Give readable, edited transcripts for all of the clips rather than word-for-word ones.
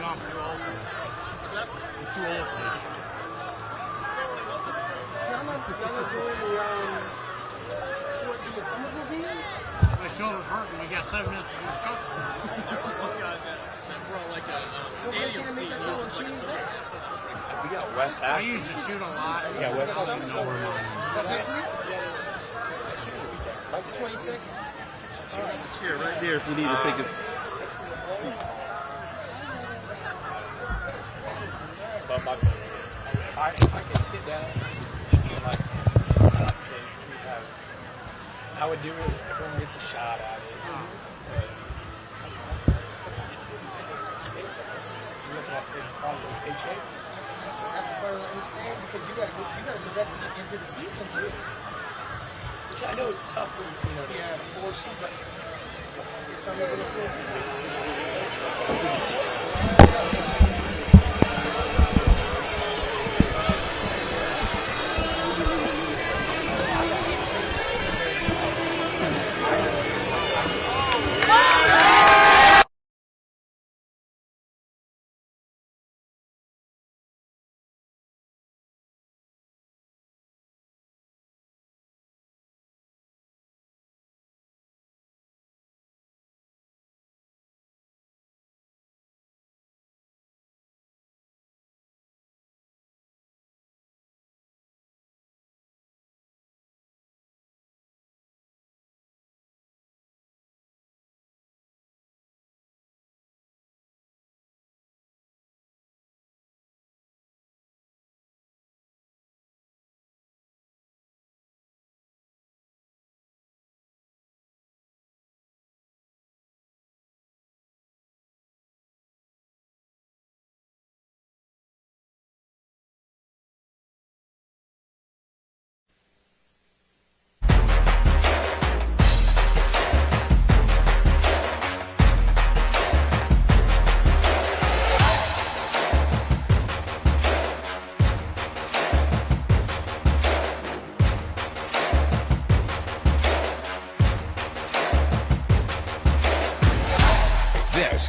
I'm too old. What's that? I'm too old for this. Y'all not doing the Summersville game? My shoulder's hurting. We got 7 minutes to discuss. One guy that brought like a stadium seat. We got West I Ashley. used to shoot a lot. Yeah, West Ashley. Know where mine is. Next week? 26? Here, right here, if you need to take it. But if I could sit down and like we have, I would do it. Everyone gets a shot at it. That's a pretty state. That's just looking at the probably state shape. That's the part I don't understand because you gotta do that into the season too. Which I know it's tough when it's a 4 seed, but It's something to look forward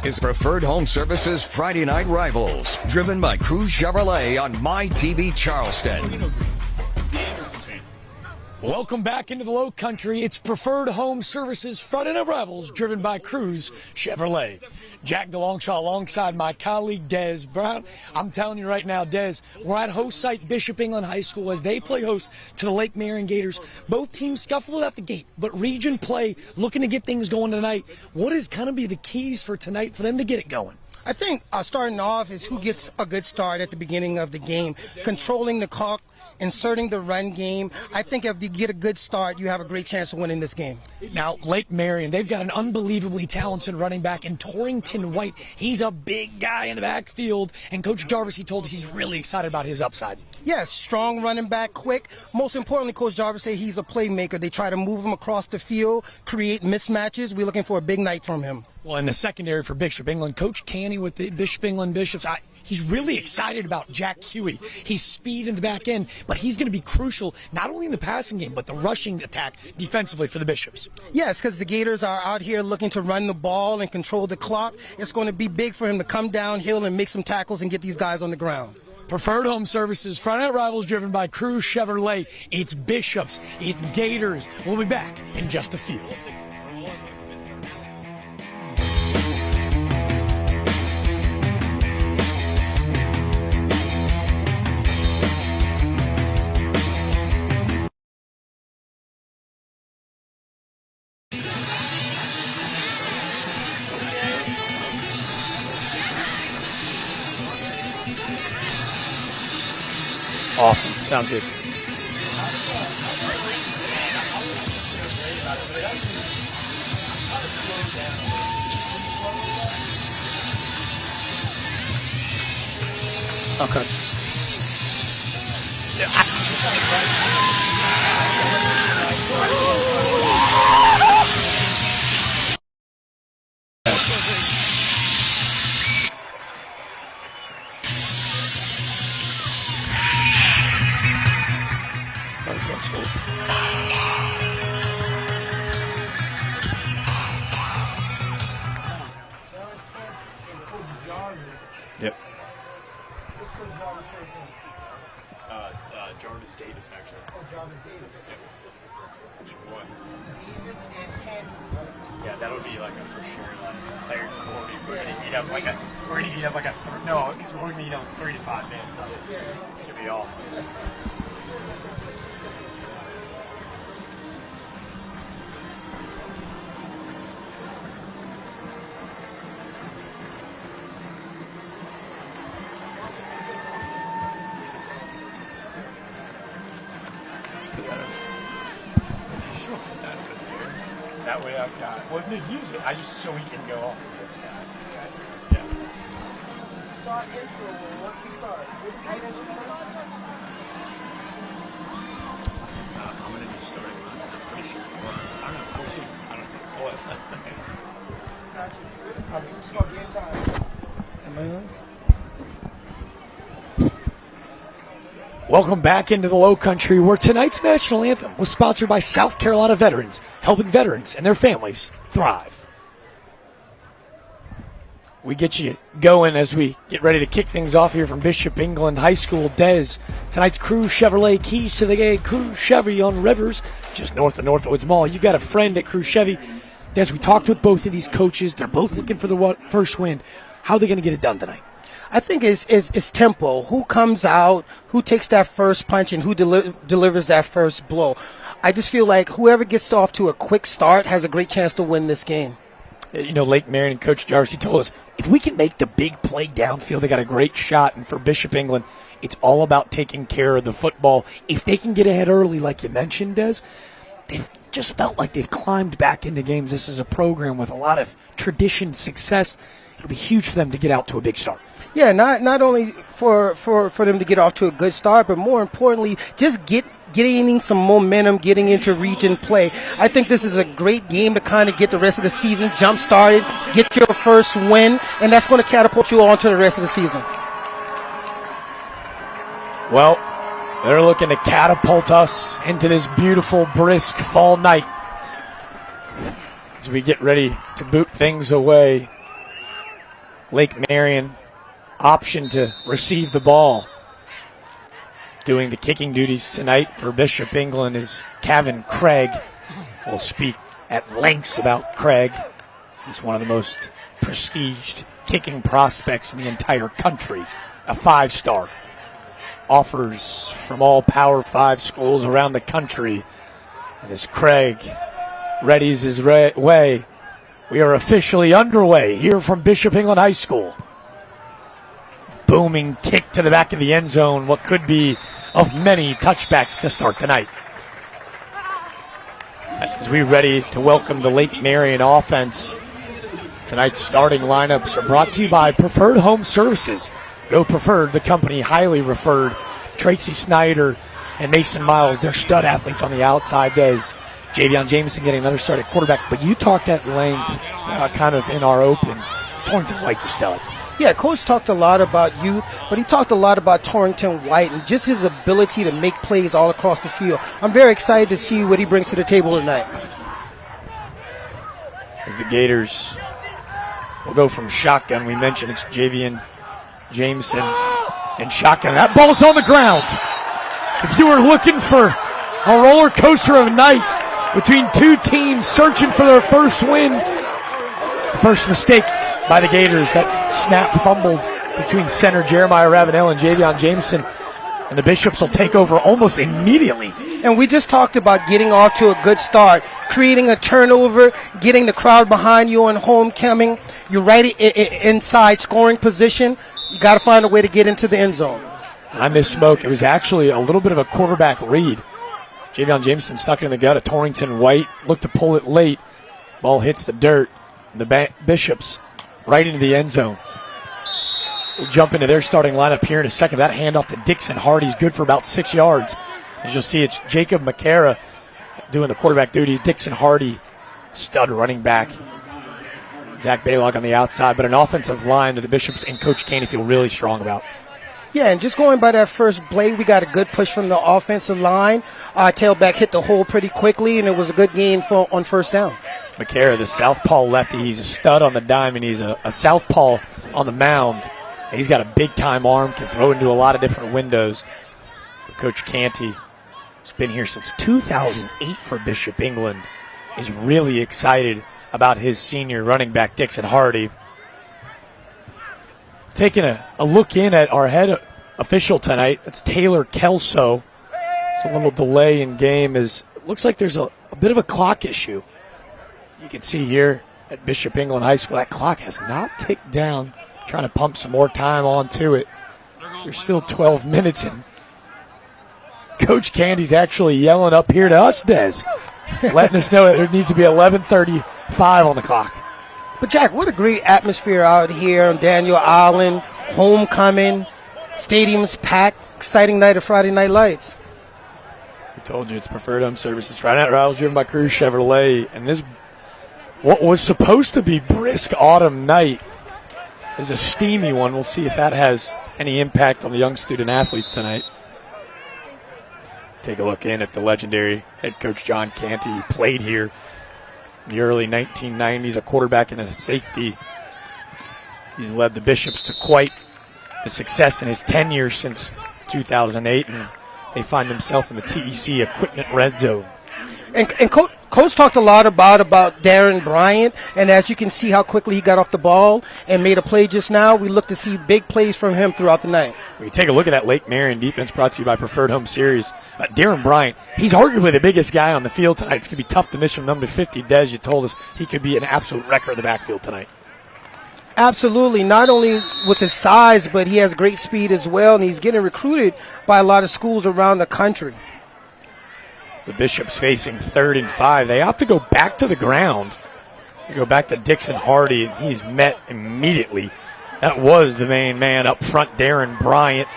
This is Preferred Home Services Friday Night Rivals, driven by Cruz Chevrolet on My TV Charleston. Welcome back into the Low Country. It's Preferred Home Services Friday Night Rivals, driven by Cruz Chevrolet. Jack DeLongchamp alongside my colleague Des Brown. I'm telling you right now, Des, we're at host site Bishop England High School as they play host to the Lake Marion Gators. Both teams scuffled at the gate, but region play looking to get things going tonight. What is going to be the keys for tonight for them to get it going? I think starting off is who gets a good start at the beginning of the game, controlling the clock, inserting the run game. I think if you get a good start, you have a great chance of winning this game. Now, Lake Marion, they've got an unbelievably talented running back in Torrington White. He's a big guy in the backfield, and Coach Jarvis, he told us he's really excited about his upside. Yes, strong running back, quick. Most importantly, Coach Jarvis said he's a playmaker. They try to move him across the field, create mismatches. We're looking for a big night from him. Well, in the secondary for Bishop England, Coach Canny with the Bishop England Bishops, he's really excited about Jack Huey. He's speed in the back end, but he's going to be crucial not only in the passing game, but the rushing attack defensively for the Bishops. Yes, because the Gators are out here looking to run the ball and control the clock. It's going to be big for him to come downhill and make some tackles and get these guys on the ground. Preferred Home Services, Friday Night Rivals, driven by Cruz Chevrolet. It's Bishops, it's Gators. We'll be back in just a few. Awesome. Sounds good. Okay. Yep. Jarvis Davis, actually. Oh, Jarvis Davis. Which one? Davis and Canton. Yeah, that'll be like a for sure like player 40. We're gonna eat up like a no, because we're gonna eat up 3 to 5 minutes of it. It's gonna be awesome. That way I've got, well, no, use it. I just, so we can go off of this guy. Yeah. It's our intro once we start. I'm going to do starting lines. I'm pretty sure. I don't know. We'll see. I don't know. Well, it's not. Am I on? Welcome back into the Low Country, where tonight's national anthem was sponsored by South Carolina Veterans, helping veterans and their families thrive. We get you going as we get ready to kick things off here from Bishop England High School. Des, tonight's Cruise Chevrolet, keys to the game. Cruise Chevy on Rivers, just north of Northwoods Mall. You got a friend at Cruise Chevy. Des, we talked with both of these coaches. They're both looking for the first win. How are they going to get it done tonight? I think it's tempo. Who comes out, who takes that first punch, and who delivers that first blow. I just feel like whoever gets off to a quick start has a great chance to win this game. You know, Lake Marion and Coach Jarvis, he told us, if we can make the big play downfield, they got a great shot. And for Bishop England, it's all about taking care of the football. If they can get ahead early, like you mentioned, Des, they've just felt like they've climbed back into games. This is a program with a lot of tradition, success. It'll be huge for them to get out to a big start. Yeah, not only for them to get off to a good start, but more importantly, just getting some momentum, getting into region play. I think this is a great game to kind of get the rest of the season jump started, get your first win, and that's going to catapult you on to the rest of the season. Well, they're looking to catapult us into this beautiful, brisk fall night as we get ready to boot things away. Lake Marion option to receive the ball. Doing the kicking duties tonight for Bishop England is Kevin Craig. We'll speak at lengths about Craig. He's one of the most prestiged kicking prospects in the entire country. A 5-star. Offers from all Power 5 schools around the country. And as Craig readies his way, we are officially underway here from Bishop England High School. Booming kick to the back of the end zone, what could be of many touchbacks to start tonight. As we ready to welcome the Lake Marion offense, tonight's starting lineups are brought to you by Preferred Home Services. Go Preferred, the company highly referred. Tracy Snyder and Mason Miles, they're stud athletes on the outside. There's Javion Jameson getting another start at quarterback, but you talked at length kind of in our open. Torrington White's a stud. Yeah, Coach talked a lot about youth, but he talked a lot about Torrington White and just his ability to make plays all across the field. I'm very excited to see what he brings to the table tonight. As the Gators will go from shotgun, we mentioned it's Javion Jameson and shotgun. That ball's on the ground. If you were looking for a roller coaster of a night between two teams searching for their first win, the first mistake by the Gators, that snap fumbled between center Jeremiah Ravenel and Javion Jameson, and the Bishops will take over almost immediately. And we just talked about getting off to a good start, creating a turnover, getting the crowd behind you on homecoming. You're right inside scoring position. You got to find a way to get into the end zone. I misspoke. It was actually a little bit of a quarterback read. Javion Jameson stuck it in the gut of Torrington White, looked to pull it late. Ball hits the dirt. The Bishops right into the end zone. We'll jump into their starting lineup here in a second. That handoff to Dixon Hardy's good for about 6 yards. As you'll see, it's Jacob McCara doing the quarterback duties. Dixon Hardy, stud running back. Zach Baylog on the outside, but an offensive line that the Bishops and Coach Caney feel really strong about. Yeah, and just going by that first play, we got a good push from the offensive line. Tailback hit the hole pretty quickly, and it was a good gain on first down. McCara, the southpaw lefty, he's a stud on the dime, and he's a southpaw on the mound. He's got a big-time arm, can throw into a lot of different windows. Coach Canty, who's been here since 2008 for Bishop England, is really excited about his senior running back, Dixon Hardy. Taking a look in at our head official tonight, that's Taylor Kelso. It's a little delay in game as it looks like there's a bit of a clock issue. You can see here at Bishop England High School, that clock has not ticked down. Trying to pump some more time onto it. There's still 12 minutes in. Coach Candy's actually yelling up here to us, Des, letting us know that there needs to be 11:35 on the clock. But, Jack, what a great atmosphere out here on Daniel Island, homecoming, stadium's packed, exciting night of Friday Night Lights. I told you it's Preferred Home Services. Friday Night Rivals driven by Cruz Chevrolet. And this, what was supposed to be brisk autumn night, is a steamy one. We'll see if that has any impact on the young student athletes tonight. Take a look in at the legendary head coach John Canty. He played here in the early 1990s, a quarterback and a safety. He's led the Bishops to quite the success in his tenure since 2008, and they find themselves in the TEC equipment red zone. And Coach talked a lot about Darren Bryant, and as you can see how quickly he got off the ball and made a play just now, we look to see big plays from him throughout the night. We take a look at that Lake Marion defense brought to you by Preferred Home Series. Darren Bryant, he's arguably the biggest guy on the field tonight. It's going to be tough to miss from number 50. Des, you told us he could be an absolute wrecker in the backfield tonight. Absolutely, not only with his size, but he has great speed as well, and he's getting recruited by a lot of schools around the country. The Bishops facing 3rd and 5. They opt to go back to the ground. They go back to Dixon Hardy, and he's met immediately. That was the main man up front, Darren Bryant.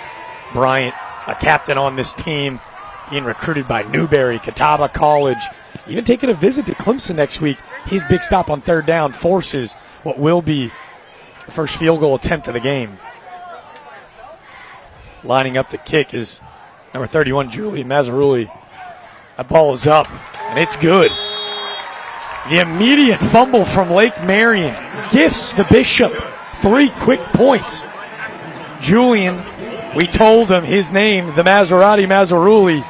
Bryant, a captain on this team, being recruited by Newberry, Catawba College, even taking a visit to Clemson next week. His big stop on 3rd down forces what will be the first field goal attempt of the game. Lining up the kick is number 31, Julian Mazzarulli. That ball is up, and it's good. The immediate fumble from Lake Marion gifts the Bishop 3 quick points. Julian, we told him his name, the Maserati Mazzarulli,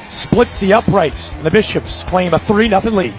splits the uprights, and the Bishops claim a 3-0 lead.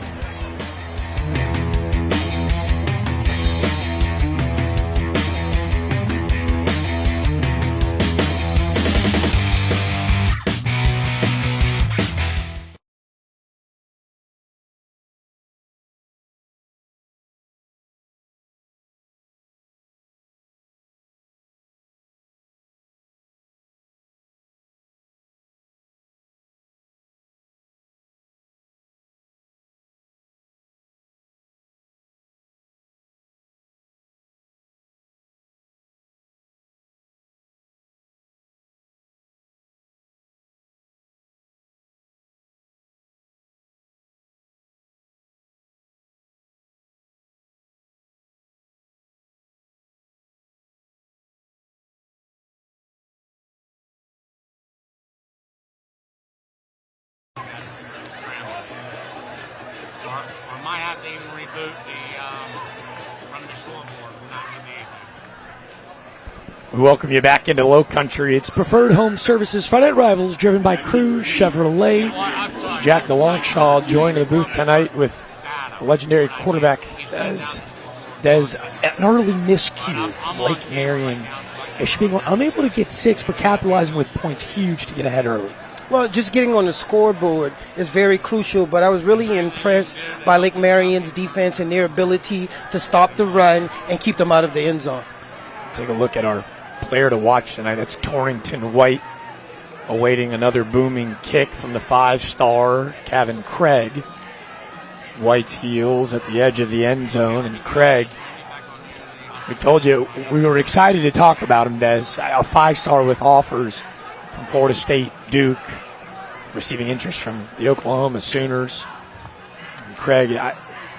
Or might have to even reboot from the scoreboard. Not in the We welcome you back into Low Country. It's Preferred Home Services Friday Night Rivals, driven by Cruz Chevrolet. Jack DeLongshaw joined the booth tonight with the legendary quarterback Des, an early miscue from Lake Marion. They should be unable to get 6, but capitalizing with points huge to get ahead early. Well, just getting on the scoreboard is very crucial, but I was really impressed by Lake Marion's defense and their ability to stop the run and keep them out of the end zone. Take a look at our player to watch tonight. That's Torrington White, awaiting another booming kick from the 5-star Kevin Craig. White's heels at the edge of the end zone, and Craig, we told you we were excited to talk about him, Des. A 5-star with offers from Florida State, Duke, receiving interest from the Oklahoma Sooners. And Craig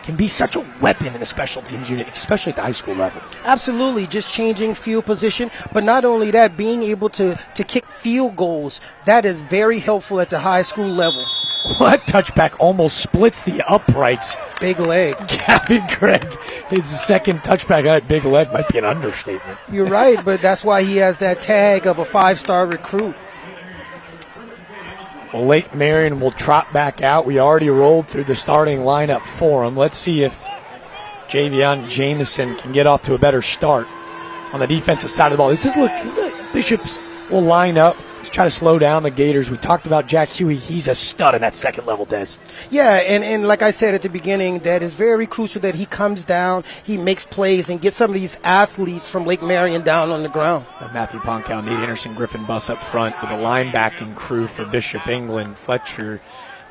can be such a weapon in the special teams unit, especially at the high school level. Absolutely, just changing field position, but not only that, being able to kick field goals, that is very helpful at the high school level. What touchback almost splits the uprights. Big leg. Gavin Gregg, his second touchback on big leg might be an understatement. You're right, but that's why he has that tag of a 5-star recruit. Well, Lake Marion will trot back out. We already rolled through the starting lineup for him. Let's see if Javion Jamison can get off to a better start on the defensive side of the ball. This is, look, Bishops will line up to try to slow down the Gators. We talked about Jack Huey. He's a stud in that second level, Des. Yeah, and like I said at the beginning, that is very crucial that he comes down, he makes plays, and gets some of these athletes from Lake Marion down on the ground. Matthew Ponkow, Nate Anderson, Griffin Buss up front with a linebacking crew for Bishop England, Fletcher,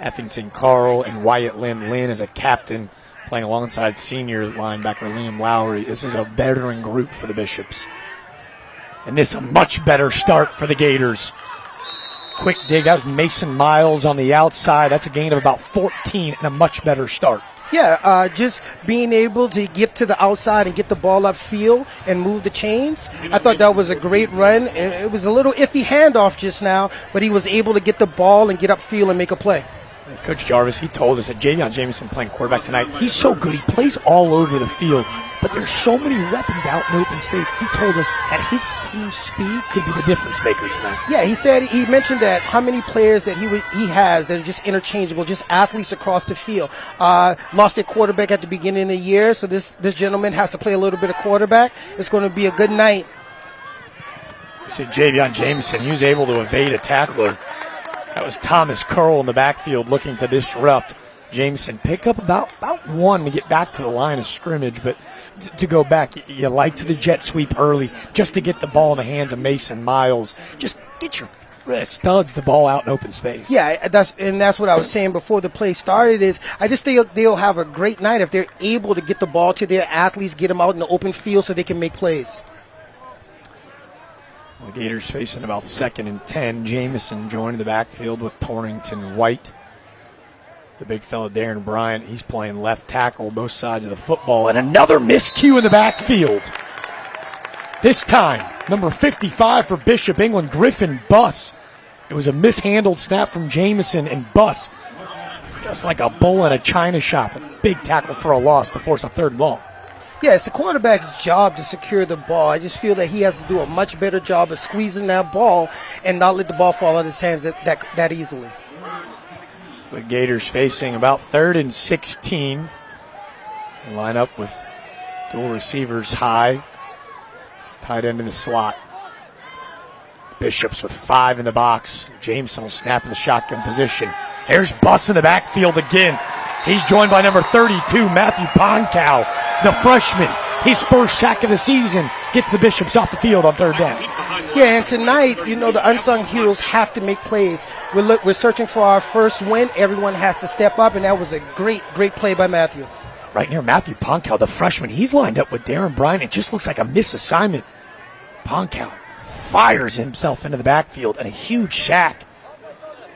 Effington Carl, and Wyatt Lynn. Lynn is a captain playing alongside senior linebacker Liam Lowry. This is a veteran group for the Bishops. And this is a much better start for the Gators. Quick dig. That was Mason Miles on the outside. That's a gain of about 14 and a much better start. Yeah, just being able to get to the outside and get the ball upfield and move the chains. I thought that was a great run. It was a little iffy handoff just now, but he was able to get the ball and get upfield and make a play. Coach Jarvis, he told us that Javion Jamison playing quarterback tonight, he's so good. He plays all over the field, but there's so many weapons out in open space. He told us that his team speed could be the difference maker tonight. Yeah, he mentioned that how many players that he has that are just interchangeable, just athletes across the field. Lost their quarterback at the beginning of the year, so this gentleman has to play a little bit of quarterback. It's going to be a good night. You see Javion Jamison, he was able to evade a tackler. That was Thomas Curl in the backfield looking to disrupt. Jameson pick up about one to get back to the line of scrimmage, but to go back, you like to the jet sweep early just to get the ball in the hands of Mason Miles. Just get your studs the ball out in open space. Yeah, that's what I was saying before the play started is I just think they'll have a great night if they're able to get the ball to their athletes, get them out in the open field so they can make plays. The Gators facing about 2nd and 10. Jamison joining the backfield with Torrington White. The big fella Darren Bryant, he's playing left tackle both sides of the football. And another miscue in the backfield. This time, number 55 for Bishop England, Griffin Buss. It was a mishandled snap from Jamison, and Buss, just like a bull in a china shop, a big tackle for a loss to force a 3rd and long. Yeah, it's the quarterback's job to secure the ball. I just feel that he has to do a much better job of squeezing that ball and not let the ball fall out of his hands that easily. The Gators facing about 3rd and 16. They line up with dual receivers high. Tight end in the slot. Bishops with 5 in the box. Jameson will snap in the shotgun position. Here's Buss in the backfield again. He's joined by number 32, Matthew Ponkow, the freshman. His first sack of the season gets the Bishops off the field on 3rd down. Yeah, and tonight, the unsung heroes have to make plays. We're searching for our first win. Everyone has to step up, and that was a great play by Matthew. Right near Matthew Ponkow, the freshman. He's lined up with Darren Bryant. It just looks like a misassignment. Ponkow fires himself into the backfield and a huge sack.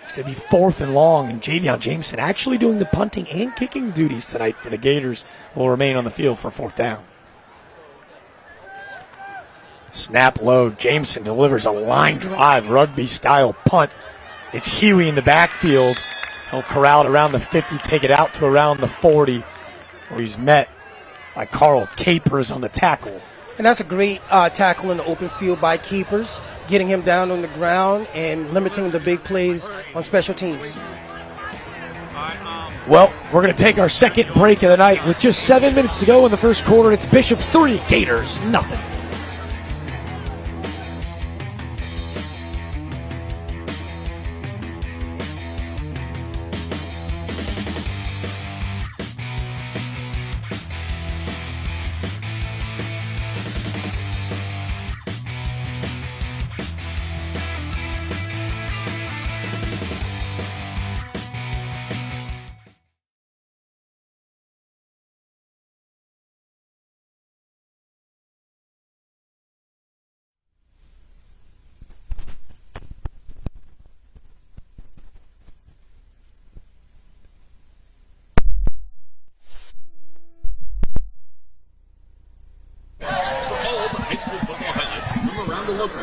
It's going to be 4th and long, and Javion Jamison actually doing the punting and kicking duties tonight for the Gators will remain on the field for 4th down. Snap low. Jameson delivers a line drive, rugby-style punt. It's Huey in the backfield. He'll corral it around the 50, take it out to around the 40, where he's met by Carl Capers on the tackle. And that's a great tackle in the open field by Capers, getting him down on the ground and limiting the big plays on special teams. Well, we're going to take our second break of the night with just 7 minutes to go in the first quarter. It's Bishops 3, Gators nothing.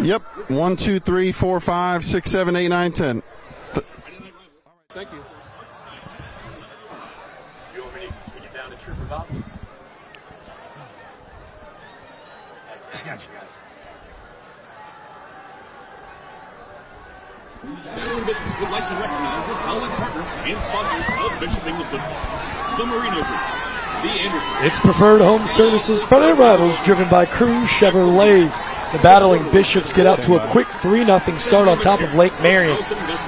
Yep. 1, 2, 3, 4, 5, 6, 7, 8, 9, 10. All right, thank you. Trooper Bob. I got you guys. Maryland Bishops would like to recognize the following partners and sponsors of Bishop England football. The Marino Group, the Anderson. It's Preferred Home Services Friday Night Rivals, driven by Cruz Chevrolet. The battling Bishops get out to a quick 3-0 start on top of Lake Marion.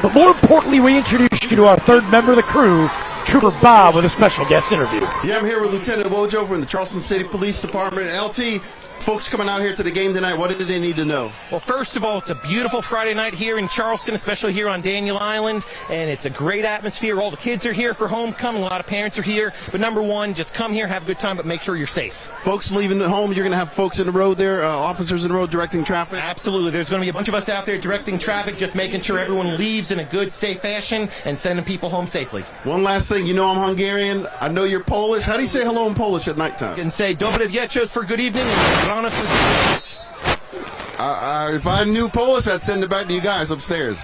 But more importantly, we introduce you to our third member of the crew, Trooper Bob, with a special guest interview. Yeah, I'm here with Lieutenant Wojo from the Charleston City Police Department. LT, folks coming out here to the game tonight, what did they need to know? Well, first of all, it's a beautiful Friday night here in Charleston, especially here on Daniel Island, and it's a great atmosphere. All the kids are here for homecoming. A lot of parents are here. But number one, just come here, have a good time, but make sure you're safe. Folks leaving at home, you're going to have folks in the road there, officers in the road directing traffic? Absolutely. There's going to be a bunch of us out there directing traffic, just making sure everyone leaves in a good, safe fashion and sending people home safely. One last thing, you know I'm Hungarian. I know you're Polish. How do you say hello in Polish at nighttime? You can say Dobry wieczór for good evening and rano for good night. If I knew Polish, I'd send it back to you guys upstairs.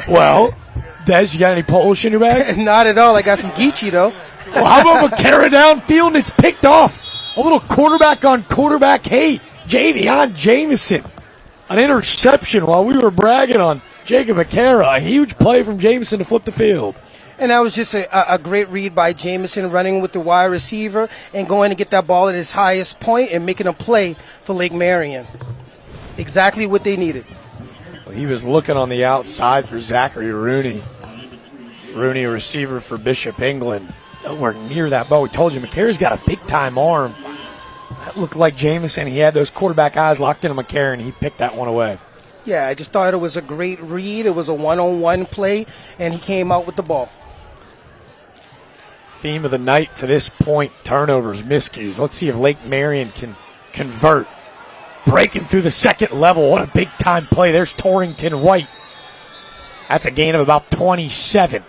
Well, Des, you got any Polish in your bag? Not at all. I got some Geechee, though. Well, how about McCarra downfield and it's picked off? A little quarterback on quarterback hate. Javion Jameson. An interception while we were bragging on Jacob McCarra. A huge play from Jameson to flip the field. And that was just a great read by Jameson, running with the wide receiver and going to get that ball at his highest point and making a play for Lake Marion. Exactly what they needed. Well, he was looking on the outside for Zachary Rooney. Rooney, a receiver for Bishop England. Nowhere near that ball. We told you, McCarra's got a big-time arm. That looked like Jameson. He had those quarterback eyes locked into McCarra, and he picked that one away. Yeah, I just thought it was a great read. It was a one-on-one play, and he came out with the ball. Theme of the night to this point, turnovers, miscues. Let's see if Lake Marion can convert. Breaking through the second level. What a big-time play. There's Torrington White. That's a gain of about 27.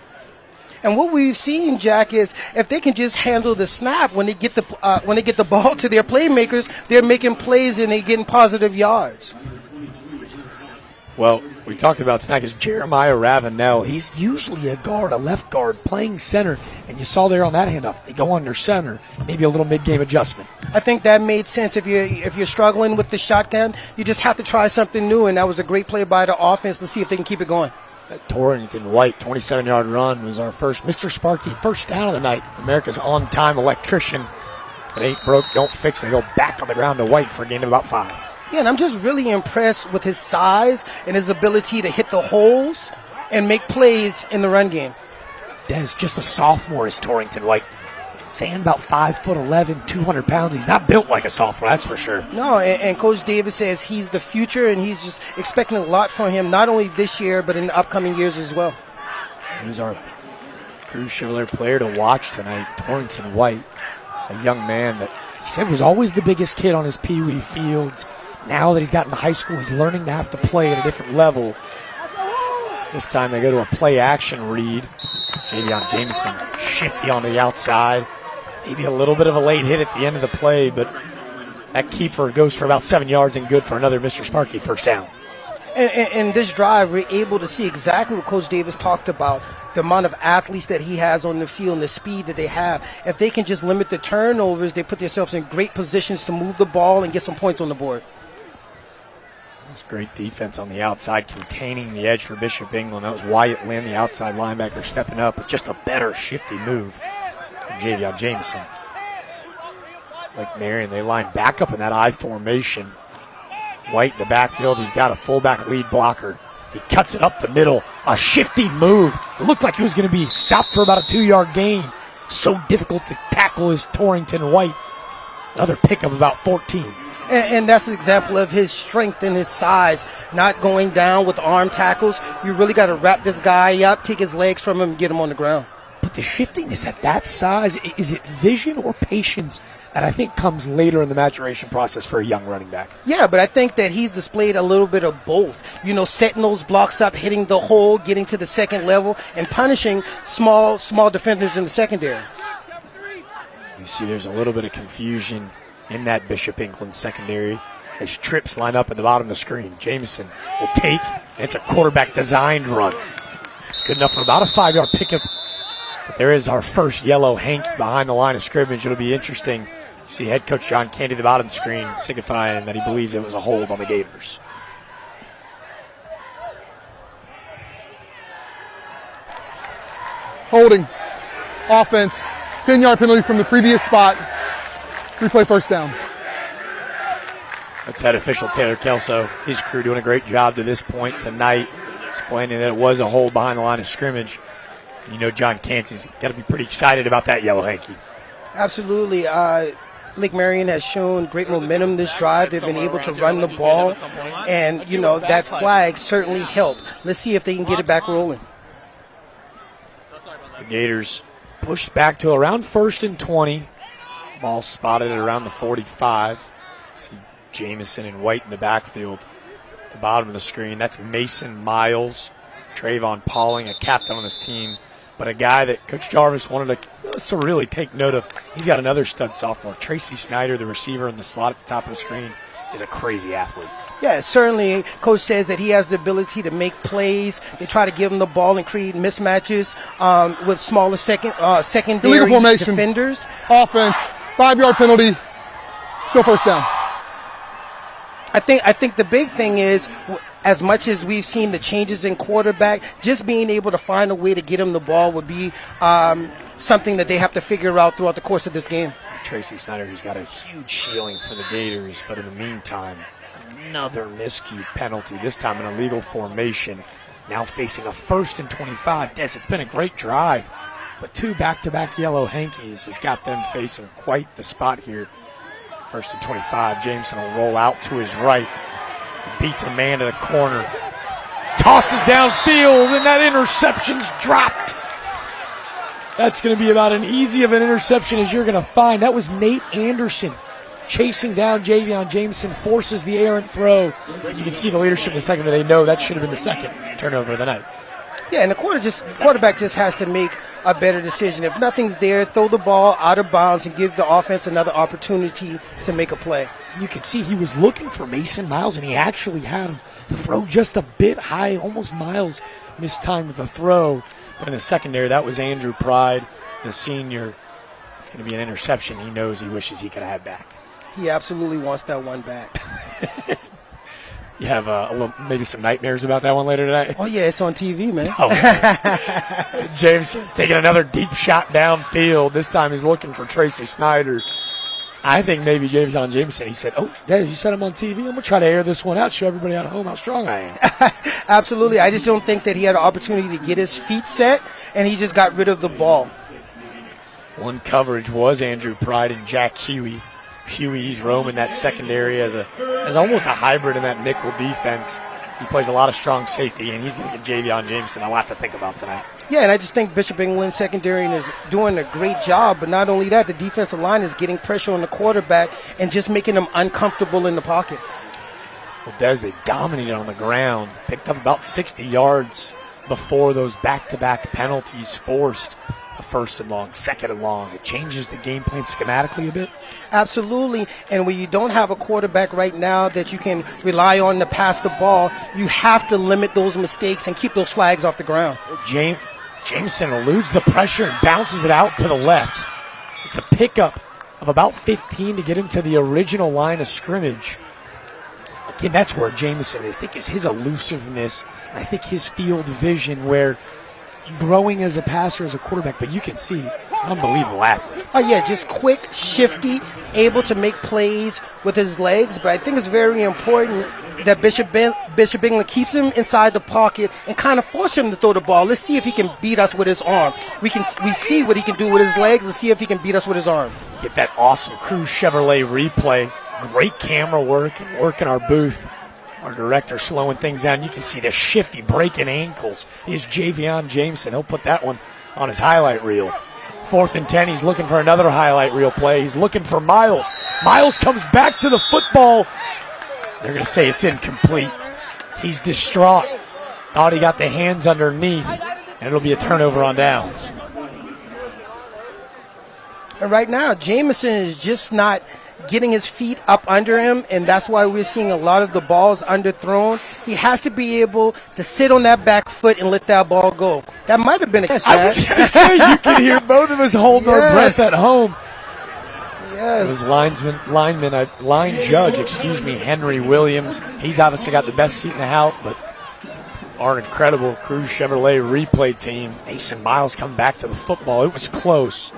And what we've seen, Jack, is if they can just handle the snap when they get the ball to their playmakers, they're making plays and they're getting positive yards. Well, we talked about snackers. Jeremiah Ravenel. He's usually a guard, a left guard, playing center. And you saw there on that handoff, they go under center. Maybe a little mid-game adjustment. I think that made sense. If you're struggling with the shotgun, you just have to try something new. And that was a great play by the offense. Let's see if they can keep it going. That Torrington White 27-yard run was our first Mr. Sparky first down of the night. America's on-time electrician. If it ain't broke, don't fix it. Go back on the ground to White for a gain of about 5. Yeah, and I'm just really impressed with his size and his ability to hit the holes and make plays in the run game. Des, just a sophomore is Torrington White. Saying about 5'11", 200 pounds. He's not built like a sophomore, that's for sure. No, and Coach Davis says he's the future, and he's just expecting a lot from him, not only this year, but in the upcoming years as well. He's our Cruz Chevrolet player to watch tonight, Torrington White, a young man that he said was always the biggest kid on his Pee Wee fields. Now that he's gotten to high school, he's learning to have to play at a different level. This time they go to a play-action read. Javion Jameson shifty on the outside. Maybe a little bit of a late hit at the end of the play, but that keeper goes for about 7 yards and good for another Mr. Sparky first down. And this drive, we're able to see exactly what Coach Davis talked about, the amount of athletes that he has on the field and the speed that they have. If they can just limit the turnovers, they put themselves in great positions to move the ball and get some points on the board. That's great defense on the outside, containing the edge for Bishop England. That was Wyatt Lynn, the outside linebacker, stepping up, but just a better shifty move from Javion Jameson. Like Marion, they line back up in that I formation. White in the backfield, he's got a fullback lead blocker. He cuts it up the middle, a shifty move. It looked like he was going to be stopped for about a 2-yard gain. So difficult to tackle is Torrington White. Another pick of about 14. And that's an example of his strength and his size, not going down with arm tackles. You really got to wrap this guy up, take his legs from him, and get him on the ground. But the shiftiness at that size, is it vision or patience that I think comes later in the maturation process for a young running back? Yeah, but I think that he's displayed a little bit of both. You know, setting those blocks up, hitting the hole, getting to the second level, and punishing small defenders in the secondary. You see there's a little bit of confusion in that Bishop England secondary. As trips line up at the bottom of the screen. Jameson will take, and it's a quarterback designed run. It's good enough for about a 5-yard pickup But there is our first yellow hanky behind the line of scrimmage. It'll be interesting. See head coach John Candy at the bottom screen signifying that he believes it was a hold on the Gators. Holding. Offense. 10-yard penalty from the previous spot. Replay first down. That's head official Taylor Kelso. His crew doing a great job to this point tonight, explaining that it was a hold behind the line of scrimmage. And you know John Canty's got to be pretty excited about that yellow hanky. Absolutely. Lake Marion has shown great momentum this drive. They've been able to run the ball, and, you know, that flag certainly helped. Let's see if they can get it back rolling. The Gators pushed back to around 1st and 20. Ball spotted at around the 45. See Jamison and White in the backfield. At the bottom of the screen, that's Mason Miles, Trayvon Pauling, a captain on this team, but a guy that Coach Jarvis wanted us to really take note of. He's got another stud sophomore. Tracy Snyder, the receiver in the slot at the top of the screen, is a crazy athlete. Yeah, certainly. Coach says that he has the ability to make plays. They try to give him the ball and create mismatches with smaller secondary Illegal formation. defenders. Offense. 5-yard penalty. Still first down. I think the big thing is, as much as we've seen the changes in quarterback, just being able to find a way to get him the ball would be something that they have to figure out throughout the course of this game. Tracy Snyder, who's got a huge ceiling for the Gators, but in the meantime, another miscue penalty, this time in illegal formation. Now facing a 1st and 25. Des, it's been a great drive, but 2 back-to-back yellow hankies has got them facing quite the spot here. 1st and 25. Jameson will roll out to his right. Beats a man to the corner. Tosses downfield, and that interception's dropped. That's going to be about as easy of an interception as you're going to find. That was Nate Anderson chasing down Javion Jameson, forces the errant throw. You can see the leadership in the second, but they know that should have been the second turnover of the night. Yeah, and the quarterback just has to make a better decision. If nothing's there, throw the ball out of bounds and give the offense another opportunity to make a play. You can see he was looking for Mason Miles, and he actually had him. The throw just a bit high, almost Miles mistimed with the throw. But in the secondary, that was Andrew Pride, the senior. It's going to be an interception he knows he wishes he could have had back. He absolutely wants that one back. You have maybe some nightmares about that one later tonight? Oh, yeah, it's on TV, man. Oh, James taking another deep shot downfield. This time he's looking for Tracy Snyder. I think maybe Javion Jameson, he said, "Oh, Des, you said I'm on TV. I'm going to try to air this one out, show everybody at home how strong I am." Absolutely. I just don't think that he had an opportunity to get his feet set, and he just got rid of the ball. One coverage was Andrew Pride and Jack Huey. Huey's roaming that secondary as almost a hybrid in that nickel defense. He plays a lot of strong safety, and he's going to give Javion Jameson a lot to think about tonight. Yeah, and I just think Bishop England's secondary is doing a great job. But not only that, the defensive line is getting pressure on the quarterback and just making him uncomfortable in the pocket. Well, Des, they dominated on the ground, picked up about 60 yards before those back-to-back penalties forced. A 1st and long, 2nd and long. It changes the game plan schematically a bit. Absolutely. And when you don't have a quarterback right now that you can rely on to pass the ball, you have to limit those mistakes and keep those flags off the ground. Jameson eludes the pressure and bounces it out to the left. It's a pickup of about 15 to get him to the original line of scrimmage. Again, that's where Jameson, I think, is his elusiveness. I think his field vision, where growing as a passer, as a quarterback, but you can see unbelievable athlete. Oh, yeah, just quick, shifty, able to make plays with his legs. But I think it's very important that Bishop England keeps him inside the pocket and kind of force him to throw the ball. Let's see if he can beat us with his arm. We see what he can do with his legs. Let's see if he can beat us with his arm. Get that awesome Cruise Chevrolet replay. Great camera work and work in our booth. Our director slowing things down. You can see the shifty breaking ankles. Here's Javion Jameson. He'll put that one on his highlight reel. 4th and 10. He's looking for another highlight reel play. He's looking for Miles. Miles comes back to the football. They're going to say it's incomplete. He's distraught. Thought he got the hands underneath. And it'll be a turnover on downs. And right now, Jameson is just not getting his feet up under him, and that's why we're seeing a lot of the balls underthrown. He has to be able to sit on that back foot and let that ball go. That might have been a catch. I was going to say, you can hear both of us holding our breath at home. Yes. It was line judge, Henry Williams. He's obviously got the best seat in the house, but our incredible Cruz Chevrolet replay team, Mason Miles, coming back to the football. It was close.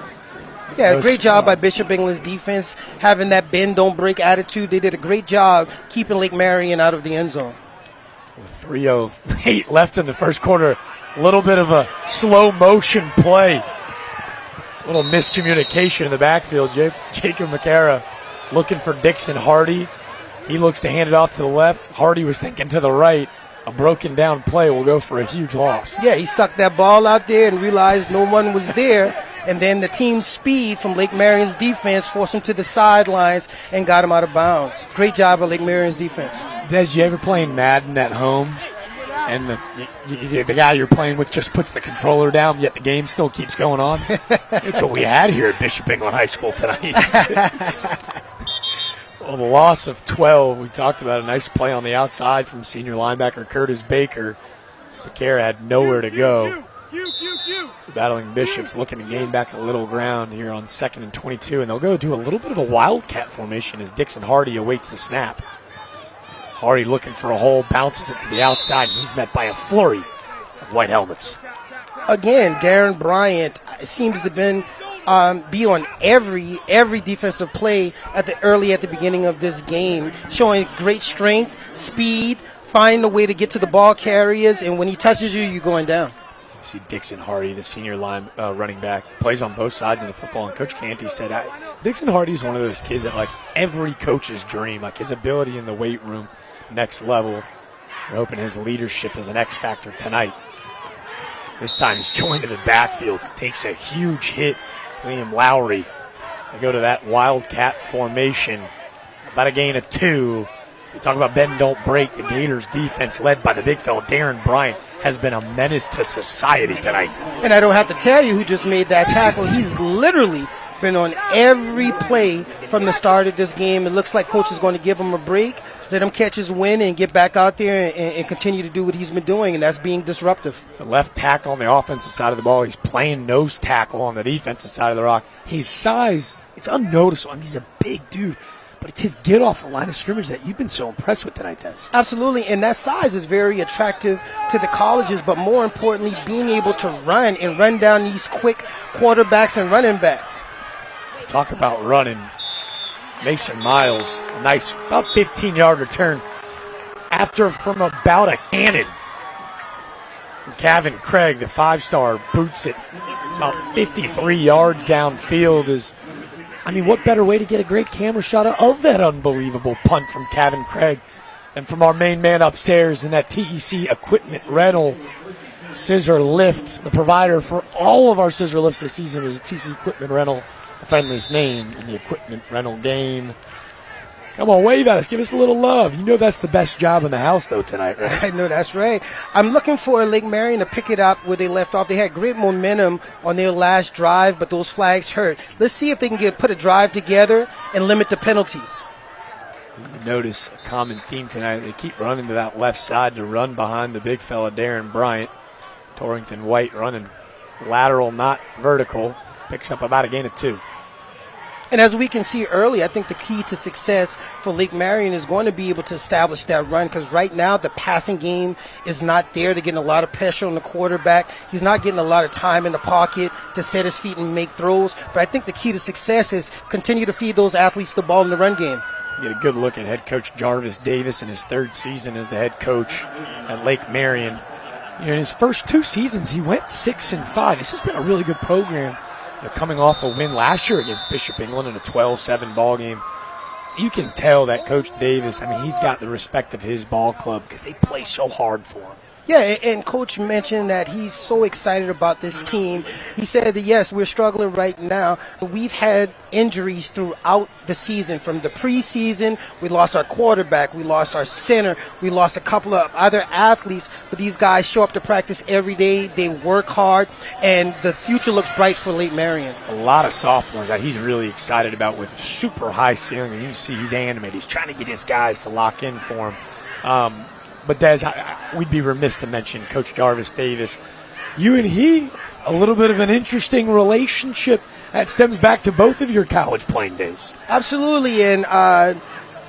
Yeah, great job by Bishop England's defense, having that bend, don't break attitude. They did a great job keeping Lake Marion out of the end zone. 3:08 left in the first quarter. A little bit of a slow motion play. A little miscommunication in the backfield. Jacob McCara looking for Dixon Hardy. He looks to hand it off to the left. Hardy was thinking to the right. A broken down play will go for a huge loss. Yeah, he stuck that ball out there and realized no one was there. And then the team's speed from Lake Marion's defense forced him to the sidelines and got him out of bounds. Great job by Lake Marion's defense. Des, you ever playing Madden at home? And the guy you're playing with just puts the controller down, yet the game still keeps going on? That's what we had here at Bishop England High School tonight. Well, the loss of 12, we talked about a nice play on the outside from senior linebacker Curtis Baker. Spicera had nowhere to go. Battling Bishops, looking to gain back the little ground here on 2nd and 22, and they'll go do a little bit of a wildcat formation as Dixon Hardy awaits the snap. Hardy looking for a hole, bounces it to the outside, and he's met by a flurry of white helmets. Again, Darren Bryant seems to be on every defensive play at the beginning of this game, showing great strength, speed, find a way to get to the ball carriers, and when he touches you, you're going down. You see Dixon Hardy, the senior running back, plays on both sides of the football, and Coach Canty said, Dixon Hardy's one of those kids that, like, every coach's dream, like his ability in the weight room, next level. We're hoping his leadership is an X factor tonight. This time he's joined in the backfield, takes a huge hit. It's Liam Lowry. They go to that wildcat formation, about a gain of 2. We talk about bend, don't break. The Gators defense, led by the big fella Darren Bryant, has been a menace to society tonight. And I don't have to tell you who just made that tackle. He's literally been on every play from the start of this game. It looks like Coach is going to give him a break, let him catch his win, and get back out there and continue to do what he's been doing, and that's being disruptive. The left tackle on the offensive side of the ball. He's playing nose tackle on the defensive side of the rock. His size, it's unnoticeable. I mean, he's a big dude. But it's his get off the line of scrimmage that you've been so impressed with tonight, Des. Absolutely, and that size is very attractive to the colleges, but more importantly, being able to run down these quick quarterbacks and running backs. Talk about running. Mason Miles, nice, about 15-yard return from about a cannon. Kevin Craig, the 5-star, boots it about 53 yards downfield. What better way to get a great camera shot of that unbelievable punt from Kevin Craig than from our main man upstairs in that TEC equipment rental scissor lift. The provider for all of our scissor lifts this season was a TEC equipment rental, the friendliest name in the equipment rental game. Come on, wave at us. Give us a little love. You know that's the best job in the house, though, tonight, right? I know that's right. I'm looking for Lake Marion to pick it up where they left off. They had great momentum on their last drive, but those flags hurt. Let's see if they can put a drive together and limit the penalties. You notice a common theme tonight. They keep running to that left side to run behind the big fella, Darren Bryant. Torrington White running lateral, not vertical. Picks up about a gain of 2. And as we can see early, I think the key to success for Lake Marion is going to be able to establish that run, because right now the passing game is not there. They're getting a lot of pressure on the quarterback. He's not getting a lot of time in the pocket to set his feet and make throws. But I think the key to success is continue to feed those athletes the ball in the run game. Get a good look at head coach Jarvis Davis in his 3rd season as the head coach at Lake Marion. In his first 2 seasons, he went 6-5. This has been a really good program. They're coming off a win last year against Bishop England in a 12-7 ball game. You can tell that Coach Davis, he's got the respect of his ball club because they play so hard for him. Yeah, and Coach mentioned that he's so excited about this team. He said that, yes, we're struggling right now. We've had injuries throughout the season. From the preseason, we lost our quarterback, we lost our center, we lost a couple of other athletes, but these guys show up to practice every day. They work hard, and the future looks bright for Lake Marion. A lot of sophomores that he's really excited about with super high ceiling. You can see he's animated. He's trying to get his guys to lock in for him. But Des, we'd be remiss to mention Coach Jarvis Davis. You and he, a little bit of an interesting relationship that stems back to both of your college playing days. Absolutely, and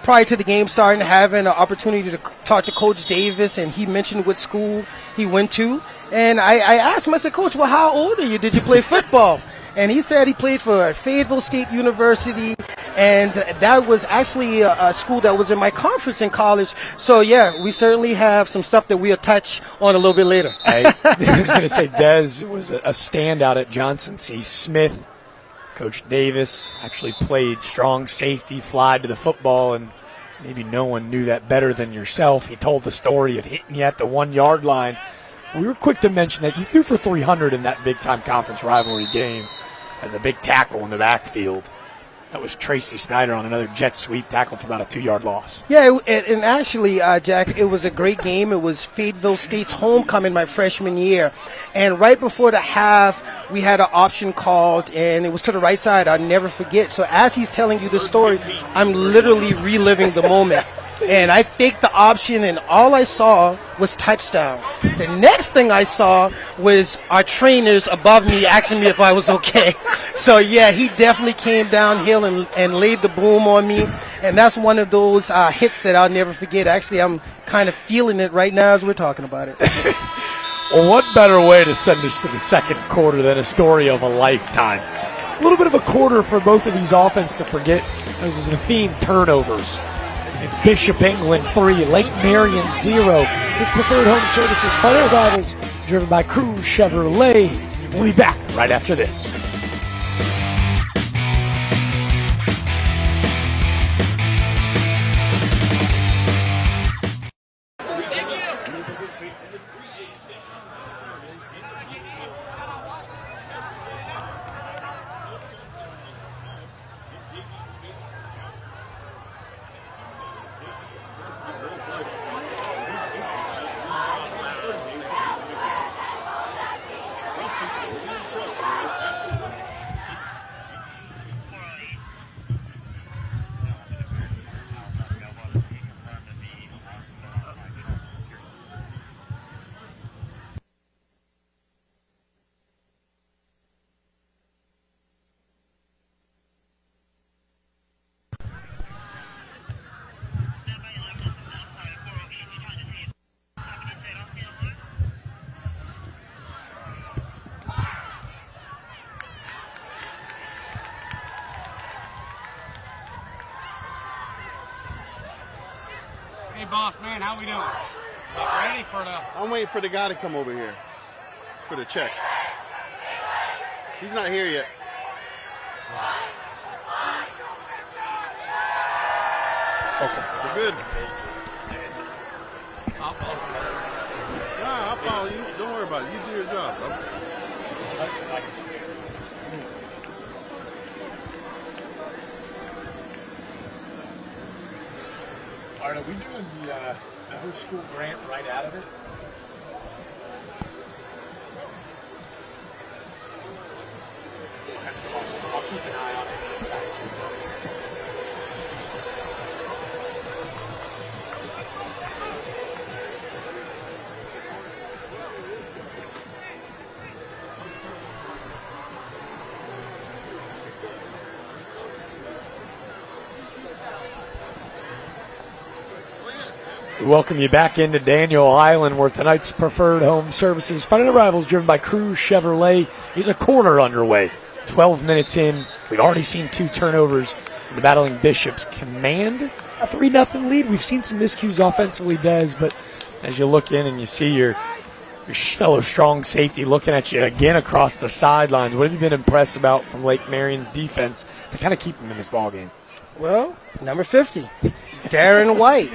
prior to the game starting, having an opportunity to talk to Coach Davis, and he mentioned what school he went to. And I asked him, I said, Coach, well, how old are you? Did you play football? And he said he played for Fayetteville State University, and that was actually a school that was in my conference in college. So, yeah, we certainly have some stuff that we'll touch on a little bit later. I was going to say Des was a standout at Johnson C. Smith. Coach Davis actually played strong safety, fly to the football, and maybe no one knew that better than yourself. He told the story of hitting you at the 1 yard line. We were quick to mention that you threw for 300 in that big-time conference rivalry game as a big tackle in the backfield. That was Tracy Snyder on another jet sweep tackle for about a 2 yard loss. Yeah, and actually, Jack, it was a great game. It was Fayetteville State's homecoming my freshman year. And right before the half, we had an option called, and it was to the right side. I'll never forget. So as he's telling you the story, I'm literally reliving the moment. And I faked the option, and all I saw was touchdown. The next thing I saw was our trainers above me asking me if I was okay. So, yeah, he definitely came downhill and laid the boom on me. And that's one of those hits that I'll never forget. Actually, I'm kind of feeling it right now as we're talking about it. Well, what better way to send us to the second quarter than a story of a lifetime? A little bit of a quarter for both of these offenses to forget. This is the theme, turnovers. It's Bishop England 3, Lake Marion 0. With Preferred Home Services Fire Rivals, driven by Cruz Chevrolet. We'll be back right after this. Hey, boss man, how we doing? Ready for the... I'm waiting for the guy to come over here for the check. He's not here yet. Okay, we're good. I'll follow you. Nah, I'll follow you. Don't worry about it. You do your job, bro. All right, are we doing the host school grant right out of it? I'll keep an eye on it. We welcome you back into Daniel Island, where tonight's Preferred Home Services Fighting Rivals, driven by Cruz Chevrolet, is a quarter underway. 12 minutes in, we've already seen 2 turnovers. The Battling Bishops command a 3-0 lead. We've seen some miscues offensively, Des, but as you look in and you see your fellow strong safety looking at you again across the sidelines, what have you been impressed about from Lake Marion's defense to kind of keep them in this ballgame? Well, number 50, Darren White.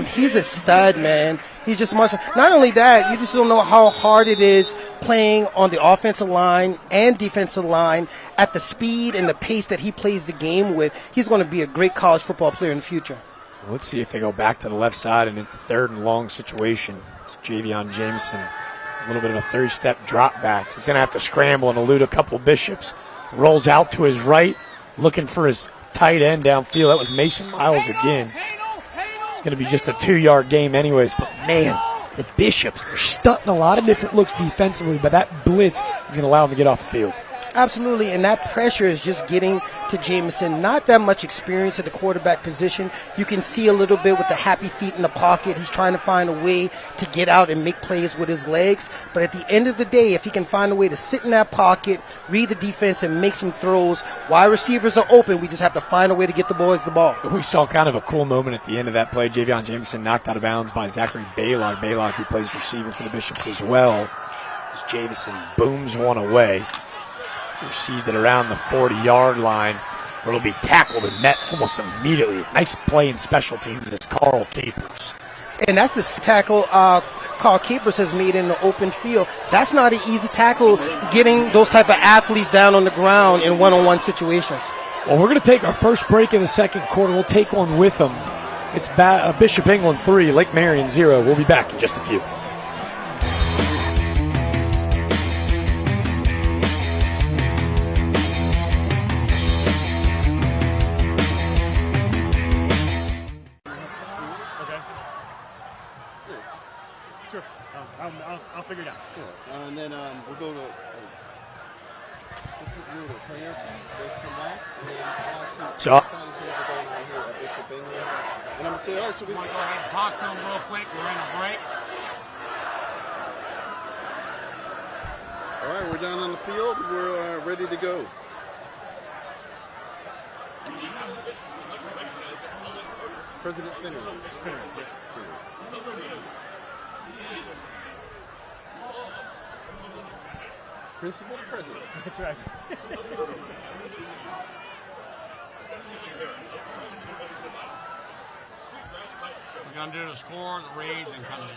He's a stud, man. He's just much. Not only that, you just don't know how hard it is playing on the offensive line and defensive line at the speed and the pace that he plays the game with. He's going to be a great college football player in the future. Let's see if they go back to the left side and it's third and long situation. It's Javion Jameson. A little bit of a 30-step drop back. He's going to have to scramble and elude a couple Bishops. Rolls out to his right, looking for his tight end downfield. That was Mason Miles again. It's going to be just a 2-yard game anyways. But, man, the Bishops, they're stunting a lot of different looks defensively, but that blitz is going to allow them to get off the field. Absolutely, and that pressure is just getting to Jameson. Not that much experience at the quarterback position. You can see a little bit with the happy feet in the pocket. He's trying to find a way to get out and make plays with his legs. But at the end of the day, if he can find a way to sit in that pocket, read the defense, and make some throws, wide receivers are open. We just have to find a way to get the boys the ball. We saw kind of a cool moment at the end of that play. Javion Jameson knocked out of bounds by Zachary Baylock. Baylock, who plays receiver for the Bishops as well. As Jameson booms one away. Received it around the 40-yard line, where it'll be tackled and met almost immediately. Nice play in special teams as Carl Capers. And that's the tackle Carl Capers has made in the open field. That's not an easy tackle, getting those type of athletes down on the ground in one-on-one situations. Well, we're going to take our first break in the second quarter. We'll take one with them. It's Bishop England 3, Lake Marion 0. We'll be back in just a few. I'll figure it out. Cool. And then we'll go to players. They'll come back. And then ask So, and I'm going to say, all right, so we want to go ahead and talk to them real quick. We're in a break. all right, we're down on the field. We're ready to go. President Finner. Principal to president. That's right. We're going to do the score, the reads, and come in.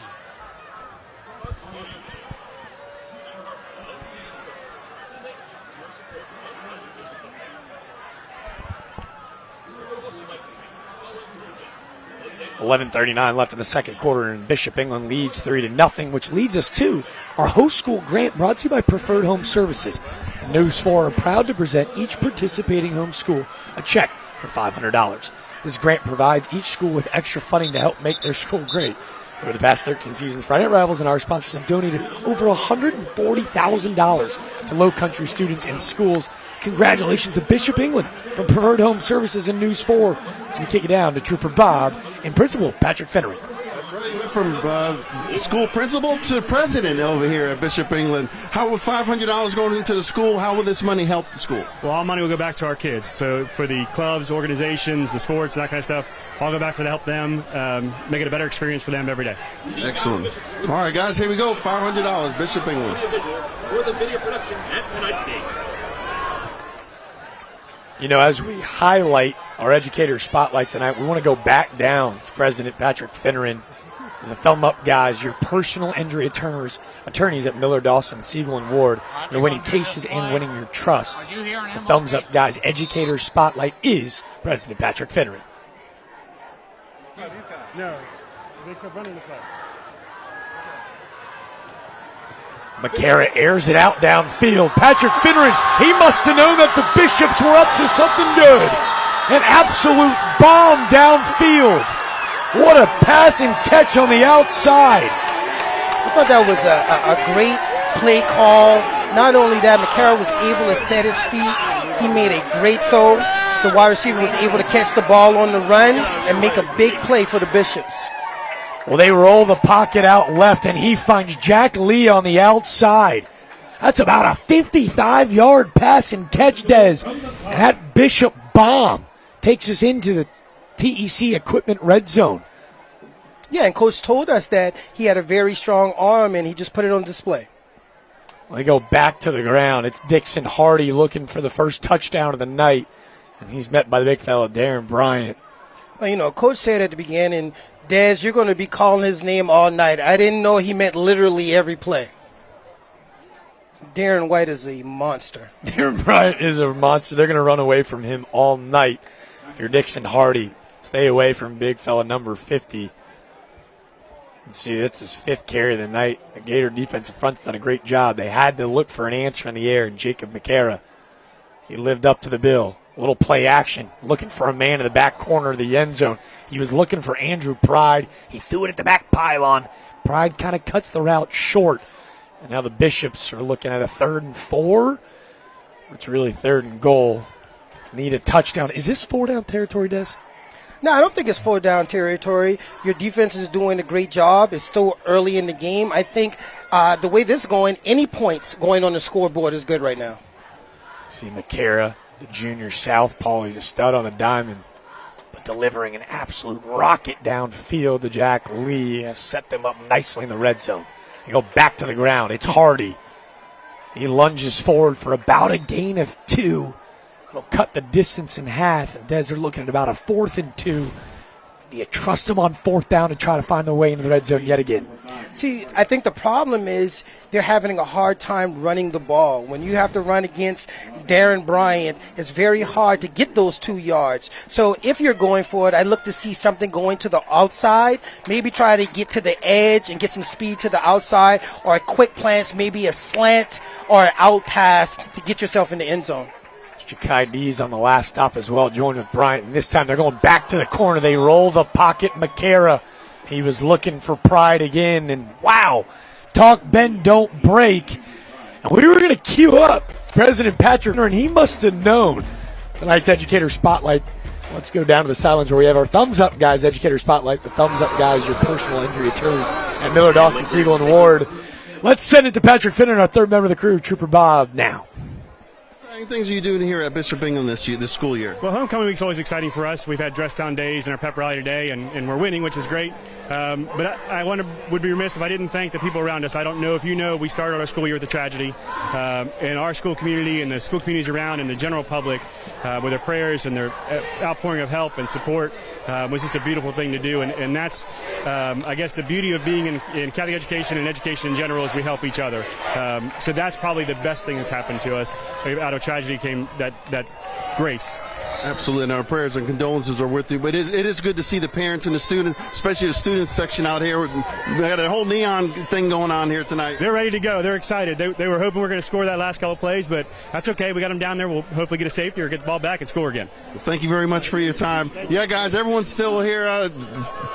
.11:39 left in the second quarter, and Bishop England leads 3-0, which leads us to our host school grant brought to you by Preferred Home Services. News 4 are proud to present each participating home school a check for $500. This grant provides each school with extra funding to help make their school great. Over the past 13 seasons, Friday Night Rivals and our sponsors have donated over $140,000 to low-country students and schools. Congratulations to Bishop England from Preferred Home Services and News 4. So we kick it down to Trooper Bob and Principal Patrick Fennery. That's right. He went from school principal to president over here at Bishop England. How with $500 going into the school, how will this money help the school? Well, all money will go back to our kids. So for the clubs, organizations, the sports, and that kind of stuff, all go back to help them, make it a better experience for them every day. Excellent. All right, guys, here we go. $500, Bishop England. For the video production at tonight's game. You know, as we highlight our educator spotlight tonight, we want to go back down to President Patrick Finneran. The thumb up guys, your personal injury attorneys at Miller, Dawson, Siegel, and Ward. They're winning cases and winning your trust. The thumbs up guys, educator spotlight is President Patrick Finneran. No, they kept running this way. McCara airs it out downfield. Patrick Finneran, he must have known that the Bishops were up to something good. An absolute bomb downfield. What a pass and catch on the outside. I thought that was a great play call. Not only that, McCara was able to set his feet. He made a great throw. The wide receiver was able to catch the ball on the run and make a big play for the Bishops. Well, they roll the pocket out left, and he finds Jack Lee on the outside. That's about a 55-yard pass and catch, Des. And that Bishop bomb takes us into the TEC equipment red zone. Yeah, and Coach told us that he had a very strong arm, and he just put it on display. Well, they go back to the ground. It's Dixon Hardy looking for the first touchdown of the night, and he's met by the big fella, Darren Bryant. Well, you know, Coach said at the beginning, Des, you're going to be calling his name all night. I didn't know he meant literally every play. Darren White is a monster. Darren Bryant is a monster. They're going to run away from him all night. If you're Dixon Hardy, stay away from big fella number 50. And see, that's his 5th carry of the night. The Gator defensive front's done a great job. They had to look for an answer in the air, and Jacob McCara, he lived up to the bill. A little play action, looking for a man in the back corner of the end zone. He was looking for Andrew Pride. He threw it at the back pylon. Pride kind of cuts the route short. And now the Bishops are looking at a 3rd and 4. It's really 3rd and goal. Need a touchdown. Is this 4-down territory, Des? No, I don't think it's 4-down territory. Your defense is doing a great job. It's still early in the game. I think the way this is going, any points going on the scoreboard is good right now. See McCara, the junior southpaw. He's a stud on the diamond, but delivering an absolute rocket downfield to Jack Lee has set them up nicely in the red zone. They go back to the ground. It's Hardy. He lunges forward for about a gain of 2. It'll cut the distance in half. And Des are looking at about a 4th and 2. Do you trust them on 4th down to try to find their way into the red zone yet again? See, I think the problem is they're having a hard time running the ball. When you have to run against Darren Bryant, it's very hard to get those 2 yards. So if you're going for it, I look to see something going to the outside, maybe try to get to the edge and get some speed to the outside, or a quick plants, maybe a slant or an out pass to get yourself in the end zone. Jakai D's on the last stop as well, joined with Bryant. And this time they're going back to the corner. They roll the pocket. McCara, he was looking for Pride again. And wow, talk bend, don't break. And we were going to queue up President Patrick, and he must have known. Tonight's Educator Spotlight. Let's go down to the sidelines where we have our Thumbs Up Guys Educator Spotlight. The Thumbs Up Guys, your personal injury attorneys at Miller, Dawson, Siegel, and Ward. Let's send it to Patrick Finner, our 3rd member of the crew, Trooper Bob, now. Things are you doing here at Bishop England this school year? Well, homecoming week's always exciting for us. We've had dress down days and our pep rally today, and we're winning, which is great. But I would be remiss if I didn't thank the people around us. I don't know if you know, we started our school year with a tragedy. And our school community and the school communities around and the general public, with their prayers and their outpouring of help and support, was just a beautiful thing to do. And that's, I guess, the beauty of being in Catholic education and education in general is we help each other. So that's probably the best thing that's happened to us. Out of tragedy came that grace. Absolutely, and our prayers and condolences are with you. But it is good to see the parents and the students, especially the students section out here. They got a whole neon thing going on here tonight. They're ready to go. They're excited. They were hoping we were going to score that last couple plays, but that's okay. We got them down there. We'll hopefully get a safety or get the ball back and score again. Well, thank you very much for your time. Yeah, guys, everyone's still here.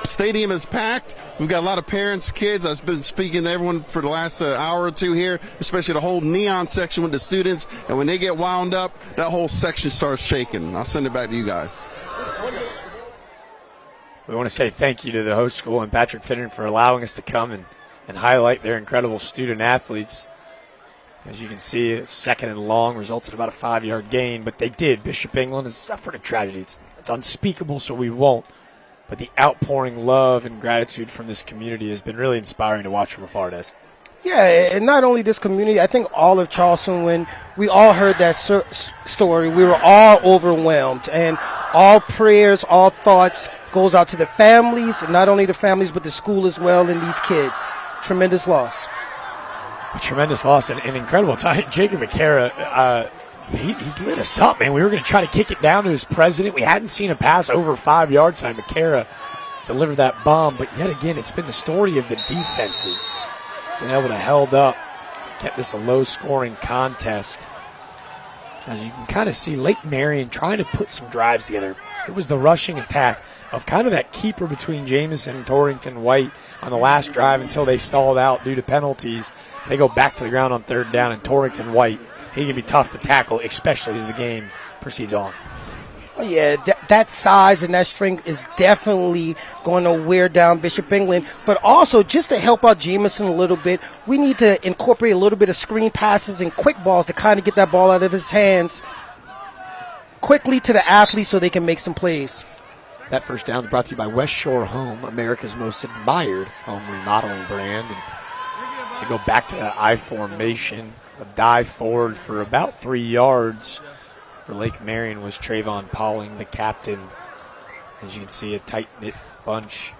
Stadium is packed. We've got a lot of parents, kids. I've been speaking to everyone for the last hour or two here, especially the whole neon section with the students. And when they get wound up, that whole section starts shaking. I'll send it back to you guys. We want to say thank you to the host school and Patrick Finnan for allowing us to come and highlight their incredible student athletes. As you can see, it's 2nd and long, results in about a 5-yard gain, but they did. Bishop England has suffered a tragedy. It's unspeakable, so we won't. But the outpouring love and gratitude from this community has been really inspiring to watch from afar, Des. Yeah, and not only this community, I think all of Charleston, when we all heard that story, we were all overwhelmed. And all prayers, all thoughts goes out to the families, and not only the families, but the school as well, and these kids. Tremendous loss. A tremendous loss and incredible time. Jacob McCara, he lit us up, man. We were going to try to kick it down to his president. We hadn't seen a pass over 5 yards time. McCara delivered that bomb, but yet again, it's been the story of the defenses. Been able to held up, kept this a low-scoring contest. As you can kind of see, Lake Marion trying to put some drives together. It was the rushing attack of kind of that keeper between Jamison and Torrington White on the last drive until they stalled out due to penalties. They go back to the ground on 3rd down, and Torrington White, he can be tough to tackle, especially as the game proceeds on. Oh, yeah, that size and that strength is definitely going to wear down Bishop England. But also, just to help out Jamison a little bit, we need to incorporate a little bit of screen passes and quick balls to kind of get that ball out of his hands quickly to the athletes so they can make some plays. That first down is brought to you by West Shore Home, America's most admired home remodeling brand. And they go back to that I formation, a dive forward for about 3 yards. For Lake Marion was Trayvon Pauling, the captain. As you can see, a tight-knit bunch.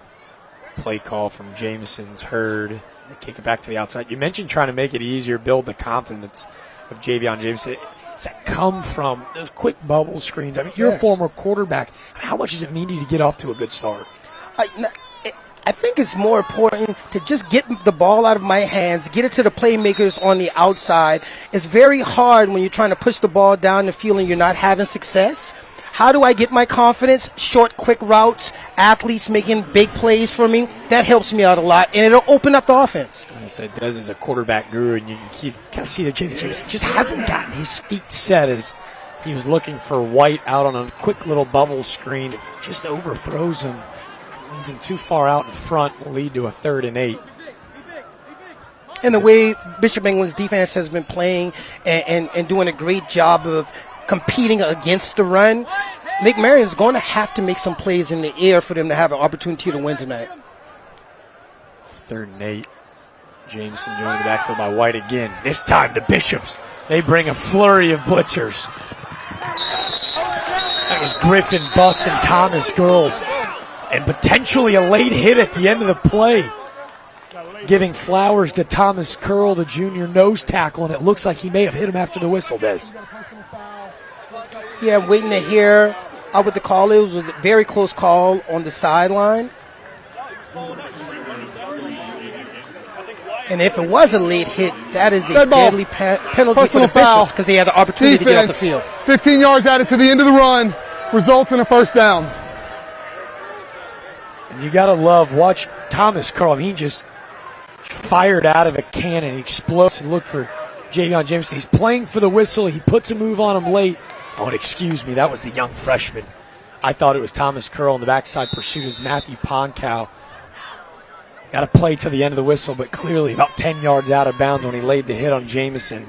Play call from Jameson's heard. They kick it back to the outside. You mentioned trying to make it easier, build the confidence of Javion Jameson. Does that come from those quick bubble screens? I mean, you're a former quarterback. How much does it mean to you to get off to a good start? I think it's more important to just get the ball out of my hands, get it to the playmakers on the outside. It's very hard when you're trying to push the ball down the field and you're not having success. How do I get my confidence? Short, quick routes, athletes making big plays for me. That helps me out a lot, and it'll open up the offense. Like I said, Des is a quarterback guru, and you can kind of see that James just hasn't gotten his feet set as he was looking for White out on a quick little bubble screen. It just overthrows him. Leads him too far out in front, will lead to a 3rd and 8. And the way Bishop England's defense has been playing and doing a great job of competing against the run, Lake Marion is going to have to make some plays in the air for them to have an opportunity to win tonight. 3rd and 8. Jameson joined the backfield by White again. This time the Bishops, they bring a flurry of blitzers. That was Griffin, Buss, and Thomas Girl. And potentially a late hit at the end of the play. Giving flowers to Thomas Curl, the junior nose tackle, and it looks like he may have hit him after the whistle, Des. Yeah, I'm waiting to hear what the call is. It was a very close call on the sideline. And if it was a late hit, that is a deadly penalty for the Bishops because they had the opportunity to get off the field. 15 yards added to the end of the run, results in a 1st down. And you got to watch Thomas Curl. I mean, he just fired out of a cannon. He explodes and look for Javion Jameson. He's playing for the whistle. He puts a move on him late. Oh, and excuse me, that was the young freshman. I thought it was Thomas Curl in the backside pursuit as Matthew Ponkow. Got to play to the end of the whistle, but clearly about 10 yards out of bounds when he laid the hit on Jameson.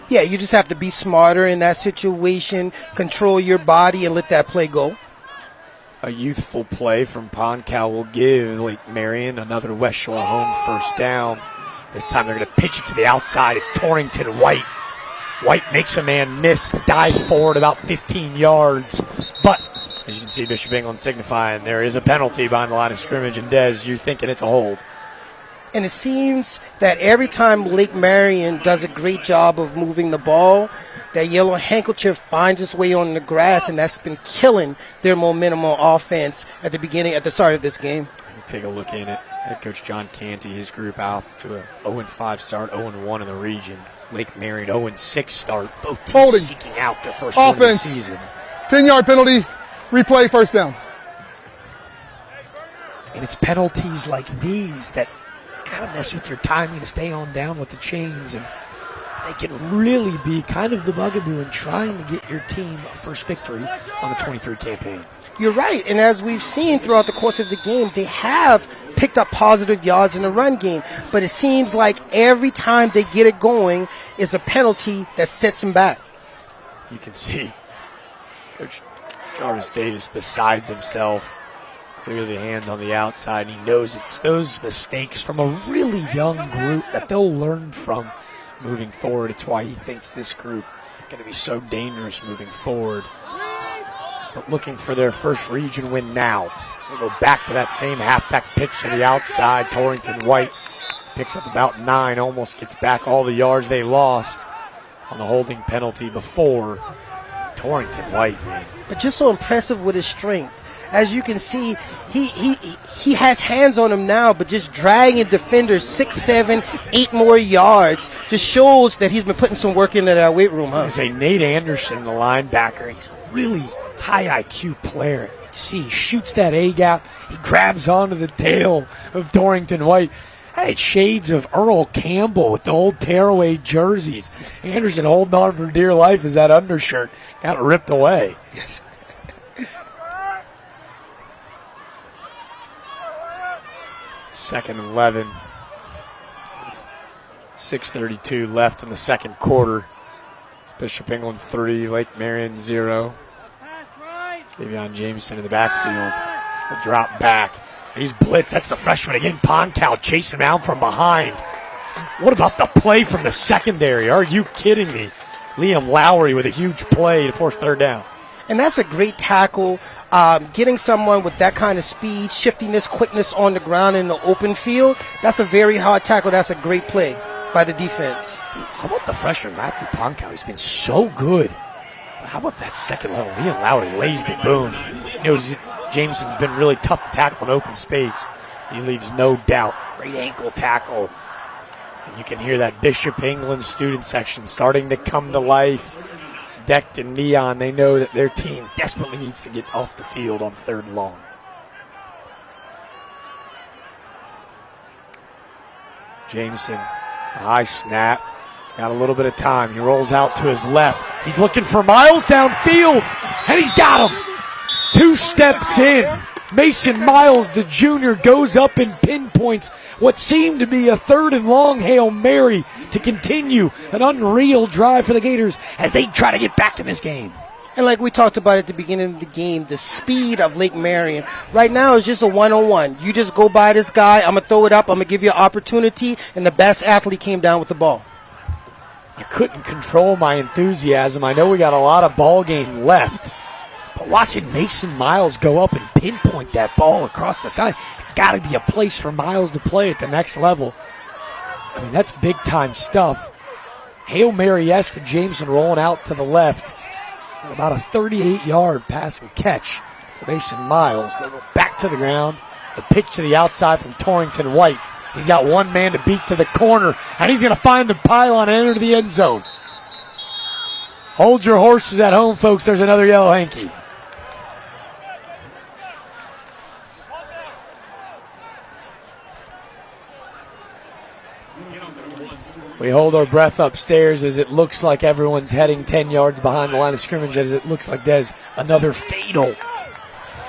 Yeah, you just have to be smarter in that situation, control your body, and let that play go. A youthful play from Ponkow will give Lake Marion another West Shore home 1st down. This time they're going to pitch it to the outside. It's Torrington White. White makes a man miss, dives forward about 15 yards. But, as you can see, Bishop England signifying there is a penalty behind the line of scrimmage. And, Des, you're thinking it's a hold. And it seems that every time Lake Marion does a great job of moving the ball, that yellow handkerchief finds its way on the grass, and that's been killing their momentum on offense at the start of this game. Take a look in it. Head coach John Canty, his group out to a 0-5 start, 0-1 in the region. Lake Marion 0-6 start. Both teams Holding. Seeking out their first win of the season. 10-yard penalty, replay, 1st down. And it's penalties like these that kind of mess with your timing to stay on down with the chains, and they can really be kind of the bugaboo in trying to get your team a first victory on the 23 campaign. You're right, and as we've seen throughout the course of the game, they have picked up positive yards in the run game, but it seems like every time they get it going is a penalty that sets them back. You can see Coach Jarvis Davis besides himself, clearly hands on the outside. He knows it's those mistakes from a really young group that they'll learn from moving forward. It's why he thinks this group is going to be so dangerous moving forward. But looking for their first region win now. They'll go back to that same halfback pitch to the outside. Torrington White picks up about 9, almost gets back all the yards they lost on the holding penalty before. Torrington White, man. But just so impressive with his strength. As you can see, he has hands on him now, but just dragging defenders 6, 7, 8 more yards just shows that he's been putting some work into that weight room, huh? I say Nate Anderson, the linebacker, he's a really high IQ player. See, he shoots that A-gap. He grabs onto the tail of Torrington White. I had shades of Earl Campbell with the old tearaway jerseys. Anderson holding on for dear life as that undershirt got ripped away. Yes. Second and 11. 6:32 left in the second quarter. It's Bishop England 3, Lake Marion 0. Javion Jameson in the backfield. A drop back. He's blitzed. That's the freshman again. Ponkow chasing him out from behind. What about the play from the secondary? Are you kidding me? Liam Lowry with a huge play to force 3rd down. And that's a great tackle Getting someone with that kind of speed, shiftiness, quickness on the ground in the open field, that's a very hard tackle. That's a great play by the defense. How about the freshman Matthew Ponkow? He's been so good. But how about that second level? Liam Lowry lays the boom. Jameson's been really tough to tackle in open space. He leaves no doubt. Great ankle tackle. And you can hear that Bishop England student section starting to come to life. Decked in neon, they know that their team desperately needs to get off the field on 3rd and long. Jameson, high snap, got a little bit of time. He rolls out to his left. He's looking for Miles downfield, and he's got him. 2 steps in. Mason Miles, the junior, goes up and pinpoints what seemed to be a 3rd and long Hail Mary to continue an unreal drive for the Gators as they try to get back in this game. And like we talked about at the beginning of the game, the speed of Lake Marion right now is just a one-on-one. You just go by this guy, I'm going to throw it up, I'm going to give you an opportunity, and the best athlete came down with the ball. I couldn't control my enthusiasm. I know we got a lot of ball game left. But watching Mason Miles go up and pinpoint that ball across the side, got to be a place for Miles to play at the next level. I mean, that's big-time stuff. Hail Mary-esque with Jameson rolling out to the left. About a 38-yard pass and catch to Mason Miles. They go back to the ground. The pitch to the outside from Torrington White. He's got one man to beat to the corner, and he's going to find the pylon and enter the end zone. Hold your horses at home, folks. There's another yellow hanky. We hold our breath upstairs as it looks like everyone's heading 10 yards behind the line of scrimmage, as it looks like there's another fatal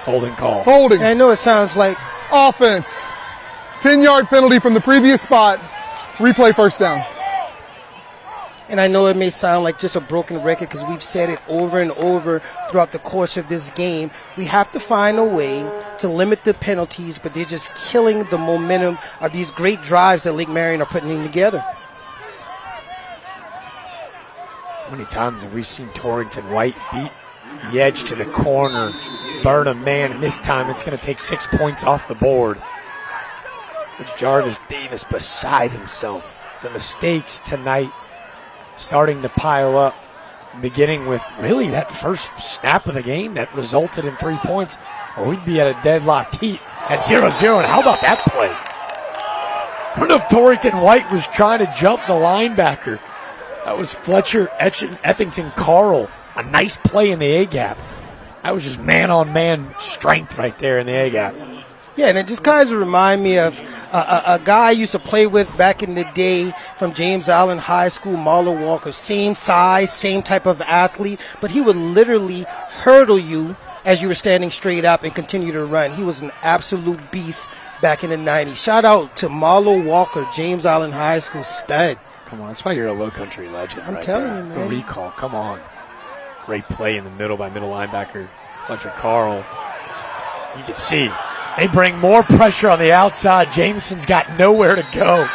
holding call. Holding. I know it sounds like Offense. 10-yard penalty from the previous spot. Replay first down. And I know it may sound like just a broken record because we've said it over and over throughout the course of this game. We have to find a way to limit the penalties, but they're just killing the momentum of these great drives that Lake Marion are putting together. How many times have we seen Torrington White beat the edge to the corner, burn a man, and this time it's going to take 6 points off the board. Which Jarvis Davis beside himself. The mistakes tonight starting to pile up, beginning with really that first snap of the game that resulted in 3 points, or we'd be at a deadlocked heat at 0-0. And how about that play? I don't know if Torrington White was trying to jump the linebacker. That was Fletcher Effington Carl. A nice play in the A-gap. That was just man-on-man strength right there in the A-gap. Yeah, and it just kind of remind me of a guy I used to play with back in the day from James Allen High School, Marlo Walker. Same size, same type of athlete, but he would literally hurdle you as you were standing straight up and continue to run. He was an absolute beast back in the 90s. Shout out to Marlo Walker, James Allen High School stud. Come on, that's why you're a low country legend. I'm right telling there. you, man. The recall, come on. Great play in the middle by middle linebacker Fletcher Carl. You can see they bring more pressure on the outside. Jameson's got nowhere to go.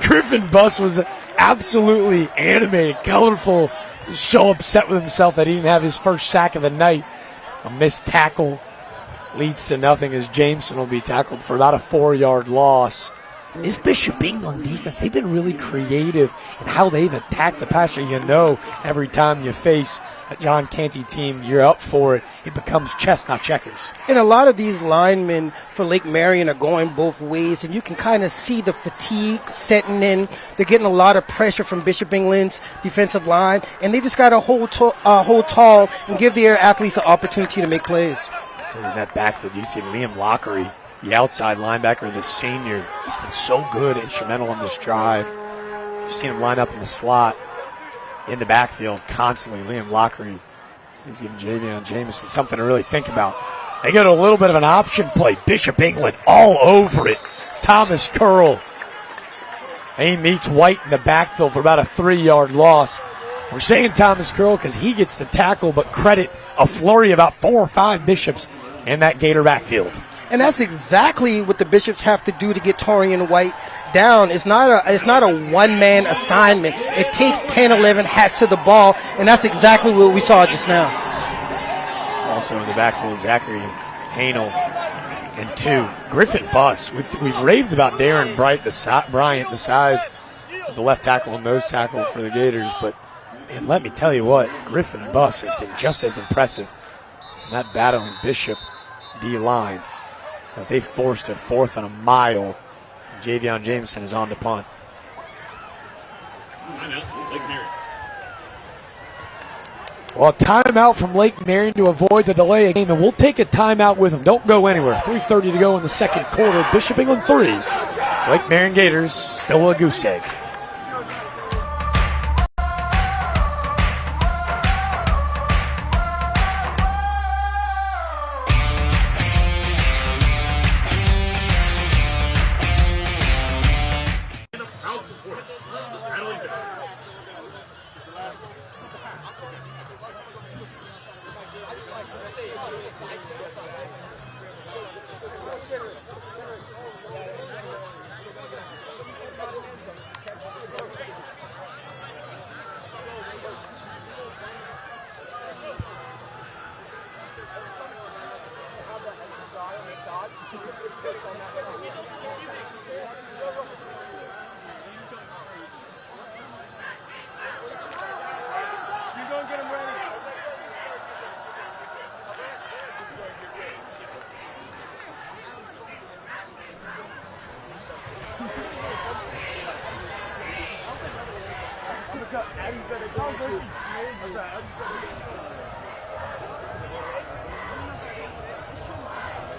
Griffin Buss was absolutely animated, colorful, so upset with himself that he didn't have his first sack of the night. A missed tackle leads to nothing as Jameson will be tackled for about a 4-yard loss. This Bishop England defense, they've been really creative in how they've attacked the passer. You know, every time you face a John Canty team, you're up for it. It becomes chess, not checkers. And a lot of these linemen for Lake Marion are going both ways, and you can kind of see the fatigue setting in. They're getting a lot of pressure from Bishop England's defensive line, and they just got to hold tall and give their athletes an opportunity to make plays. So in that backfield, you see Liam Lockery, the outside linebacker, the senior. He's been so good, instrumental on this drive. You've seen him line up in the slot, in the backfield constantly. Liam Lockery, he's giving Javion Jameson something to really think about. They go to a little bit of an option play. Bishop England all over it. Thomas Curl. He meets White in the backfield for about a 3-yard loss. We're saying Thomas Curl because he gets the tackle, but credit a flurry of about 4 or 5 Bishops in that Gator backfield. And that's exactly what the Bishops have to do to get Torian White down. It's not a one-man assignment. It takes 10, 11 hats to the ball, and that's exactly what we saw just now. Ball Also in the backfield, Zachary Hanel and 2. Griffin Buss. We've raved about Darren Bryant, the size of the left tackle and nose tackle for the Gators, but man, let me tell you what, Griffin Buss has been just as impressive in that battling Bishop D-line as they forced a 4th and a mile. Javion Jameson is on to punt. Timeout, Lake Marion. Well, timeout from Lake Marion to avoid the delay of game, and we'll take a timeout with them. Don't go anywhere. 3:30 to go in the second quarter. Bishop England 3. Lake Marion Gators still a goose egg.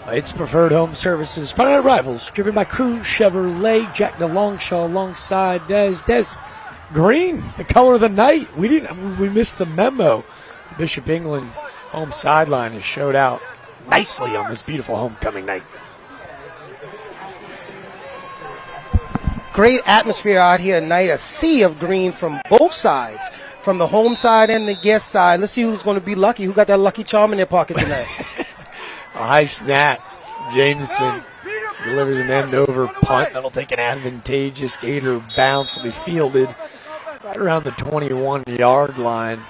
It's Preferred Home Services. Friday Night Rivals, driven by Cruz Chevrolet. Jack DeLongshaw alongside Des. Des, green, the color of the night. We missed the memo. Bishop England home sideline has showed out nicely on this beautiful homecoming night. Great atmosphere out here tonight. A sea of green from both sides, from the home side and the guest side. Let's see who's going to be lucky. Who got that lucky charm in their pocket tonight? A high snap. Jameson delivers an end-over punt that'll take an advantageous Gator bounce. Will be fielded right around the 21-yard line.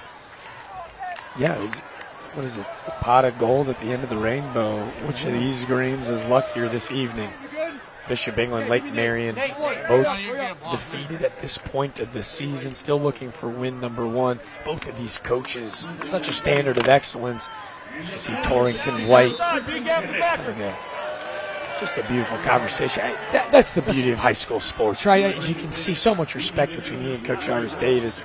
Yeah, what is it? A pot of gold at the end of the rainbow. Which of these greens is luckier this evening? Bishop England, Lake Marion, both defeated at this point of the season, still looking for win number 1. Both of these coaches, such a standard of excellence. You see Torrington White. Just a beautiful conversation. That's the beauty of high school sports, right? As you can see so much respect between you and Coach Jarvis Davis.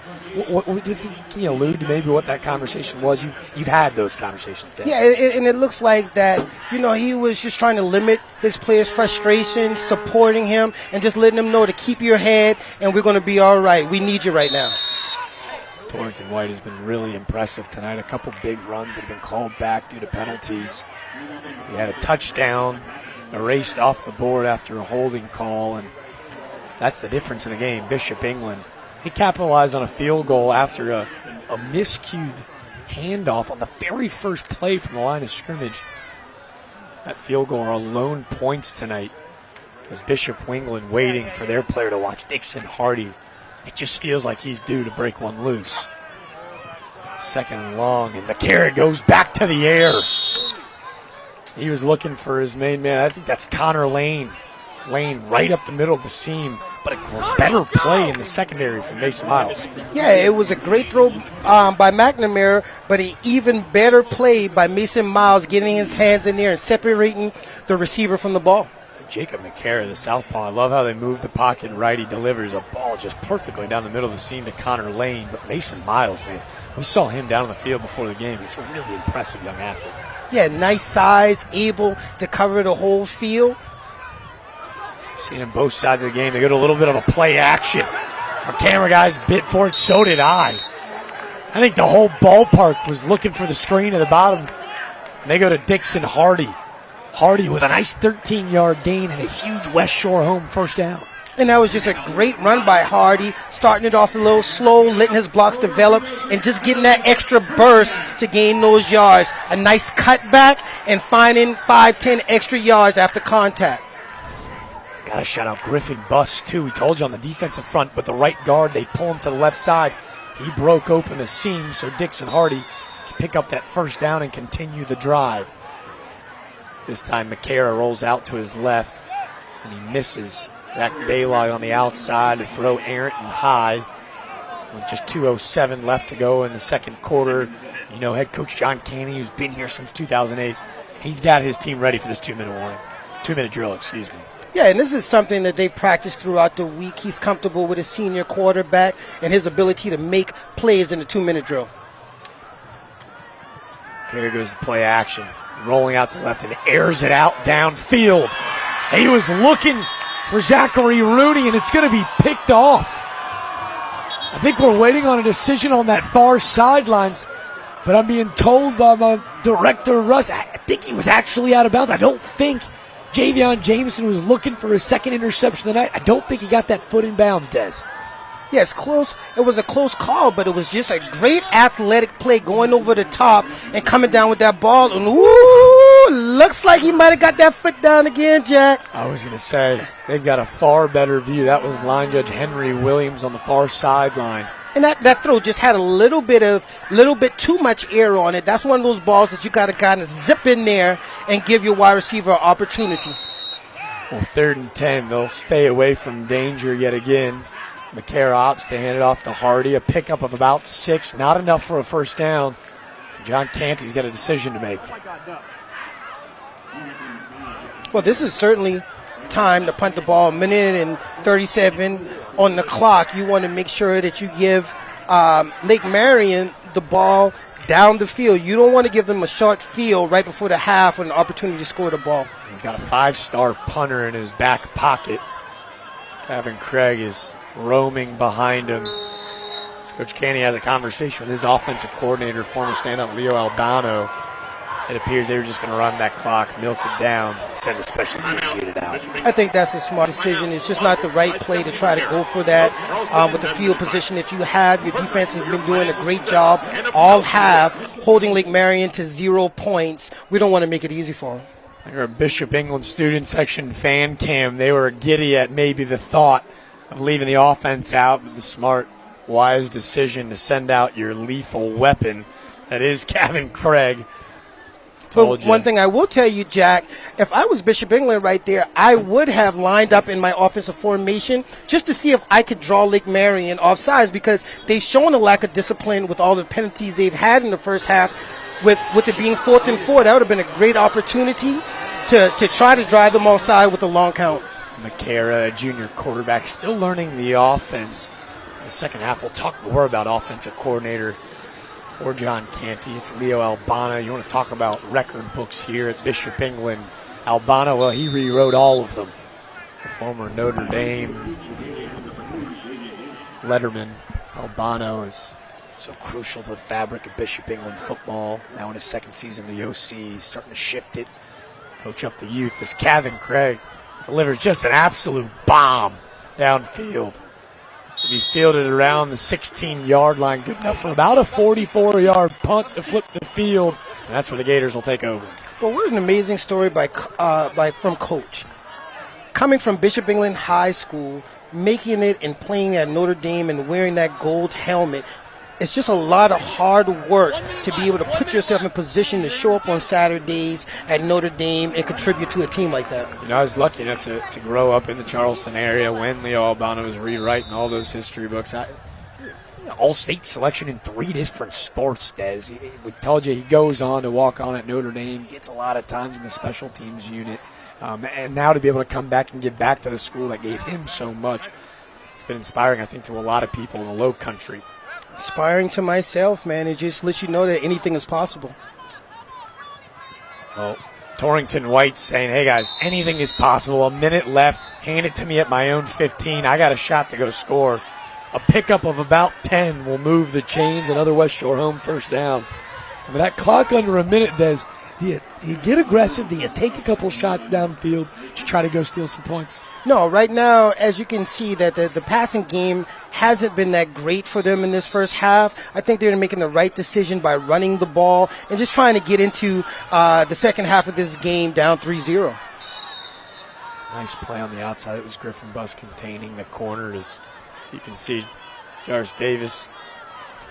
What do you think? Can you allude to maybe what that conversation was? You've had those conversations, Dave. Yeah, and it looks like that, he was just trying to limit his players' frustration, supporting him, and just letting them know to keep your head, and we're going to be all right. We need you right now. Torrington White has been really impressive tonight. A couple big runs that have been called back due to penalties. He had a touchdown erased off the board after a holding call, and that's the difference in the game. Bishop England, he capitalized on a field goal after a miscued handoff on the very first play from the line of scrimmage. That field goal alone points tonight as Bishop England waiting for their player to watch, Dixon Hardy. It just feels like he's due to break one loose. Second and long, and the carry goes back to the air. He was looking for his main man. I think that's Connor Lane. Lane right up the middle of the seam, but a better play in the secondary from Mason Miles. Yeah, it was a great throw by McNamara, but an even better play by Mason Miles, getting his hands in there and separating the receiver from the ball. Jacob McCara, the southpaw, I love how they move the pocket right. He delivers a ball just perfectly down the middle of the seam to Connor Lane. But Mason Miles, man, we saw him down on the field before the game. He's a really impressive young athlete. Yeah, nice size, able to cover the whole field. Seen him both sides of the game. They got a little bit of a play action. Our camera guys bit for it, so did I. I think the whole ballpark was looking for the screen at the bottom. And they go to Dixon Hardy. Hardy with a nice 13-yard gain and a huge West Shore home first down. And that was just a great run by Hardy, starting it off a little slow, letting his blocks develop, and just getting that extra burst to gain those yards. A nice cutback and finding 5-10 extra yards after contact. Got to shout out Griffin Buss, too. We told you on the defensive front, but the right guard, they pull him to the left side. He broke open the seam, so Dixon Hardy can pick up that first down and continue the drive. This time McCara rolls out to his left, and he misses. Zach Baylog on the outside to throw errant and high with just 2:07 left to go in the second quarter. You know, head coach John Canty, who's been here since 2008, he's got his team ready for this 2-minute drill, excuse me. Yeah, and this is something that they practiced throughout the week. He's comfortable with his senior quarterback and his ability to make plays in the 2-minute drill. Here goes the play action. Rolling out to the left and airs it out downfield. He was looking for Zachary Rooney, and it's going to be picked off. I think we're waiting on a decision on that far sidelines, but I'm being told by my director, Russ, I think he was actually out of bounds. I don't think Javion Jameson was looking for his second interception of the night. I don't think he got that foot in bounds, Des. Yeah, it's close. It was a close call, but it was just a great athletic play going over the top and coming down with that ball. And ooh, looks like he might have got that foot down again, Jack. I was going to say, they've got a far better view. That was line judge Henry Williams on the far sideline. And that throw just had a little bit too much air on it. That's one of those balls that you got to kind of zip in there and give your wide receiver an opportunity. Well, 3rd and 10, they'll stay away from danger yet again. McCara opts to hand it off to Hardy. A pickup of about 6, not enough for a first down. John Canty's got a decision to make. Well, this is certainly time to punt the ball. A minute and 37 on the clock. You want to make sure that you give Lake Marion the ball down the field. You don't want to give them a short field right before the half with an opportunity to score the ball. He's got a 5-star punter in his back pocket. Kevin Craig is roaming behind him. So Coach Canty has a conversation with his offensive coordinator, former stand-up Leo Albano. It appears they were just going to run that clock, milk it down, and send the special teams unit out. I think that's a smart decision. It's just not the right play to try to go for that with the field position that you have. Your defense has been doing a great job all half, holding Lake Marion to 0 points. We don't want to make it easy for them. Our Bishop England student section fan cam, they were giddy at maybe the thought of leaving the offense out, but the smart, wise decision to send out your lethal weapon. That is Kevin Craig. But one thing I will tell you, Jack, if I was Bishop England right there, I would have lined up in my offensive formation just to see if I could draw Lake Marion off sides, because they've shown a lack of discipline with all the penalties they've had in the first half. With it being 4th and 4, that would have been a great opportunity to try to drive them offside with a long count. McCara, a junior quarterback, still learning the offense. In the second half, we'll talk more about offensive coordinator for John Canty. It's Leo Albano. You want to talk about record books here at Bishop England. Albano, well, he rewrote all of them. The former Notre Dame letterman, Albano, is so crucial to the fabric of Bishop England football. Now in his second season in the OC, he's starting to shift it, coach up the youth. As Kevin Craig delivers just an absolute bomb downfield. He fielded around the 16-yard line, good enough for about a 44-yard punt to flip the field, and that's where the Gators will take over. Well, what an amazing story from Coach. Coming from Bishop England High School, making it and playing at Notre Dame and wearing that gold helmet, it's just a lot of hard work to be able to put yourself in position to show up on Saturdays at Notre Dame and contribute to a team like that. You know, I was lucky enough to grow up in the Charleston area when Leo Albano was rewriting all those history books. All-state selection in 3 different sports, Des. We told you he goes on to walk on at Notre Dame, gets a lot of times in the special teams unit, and now to be able to come back and give back to the school that gave him so much, it's been inspiring, I think, to a lot of people in the low country. Inspiring to myself, man. It just lets you know that anything is possible. Well, Torrington White saying, hey, guys, anything is possible. A minute left. Hand it to me at my own 15. I got a shot to go score. A pickup of about 10 will move the chains. Another West Shore home first down. I mean, that clock under a minute, Des, do you get aggressive? Do you take a couple shots downfield to try to go steal some points? No, right now, as you can see, that the passing game hasn't been that great for them in this first half. I think they're making the right decision by running the ball and just trying to get into the second half of this game down 3-0. Nice play on the outside. It was Griffin Bus containing the corner. As you can see, Jarvis Davis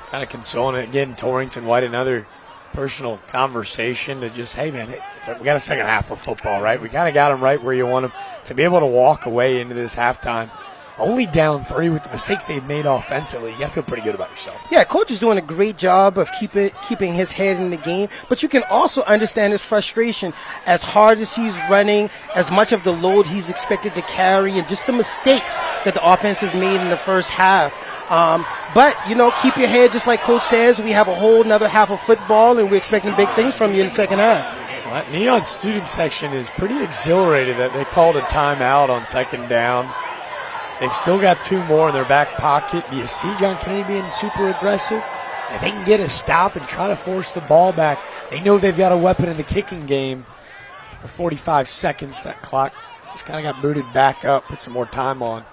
kind of consoling it. Again, Torrington White, another personal conversation to just, hey, man, we got a second half of football, right? We kind of got them right where you want them to be able to walk away into this halftime. Only down 3 with the mistakes they've made offensively. You got to feel pretty good about yourself. Yeah, coach is doing a great job of keeping his head in the game, but you can also understand his frustration as hard as he's running, as much of the load he's expected to carry, and just the mistakes that the offense has made in the first half. But, keep your head, just like coach says. We have a whole another half of football, and we're expecting big things from you in the second half. Well, that Neon student section is pretty exhilarated that they called a timeout on second down. They've still got 2 more in their back pocket. Do you see John Kennedy being super aggressive? If they can get a stop and try to force the ball back, they know they've got a weapon in the kicking game. For 45 seconds, that clock just kind of got booted back up, put some more time on.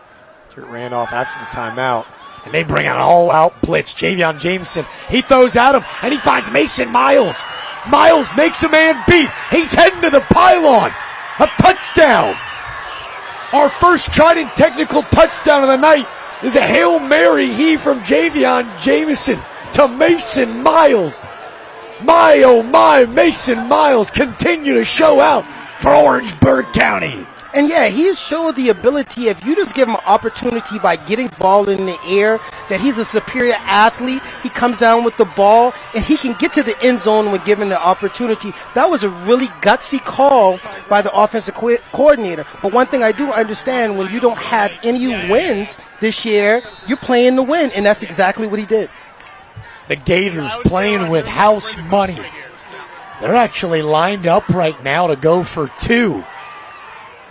It ran off after the timeout. And they bring out an all-out blitz. Javion Jameson, he throws at him, and he finds Mason Miles. Miles makes a man beat. He's heading to the pylon. A touchdown. Our first Trident technical touchdown of the night is a Hail Mary heave from Javion Jameson to Mason Miles. My, oh my, Mason Miles continue to show out for Orangeburg County. And yeah, he's showed the ability, if you just give him an opportunity by getting ball in the air, that he's a superior athlete. He comes down with the ball, and he can get to the end zone when given the opportunity. That was a really gutsy call by the offensive coordinator. But one thing I do understand, when you don't have any wins this year, you're playing to win, and that's exactly what he did. The Gators playing with house money. They're actually lined up right now to go for 2.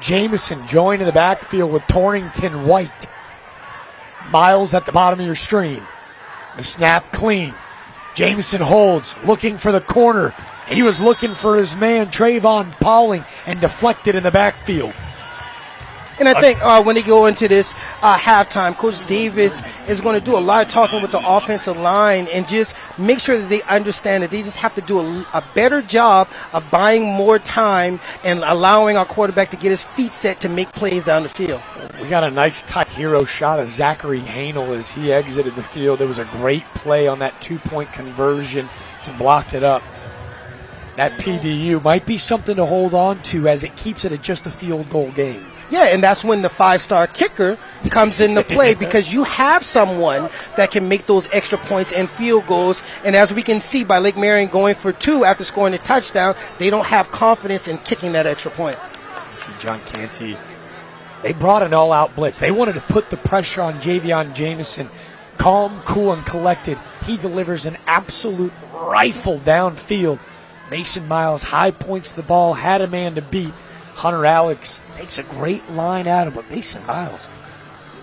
Jameson joined in the backfield with Torrington White. Miles at the bottom of your screen. The snap clean. Jameson holds, looking for the corner. He was looking for his man, Trayvon Pauling, and deflected in the backfield. And I think when they go into this halftime, Coach Davis is going to do a lot of talking with the offensive line and just make sure that they understand that they just have to do a better job of buying more time and allowing our quarterback to get his feet set to make plays down the field. We got a nice tight hero shot of Zachary Hanel as he exited the field. There was a great play on that 2-point conversion to block it up. That PBU might be something to hold on to as it keeps it at just a field goal game. Yeah, and that's when the 5-star kicker comes into play, because you have someone that can make those extra points and field goals. And as we can see by Lake Marion going for 2 after scoring a touchdown, they don't have confidence in kicking that extra point. You see John Canty, they brought an all-out blitz. They wanted to put the pressure on Javion Jameson. Calm, cool, and collected. He delivers an absolute rifle downfield. Mason Miles high points the ball, had a man to beat. Hunter Alex takes a great line at him, but Mason Miles,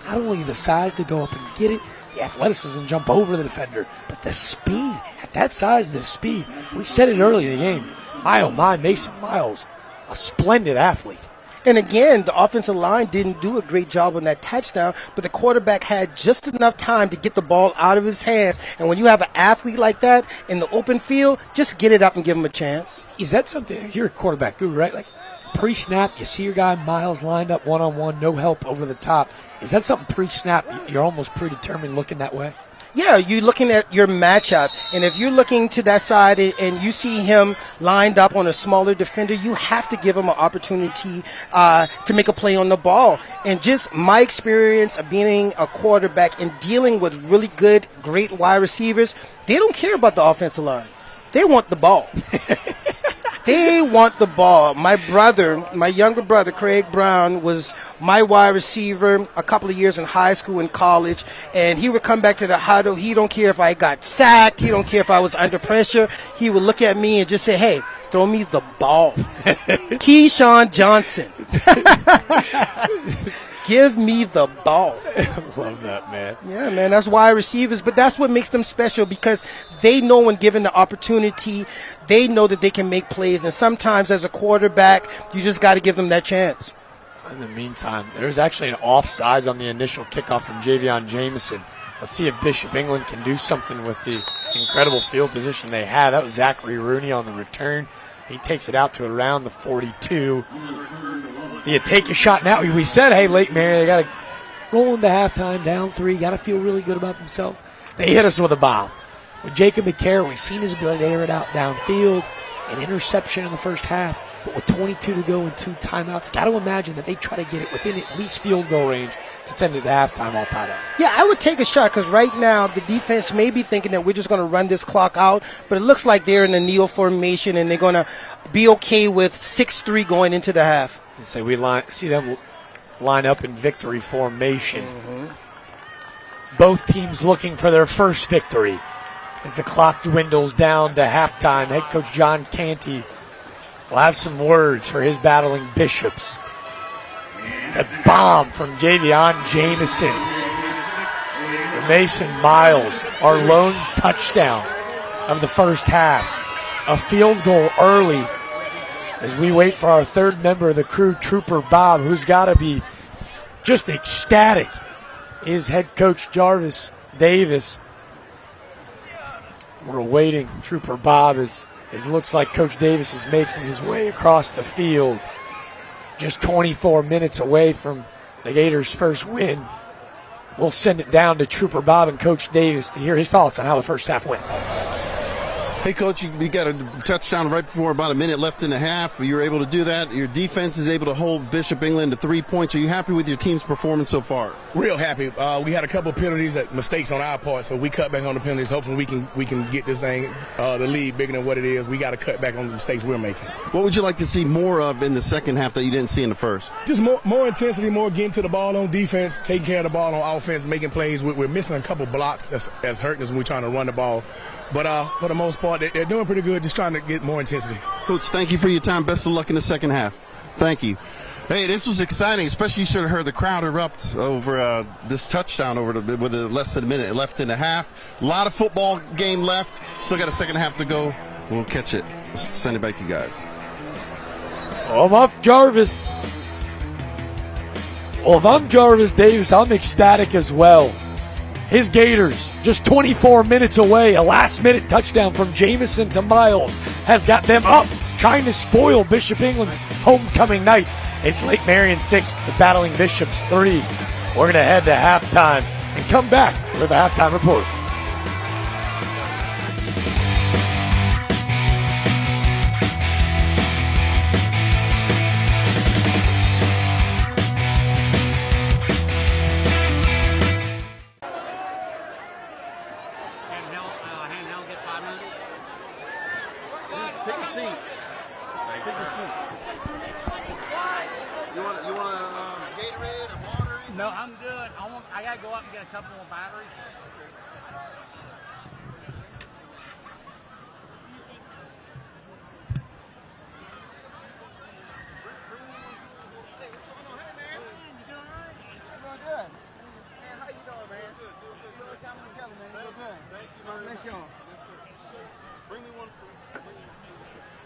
not only the size to go up and get it, the athleticism jump over the defender, but the speed. At that size, the speed. We said it early in the game. My, oh my, Mason Miles, a splendid athlete. And again, the offensive line didn't do a great job on that touchdown, but the quarterback had just enough time to get the ball out of his hands. And when you have an athlete like that in the open field, just get it up and give him a chance. Is that something? You're a quarterback guru, right? Like, pre-snap, you see your guy Miles lined up one-on-one, no help over the top. Is that something pre-snap you're almost predetermined looking that way? Yeah, you're looking at your matchup, and if you're looking to that side and you see him lined up on a smaller defender, you have to give him an opportunity to make a play on the ball. And just my experience of being a quarterback and dealing with really good, great wide receivers, they don't care about the offensive line. They want the ball. They want the ball. My younger brother, Craig Brown, was my wide receiver a couple of years in high school and college, and he would come back to the huddle. He don't care if I got sacked. He don't care if I was under pressure. He would look at me and just say, hey, throw me the ball. Keyshawn Johnson. Give me the ball. I love that, man. Yeah, man, that's wide receivers, but that's what makes them special, because they know when given the opportunity, they know that they can make plays, and sometimes as a quarterback, you just got to give them that chance. In the meantime, there's actually an offsides on the initial kickoff from Javion Jameson. Let's see if Bishop England can do something with the incredible field position they had. That was Zachary Rooney on the return. He takes it out to around the 42. Do you take a shot now? We said, hey, Lake Marion, they got to roll into halftime, down 3, got to feel really good about themselves. They hit us with a bomb. With Jacob McCarroll, we've seen his ability to air it out downfield, an interception in the first half. But with 22 to go and 2 timeouts, got to imagine that they try to get it within at least field goal range to send it to halftime all tied up. Yeah, I would take a shot because right now the defense may be thinking that we're just going to run this clock out, but it looks like they're in a neo formation and they're going to be okay with 6-3 going into the half. And so we see them line up in victory formation. Both teams looking for their first victory as the clock dwindles down to halftime. Head coach John Canty will have some words for his battling Bishops. The bomb from Javion Jamison. Mason Miles, our lone touchdown of the first half. A field goal early as we wait for our third member of the crew, Trooper Bob, who's got to be just ecstatic, is head coach Jarvis Davis. We're waiting. Trooper Bob as it looks like Coach Davis is making his way across the field. Just 24 minutes away from the Gators' first win. We'll send it down to Trooper Bob and Coach Davis to hear his thoughts on how the first half went. Hey, Coach, you got a touchdown right before about a minute left in the half. You were able to do that. Your defense is able to hold Bishop England to 3 points. Are you happy with your team's performance so far? Real happy. We had a couple of penalties, mistakes on our part, so we cut back on the penalties. Hopefully we can get this thing, the lead bigger than what it is. We got to cut back on the mistakes we're making. What would you like to see more of in the second half that you didn't see in the first? Just more intensity, more getting to the ball on defense, taking care of the ball on offense, making plays. We're missing a couple blocks that's hurting us when we're trying to run the ball. But for the most part, they're doing pretty good, just trying to get more intensity. Coach, thank you for your time. Best of luck in the second half. Thank you. Hey, this was exciting, especially you should have heard the crowd erupt over this touchdown with less than a minute left in the half. A lot of football game left. Still got a second half to go. We'll catch it. Let's send it back to you guys. Well, if I'm Jarvis Davis, I'm ecstatic as well. His Gators, just 24 minutes away, a last-minute touchdown from Jamison to Miles has got them up, trying to spoil Bishop England's homecoming night. It's Lake Marion 6, the Battling Bishops 3. We're going to head to halftime and come back with a halftime report. Take a seat. Take a seat. You want Gatorade or water? No, I'm good. I gotta go up and get a couple more batteries.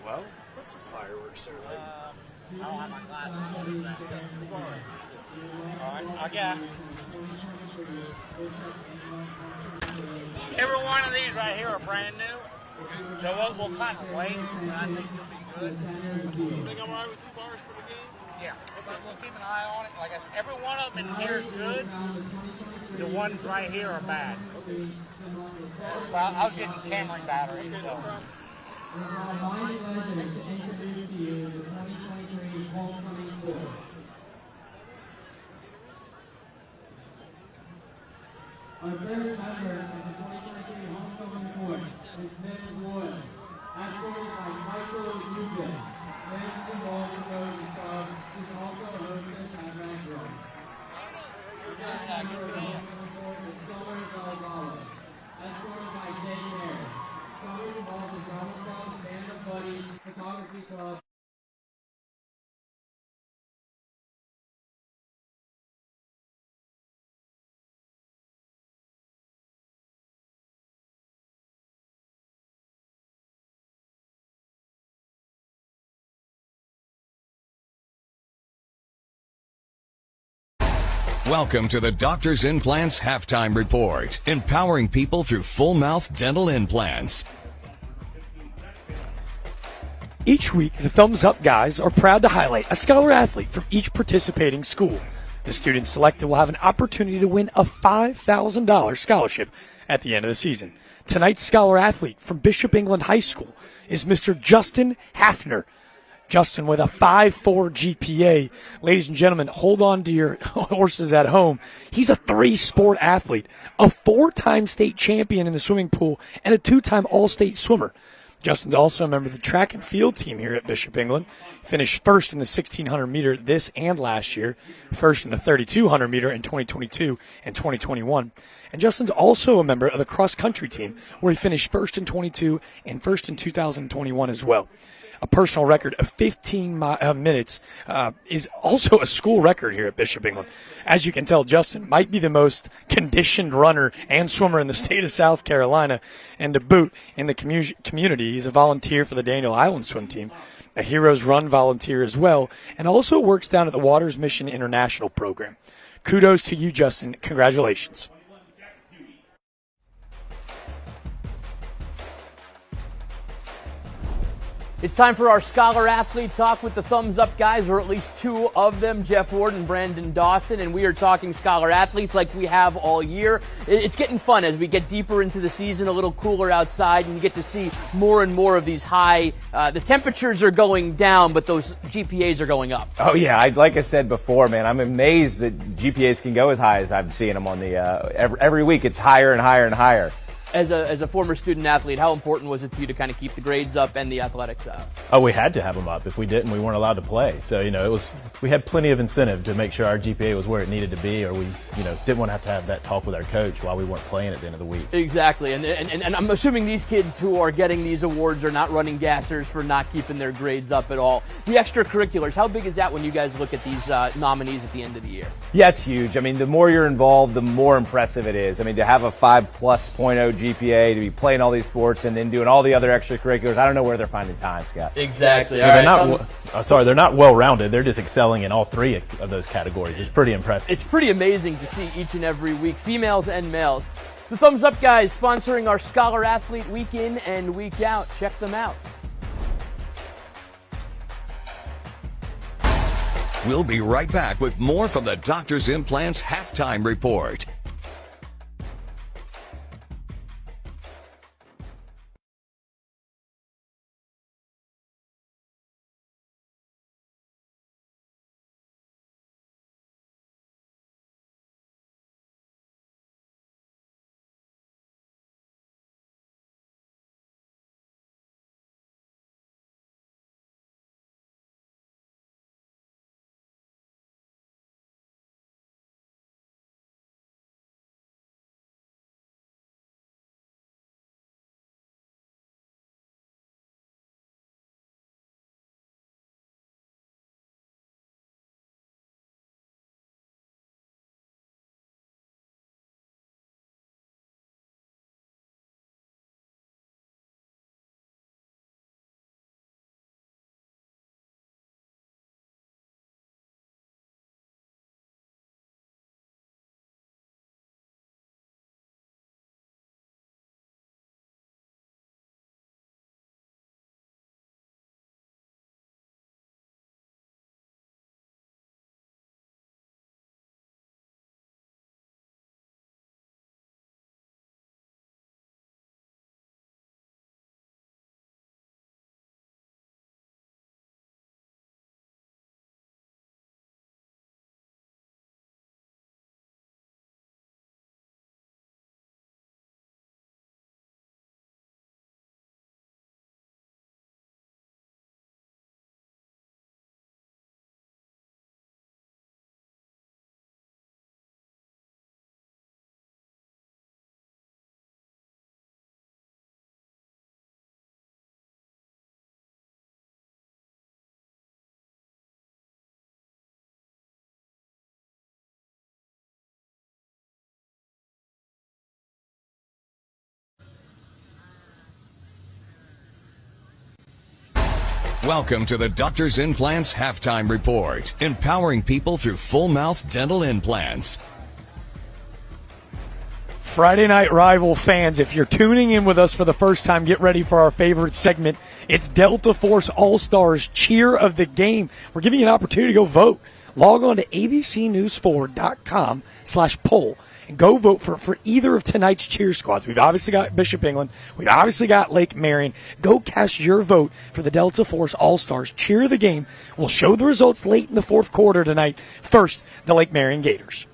Well, what's a fireworks early? I don't have my glasses. All right, I got it. Every one of these right here are brand new. So we'll kind of wait, and I think you'll be good. You think I'm all right with 2 bars for the game? Yeah, we'll keep an eye on it. Like I said, every one of them in here is good. The ones right here are bad. Well, I was getting Cameron batteries, so. Our first member of the 2023 homecoming court is Tim Wood, escorted by Michael Eugen. Ladies and Golden Rose Star is also hosted at Ragdale. The next member of the homecoming court is Summer Valvallo, escorted by Jay Harris. Summer involved the Drama Club, Band of Buddies, Photography Club. Welcome to the Doctor's Implants Halftime Report, empowering people through full mouth dental implants. Each week, the Thumbs Up guys are proud to highlight a scholar athlete from each participating school. The students selected will have an opportunity to win a $5,000 scholarship at the end of the season. Tonight's scholar athlete from Bishop England High School is Mr. Justin Hafner. Justin with a 5.4 GPA. Ladies and gentlemen, hold on to your horses at home. He's a 3-sport athlete, a 4-time state champion in the swimming pool, and a 2-time all-state swimmer. Justin's also a member of the track and field team here at Bishop England. Finished first in the 1,600 meter this and last year, first in the 3,200 meter in 2022 and 2021. And Justin's also a member of the cross-country team, where he finished first in 22 and first in 2021 as well. A personal record of 15 minutes is also a school record here at Bishop England. As you can tell, Justin might be the most conditioned runner and swimmer in the state of South Carolina. And to boot, in the community, he's a volunteer for the Daniel Island swim team, a Heroes Run volunteer as well, and also works down at the Waters Mission International program. Kudos to you, Justin. Congratulations. It's time for our Scholar Athlete Talk with the Thumbs Up guys, or at least two of them, Jeff Ward and Brandon Dawson, and we are talking Scholar Athletes like we have all year. It's getting fun as we get deeper into the season, a little cooler outside, and you get to see more and more of these high, the temperatures are going down, but those GPAs are going up. Oh yeah, like I said before, man, I'm amazed that GPAs can go as high as I'm seeing them on the, every week it's higher and higher and higher. As a former student athlete, how important was it to you to kind of keep the grades up and the athletics up? Oh, we had to have them up. If we didn't, we weren't allowed to play. So, we had plenty of incentive to make sure our GPA was where it needed to be, or we, didn't want to have that talk with our coach while we weren't playing at the end of the week. Exactly. And I'm assuming these kids who are getting these awards are not running gassers for not keeping their grades up at all. The extracurriculars, how big is that when you guys look at these nominees at the end of the year? Yeah, it's huge. I mean, the more you're involved, the more impressive it is. I mean, to have a 5+.0 GPA, to be playing all these sports and then doing all the other extracurriculars, I don't know where they're finding time, Scott. Exactly. They're not well-rounded. They're just excelling in all three of those categories. It's pretty impressive. It's pretty amazing to see each and every week, females and males. The Thumbs Up guys sponsoring our Scholar Athlete week in and week out. Check them out. We'll be right back with more from the Doctor's Implants Halftime Report. Welcome to the Doctor's Implants Halftime Report, empowering people through full mouth dental implants. Friday Night Rival fans, if you're tuning in with us for the first time, get ready for our favorite segment. It's Delta Force All-Stars Cheer of the Game. We're giving you an opportunity to go vote. Log on to abcnews4.com/poll and go vote for either of tonight's cheer squads. We've obviously got Bishop England. We've obviously got Lake Marion. Go cast your vote for the Delta Force All-Stars. Cheer the game. We'll show the results late in the fourth quarter tonight. First, the Lake Marion Gators.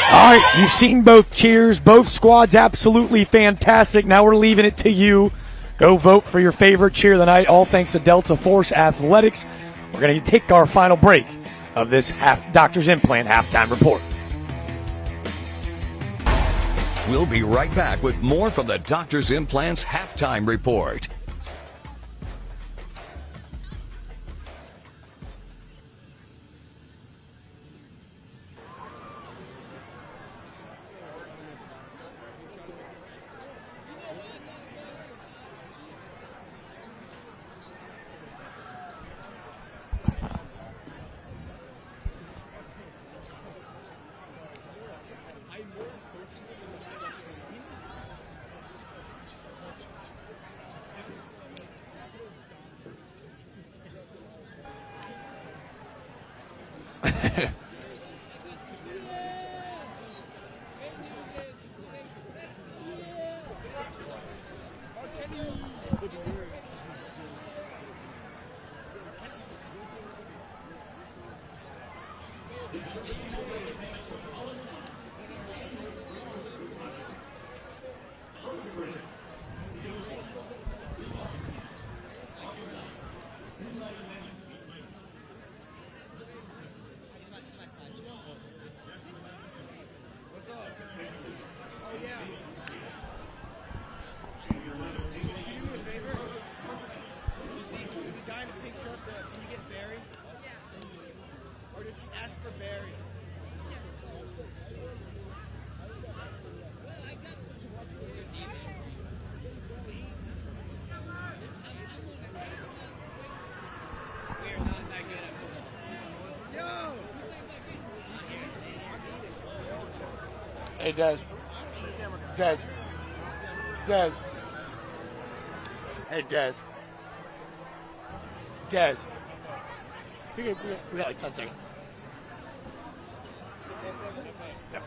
All right, you've seen both cheers, both squads absolutely fantastic. Now we're leaving it to you. Go vote for your favorite cheer of the night, all thanks to Delta Force Athletics. We're going to take our final break of this Doctor's Implant halftime report. We'll be right back with more from the Doctor's Implants halftime report. Hey, Des. Des. Hey, Des. We got like 10 seconds. Yep.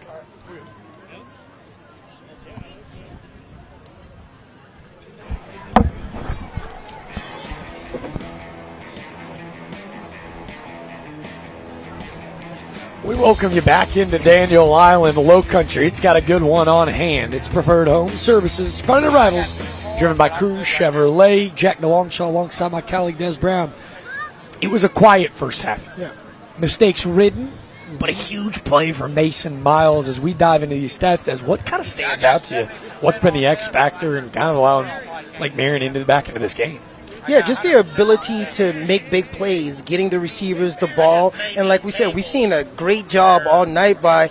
We welcome you back into Daniel Island, Low Country. It's got a good one on hand. It's Preferred Home Services, Front of Rivals, driven by Cruz Chevrolet. Jack DeLongshaw alongside my colleague Des Brown. It was a quiet first half. Yeah. Mistakes ridden, but a huge play for Mason Miles as we dive into these stats. Des, what kind of stands out to you? What's been the X factor and kind of allowing Lake Marion back into this game? Yeah, just their ability to make big plays, getting the receivers the ball. And like we said, we've seen a great job all night by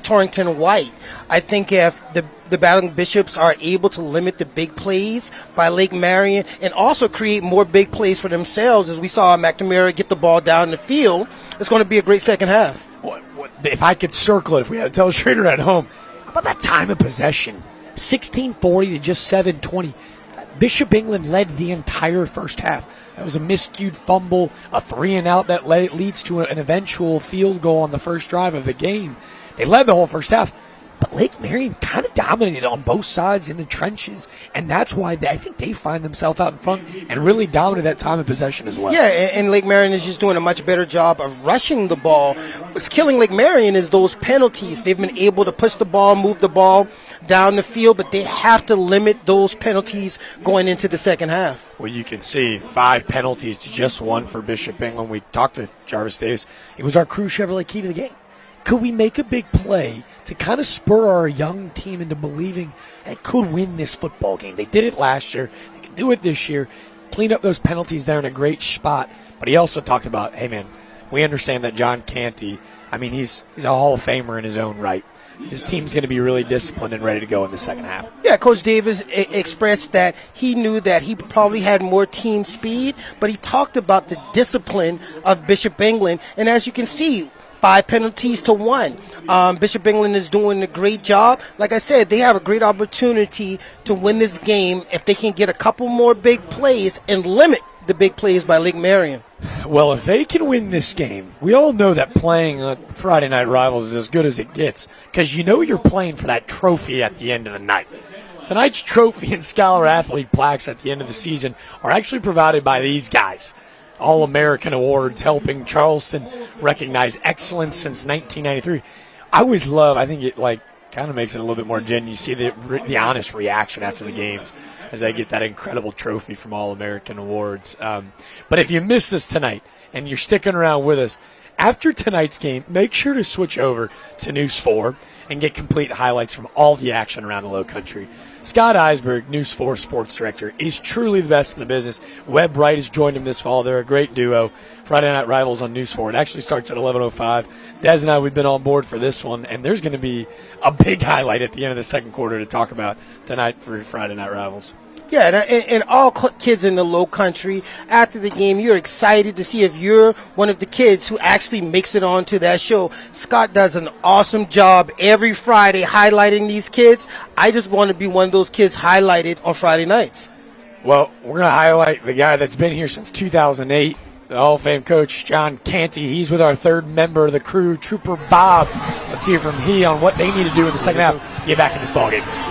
Torrington White. I think if the Battling Bishops are able to limit the big plays by Lake Marion and also create more big plays for themselves, as we saw McNamara get the ball down the field, it's going to be a great second half. If I could circle it, if we had a telestrator at home, how about that time of possession? 16:40 to just 7:20. Bishop England led the entire first half. That was a miscued fumble, a 3-and-out that leads to an eventual field goal on the first drive of the game. They led the whole first half, but Lake Marion kind of dominated on both sides in the trenches, and that's why I think they find themselves out in front and really dominated that time of possession as well. Yeah, and Lake Marion is just doing a much better job of rushing the ball. What's killing Lake Marion is those penalties. They've been able to push the ball, move the ball down the field, but they have to limit those penalties going into the second half. Well, you can see 5 penalties to just 1 for Bishop England. We talked to Jarvis Davis. It was our Crew Chevrolet key to the game. Could we make a big play to kind of spur our young team into believing they could win this football game? They did it last year. They can do it this year. Clean up those penalties there in a great spot. But he also talked about, hey, man, we understand that John Canty, I mean, he's a Hall of Famer in his own right. His team's going to be really disciplined and ready to go in the second half. Yeah, Coach Davis expressed that he knew that he probably had more team speed, but he talked about the discipline of Bishop England. And as you can see, 5 penalties to 1. Bishop England is doing a great job. Like I said, they have a great opportunity to win this game if they can get a couple more big plays and limit the big plays by Lake Marion. Well, if they can win this game, we all know that playing Friday Night Rivals is as good as it gets because you know you're playing for that trophy at the end of the night. Tonight's trophy and Scholar Athlete plaques at the end of the season are actually provided by these guys. All-American Awards helping Charleston recognize excellence since 1993. I always love, I think it kind of makes it a little bit more genuine. You see the honest reaction after the games as I get that incredible trophy from All-American Awards. But if you missed this tonight and you're sticking around with us, after tonight's game, make sure to switch over to News 4 and get complete highlights from all the action around the Lowcountry. Scott Eisberg, News 4 sports director, is truly the best in the business. Webb Wright has joined him this fall. They're a great duo. Friday Night Rivals on News 4. It actually starts at 11:05. Des and I, we've been on board for this one, and there's going to be a big highlight at the end of the second quarter to talk about tonight for Friday Night Rivals. Yeah, and all kids in the Lowcountry, after the game, you're excited to see if you're one of the kids who actually makes it onto that show. Scott does an awesome job every Friday highlighting these kids. I just want to be one of those kids highlighted on Friday nights. Well, we're going to highlight the guy that's been here since 2008, the Hall of Fame coach, John Canty. He's with our third member of the crew, Trooper Bob. Let's hear from he on what they need to do in the second half to get back in this ballgame.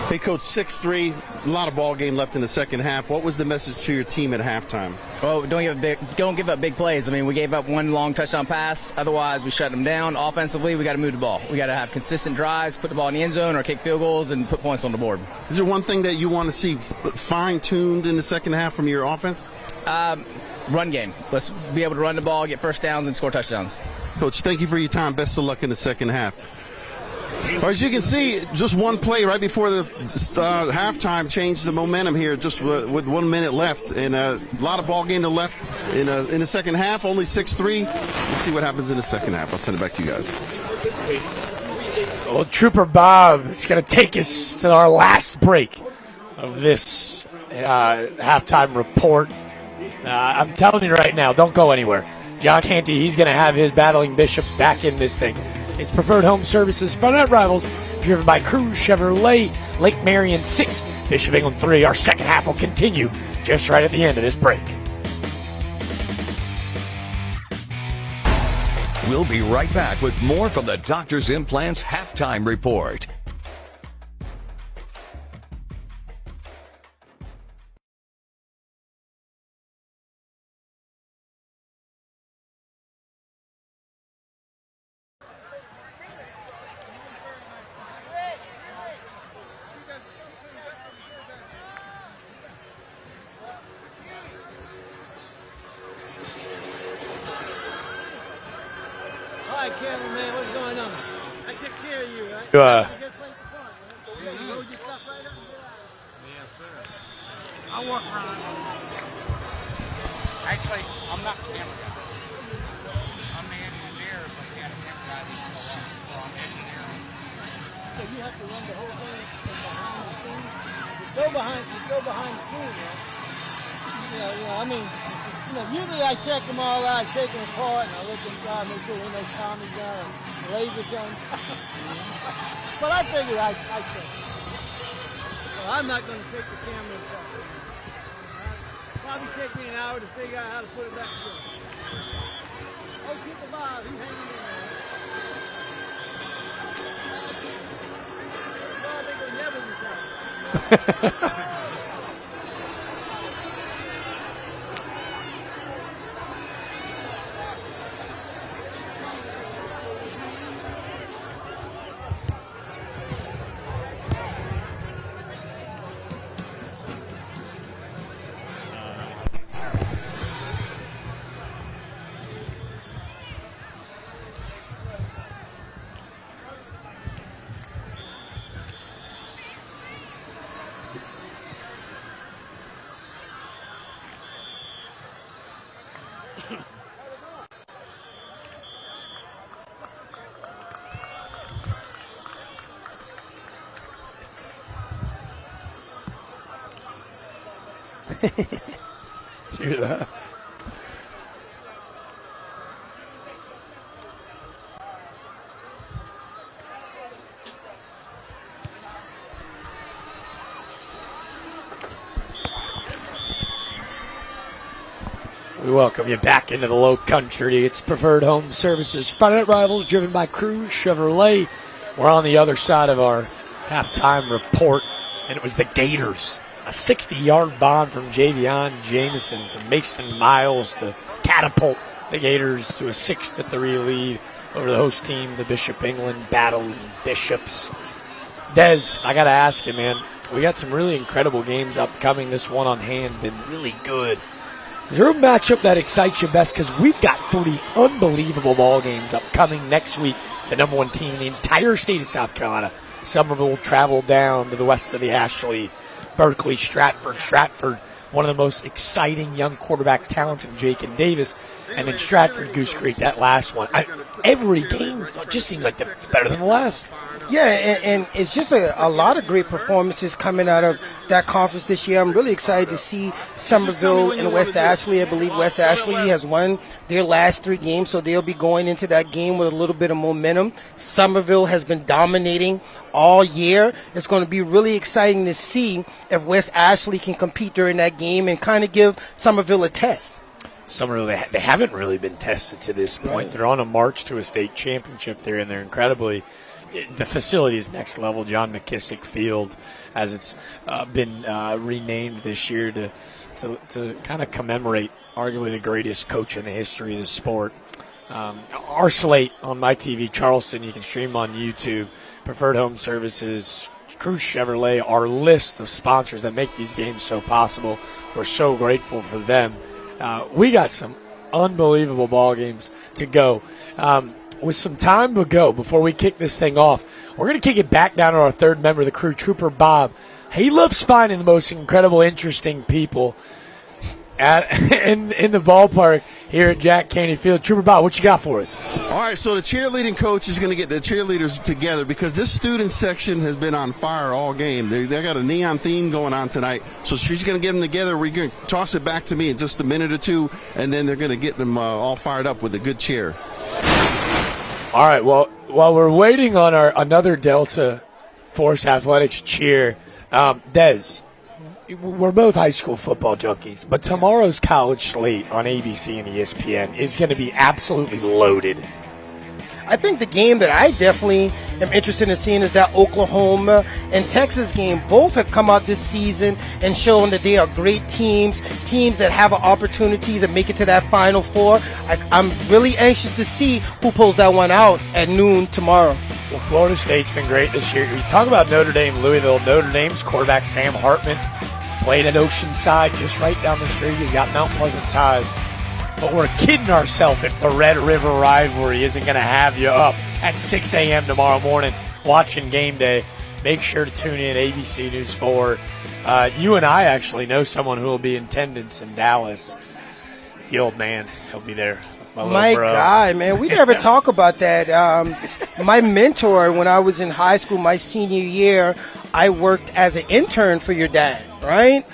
Hey, Coach, 6-3, a lot of ball game left in the second half. What was the message to your team at halftime? Well, don't give up big plays. I mean, we gave up one long touchdown pass. Otherwise, we shut them down. Offensively, we got to move the ball. We got to have consistent drives, put the ball in the end zone, or kick field goals and put points on the board. Is there one thing that you want to see fine-tuned in the second half from your offense? Run game. Let's be able to run the ball, get first downs, and score touchdowns. Coach, thank you for your time. Best of luck in the second half. As you can see, just one play right before the halftime changed the momentum here just with 1 minute left. And a lot of ball game to left in the second half, only 6-3. We'll see what happens in the second half. I'll send it back to you guys. Well, Trooper Bob is going to take us to our last break of this halftime report. I'm telling you right now, don't go anywhere. John Canty, he's going to have his battling Bishop back in this thing. It's Preferred Home Services Friday Night Rivals, driven by Crew Chevrolet. Lake Marion 6, Bishop England 3. Our second half will continue just right at the end of this break. We'll be right back with more from the Doctor's Implants Halftime Report. Cameraman, what's going on? I took care of you, right? I'll walk around. Actually, I'm not the camera guy. I'm the engineer, but you got a camera guy that can go on. So I'm engineering. So you have to run the whole thing behind the scenes? You go behind the scenes, right? I mean, usually I check them all out, take them apart, and I look inside, make sure ain't no Tommy gun or laser gun. But I figured I'd check. Well, I'm not going to take the camera apart. Probably take me an hour to figure out how to put it back together. Oh, keep the ball. He's hanging in there. Oh, they will never be done. Hear that? We welcome you back into the Low Country. It's Preferred Home Services Friday Night Rivals, driven by Cruz Chevrolet. We're on the other side of our halftime report, and it was the Gators. A 60-yard bomb from Javion Jameson to Mason Miles to catapult the Gators to a 6-3 lead over the host team, the Bishop England Battling Bishops. Des, I got to ask you, man, we got some really incredible games upcoming. This one on hand been really good. Is there a matchup that excites you best? Because we've got 3 unbelievable ball games upcoming next week. The number 1 team in the entire state of South Carolina. Somerville will travel down to the west of the Ashley. Berkeley, Stratford, one of the most exciting young quarterback talents in Jake and Davis, and then Stratford, Goose Creek, that last one. Every game just seems like they're better than the last. Yeah, and it's just a lot of great performances coming out of that conference this year. I'm really excited to see Somerville and West Ashley. I believe West Ashley has won their last 3 games, so they'll be going into that game with a little bit of momentum. Somerville has been dominating all year. It's going to be really exciting to see if West Ashley can compete during that game and kind of give Somerville a test. Somerville, they haven't really been tested to this point. Right. They're on a march to a state championship there, and they're incredibly – the facility is next level. John McKissick Field, as it's been renamed this year to kind of commemorate arguably the greatest coach in the history of the sport. Our slate on My TV Charleston, you can stream on YouTube. Preferred Home Services, Cruz Chevrolet, our list of sponsors that make these games so possible. We're so grateful for them. We got some unbelievable ball games to go. With some time to go before we kick this thing off, we're going to kick it back down to our third member of the crew, Trooper Bob. He loves finding the most incredible, interesting people in the ballpark here at Jack Caney Field. Trooper Bob, what you got for us? All right, so the cheerleading coach is going to get the cheerleaders together because this student section has been on fire all game. They got a neon theme going on tonight, so she's going to get them together. We're going to toss it back to me in just a minute or two, and then they're going to get them all fired up with a good cheer. All right, well, while we're waiting on our another Delta Force Athletics cheer, Des, we're both high school football junkies, but tomorrow's college slate on ABC and ESPN is going to be absolutely loaded. I think the game that I definitely am interested in seeing is that Oklahoma and Texas game. Both have come out this season and shown that they are great teams that have an opportunity to make it to that Final Four. I'm really anxious to see who pulls that one out at noon tomorrow. Well, Florida State's been great this year. You talk about Notre Dame, Louisville. Notre Dame's quarterback Sam Hartman played at Oceanside just right down the street. He's got Mount Pleasant ties. But we're kidding ourselves if the Red River rivalry isn't going to have you up at 6 a.m. tomorrow morning watching game day. Make sure to tune in, ABC News 4. You and I actually know someone who will be in attendance in Dallas. The old man, he'll be there with my little bro. God, man, we never talk about that. My mentor, when I was in high school, my senior year, I worked as an intern for your dad, right?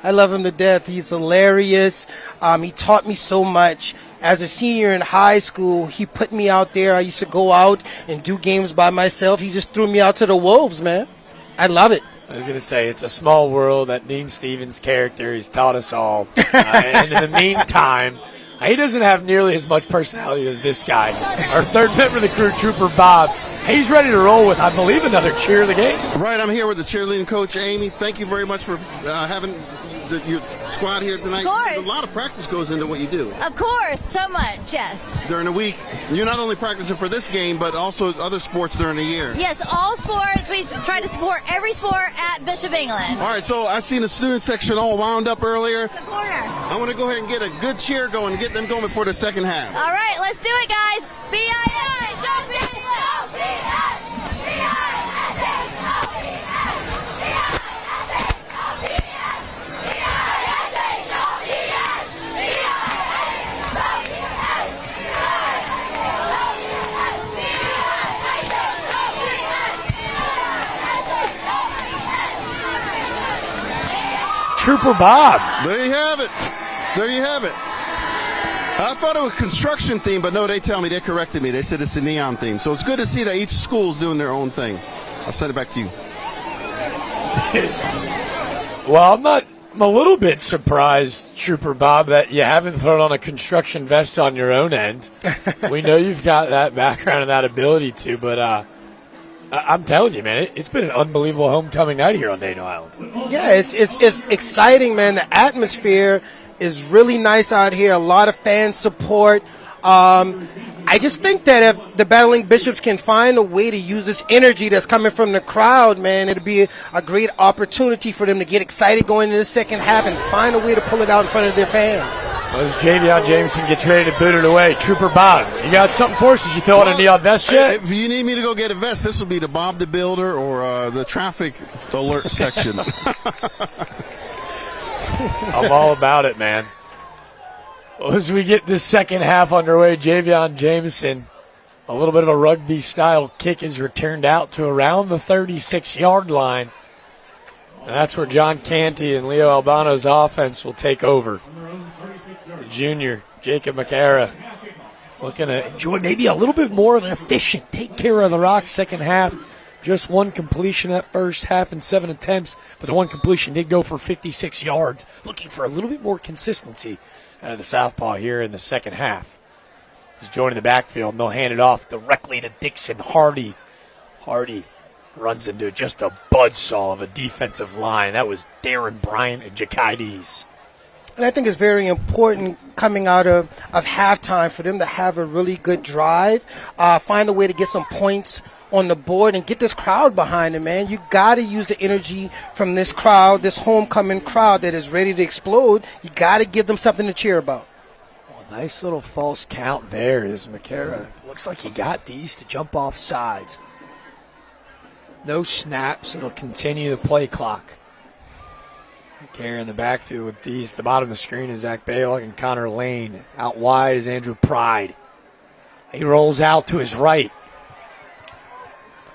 I love him to death. He's hilarious. He taught me so much. As a senior in high school, he put me out there. I used to go out and do games by myself. He just threw me out to the wolves, man. I love it. I was going to say, it's a small world. That Dean Stevens character, he's taught us all. And in the meantime, he doesn't have nearly as much personality as this guy. Our third member of the crew, Trooper Bob, he's ready to roll with, I believe, another cheer of the game. Right, I'm here with the cheerleading coach, Amy. Thank you very much for having your squad here tonight. Of course. A lot of practice goes into what you do. Of course, so much, yes. During the week, you're not only practicing for this game, but also other sports during the year. Yes, all sports. We try to support every sport at Bishop England. All right, so I seen the student section all wound up earlier. The corner. I want to go ahead and get a good cheer going and get them going before the second half. All right, let's do it, guys. B-I-N, go B-I-N, Trooper Bob. There you have it. There you have it. I thought it was construction theme, but no, they tell me, they corrected me. They said it's a neon theme. So it's good to see that each school's doing their own thing. I'll send it back to you. Well, I'm a little bit surprised, Trooper Bob, that you haven't thrown on a construction vest on your own end. We know you've got that background and that ability to, but I'm telling you, man, it's been an unbelievable homecoming night here on Daniel Island. Yeah, it's exciting, man. The atmosphere is really nice out here. A lot of fan support. I just think that if the Battling Bishops can find a way to use this energy that's coming from the crowd, man, it'll be a great opportunity for them to get excited going into the second half and find a way to pull it out in front of their fans. Well, as Javion Jameson gets ready to boot it away, Trooper Bob, you got something for us? Did you throw on a neon vest yet? If you need me to go get a vest, this will be the Bob the Builder or the traffic alert section. I'm all about it, man. As we get this second half underway, Javion Jameson, a little bit of a rugby-style kick is returned out to around the 36-yard line. And that's where John Canty and Leo Albano's offense will take over. The junior, Jacob McCara, looking to enjoy maybe a little bit more of an efficient, take care of the rock second half. Just one completion that first half and 7 attempts, but the one completion did go for 56 yards. Looking for a little bit more consistency out of the southpaw here in the second half. He's joining the backfield, and they'll hand it off directly to Dixon Hardy. Hardy runs into just a buzzsaw of a defensive line. That was Darren Bryant and Jakides. And I think it's very important coming out of halftime for them to have a really good drive, find a way to get some points on the board and get this crowd behind them, man. You got to use the energy from this crowd, this homecoming crowd that is ready to explode. You got to give them something to cheer about. Well, nice little false count there is McCara. Looks like he got these to jump off sides. No snaps. It'll continue the play clock. McCara in the backfield with these. The bottom of the screen is Zach Baylock and Connor Lane. Out wide is Andrew Pride. He rolls out to his right.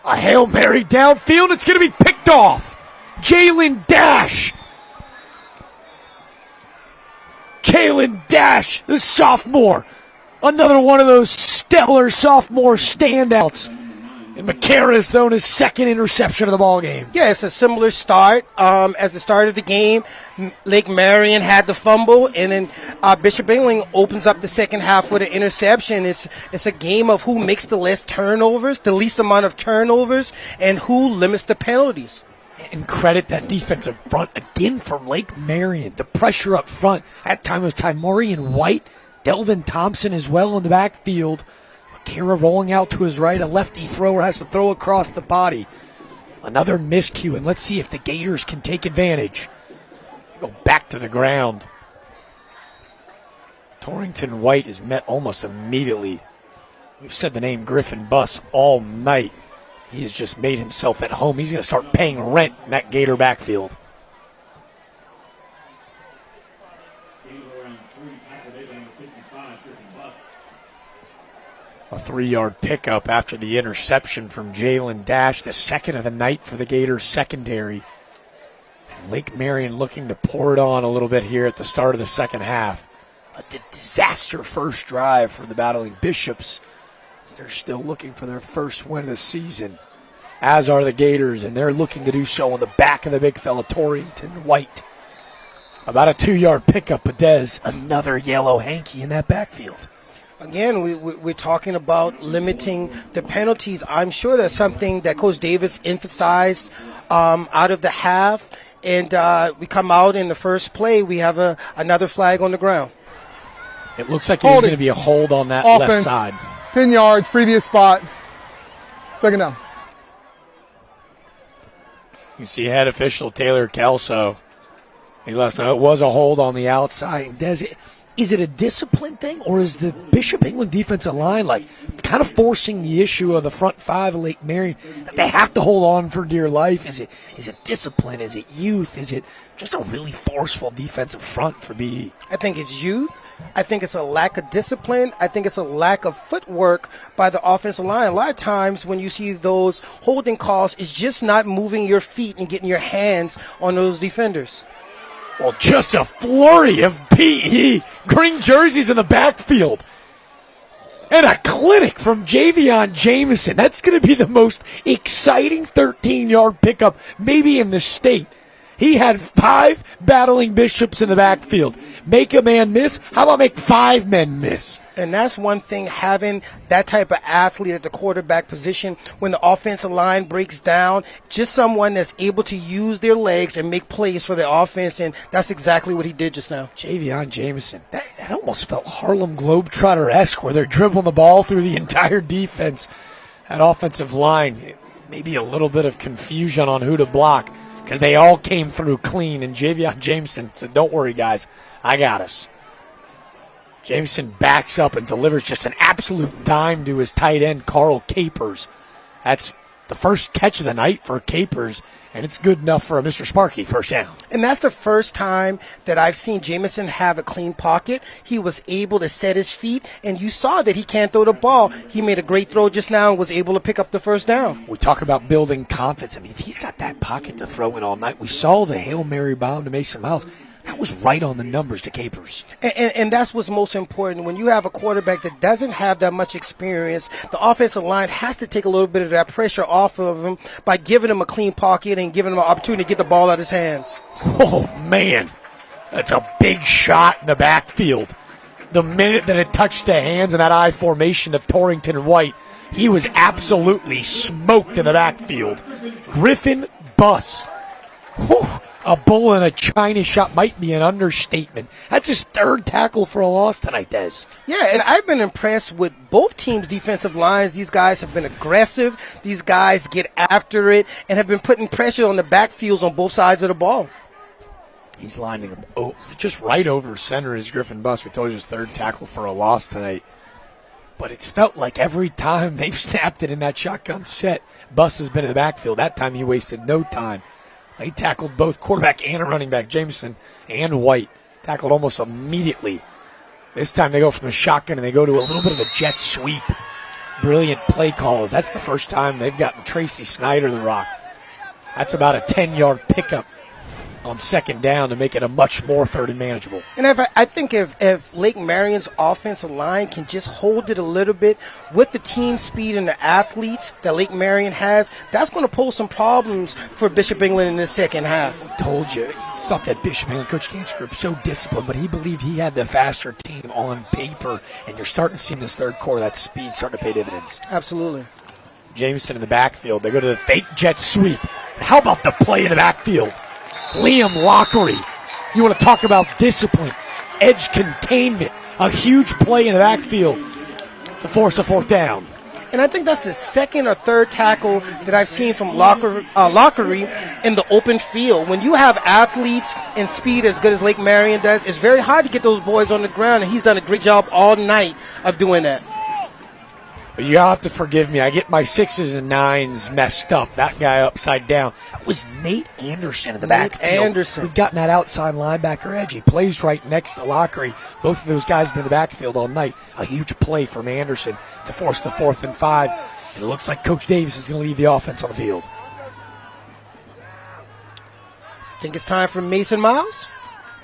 A Hail Mary downfield. It's going to be picked off. Jalen Dash. Jalen Dash, the sophomore. Another one of those stellar sophomore standouts. And McCara has thrown his second interception of the ball game. Yeah, it's a similar start as the start of the game. Lake Marion had the fumble, and then Bishop England opens up the second half with an interception. It's a game of who makes the least turnovers, the least amount of turnovers, and who limits the penalties. And credit that defensive front again from Lake Marion. The pressure up front. At time was Tymorian White, Delvin Thompson as well in the backfield. McCara rolling out to his right. A lefty thrower has to throw across the body. Another miscue, and let's see if the Gators can take advantage. Go back to the ground. Torrington White is met almost immediately. We've said the name Griffin Buss all night. He has just made himself at home. He's going to start paying rent in that Gator backfield. A 3-yard pickup after the interception from Jalen Dash, the second of the night for the Gators secondary. Lake Marion looking to pour it on a little bit here at the start of the second half. A disaster first drive for the Battling Bishops as they're still looking for their first win of the season. as are the Gators, and they're looking to do so on the back of the big fella, Torrington White. About a 2-yard pickup, but Dez, another yellow hanky in that backfield. Again, we're talking about limiting the penalties. I'm sure that's something that Coach Davis emphasized out of the half. And we come out in the first play, we have another flag on the ground. It looks like there's going to be a hold on that left side. 10 yards, previous spot. Second down. You see head official Taylor Kelso. He let us know it was a hold on the outside. Is it a discipline thing, or is the Bishop England defensive line like kind of forcing the issue of the front five of Lake Marion that they have to hold on for dear life? Is it discipline? Is it youth? Is it just a really forceful defensive front for BE? I think it's youth. I think it's a lack of discipline. I think it's a lack of footwork by the offensive line. A lot of times when you see those holding calls, it's just not moving your feet and getting your hands on those defenders. Well, just a flurry of PE. Green jerseys in the backfield. And a clinic from Javion Jameson. That's going to be the most exciting 13-yard pickup maybe in the state. He had 5 battling Bishops in the backfield. Make a man miss? How about make 5 men miss? And that's one thing, having that type of athlete at the quarterback position when the offensive line breaks down, just someone that's able to use their legs and make plays for the offense, and that's exactly what he did just now. Javion Jameson, that almost felt Harlem Globetrotter-esque where they're dribbling the ball through the entire defense. That offensive line, maybe a little bit of confusion on who to block, because they all came through clean, and Javion Jameson said, don't worry, guys, I got us. Jameson backs up and delivers just an absolute dime to his tight end, Carl Capers. That's the first catch of the night for Capers, and it's good enough for a Mr. Sparky first down. And that's the first time that I've seen Jameson have a clean pocket. He was able to set his feet, and you saw that he can't throw the ball. He made a great throw just now and was able to pick up the first down. We talk about building confidence. I mean, if he's got that pocket to throw in all night, we saw the Hail Mary bomb to Mason Miles. That was right on the numbers to Capers. And that's what's most important. When you have a quarterback that doesn't have that much experience, the offensive line has to take a little bit of that pressure off of him by giving him a clean pocket and giving him an opportunity to get the ball out of his hands. Oh, man. That's a big shot in the backfield. The minute that it touched the hands in that I formation of Torrington White, he was absolutely smoked in the backfield. Griffin Buss. Whew. A bull in a China shop might be an understatement. That's his 3rd tackle for a loss tonight, Des. Yeah, and I've been impressed with both teams' defensive lines. These guys have been aggressive. These guys get after it and have been putting pressure on the backfields on both sides of the ball. He's lining up just right over center is Griffin Buss. We told you his 3rd tackle for a loss tonight. But it's felt like every time they've snapped it in that shotgun set, Buss has been in the backfield. That time he wasted no time. He tackled both quarterback and running back, Jameson and White. Tackled almost immediately. This time they go from the shotgun and they go to a little bit of a jet sweep. Brilliant play calls. That's the first time they've gotten Tracy Snyder the rock. That's about a 10-yard pickup on 2nd down to make it a much more 3rd and manageable. And I think if Lake Marion's offensive line can just hold it a little bit with the team speed and the athletes that Lake Marion has, that's going to pose some problems for Bishop England in the second half. I told you, it's not that Bishop England Coach Cancer Group so disciplined, but he believed he had the faster team on paper, and you're starting to see in this 3rd quarter that speed starting to pay dividends. Absolutely. Jameson in the backfield. They go to the fake jet sweep. How about the play in the backfield? Liam Lockery. You want to talk about discipline, edge containment, a huge play in the backfield to force a 4th down. And I think that's the 2nd or 3rd tackle that I've seen from Lockery in the open field. When you have athletes and speed as good as Lake Marion does, it's very hard to get those boys on the ground, and he's done a great job all night of doing that. But you have to forgive me. I get my 6s and 9s messed up. That guy upside down. That was Nate Anderson in the backfield. Anderson. We've gotten that outside linebacker edge. He plays right next to Lockery. Both of those guys have been in the backfield all night. A huge play from Anderson to force the 4th and 5. And it looks like Coach Davis is going to leave the offense on the field. I think it's time for Mason Miles.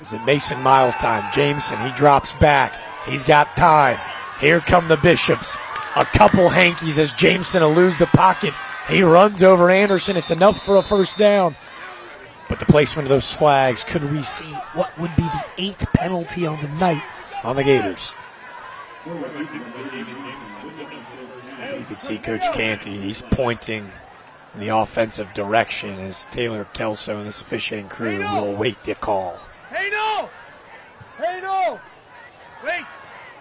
Is it Mason Miles time? Jameson, he drops back. He's got time. Here come the Bishops. A couple hankies as Jameson eludes the pocket. He runs over Anderson. It's enough for a first down. But the placement of those flags, could we see what would be the 8th penalty on the night on the Gators? You can see Coach Canty. He's pointing in the offensive direction as Taylor Kelso and this officiating crew will await the call. Hey, no! Hey, no! Wait!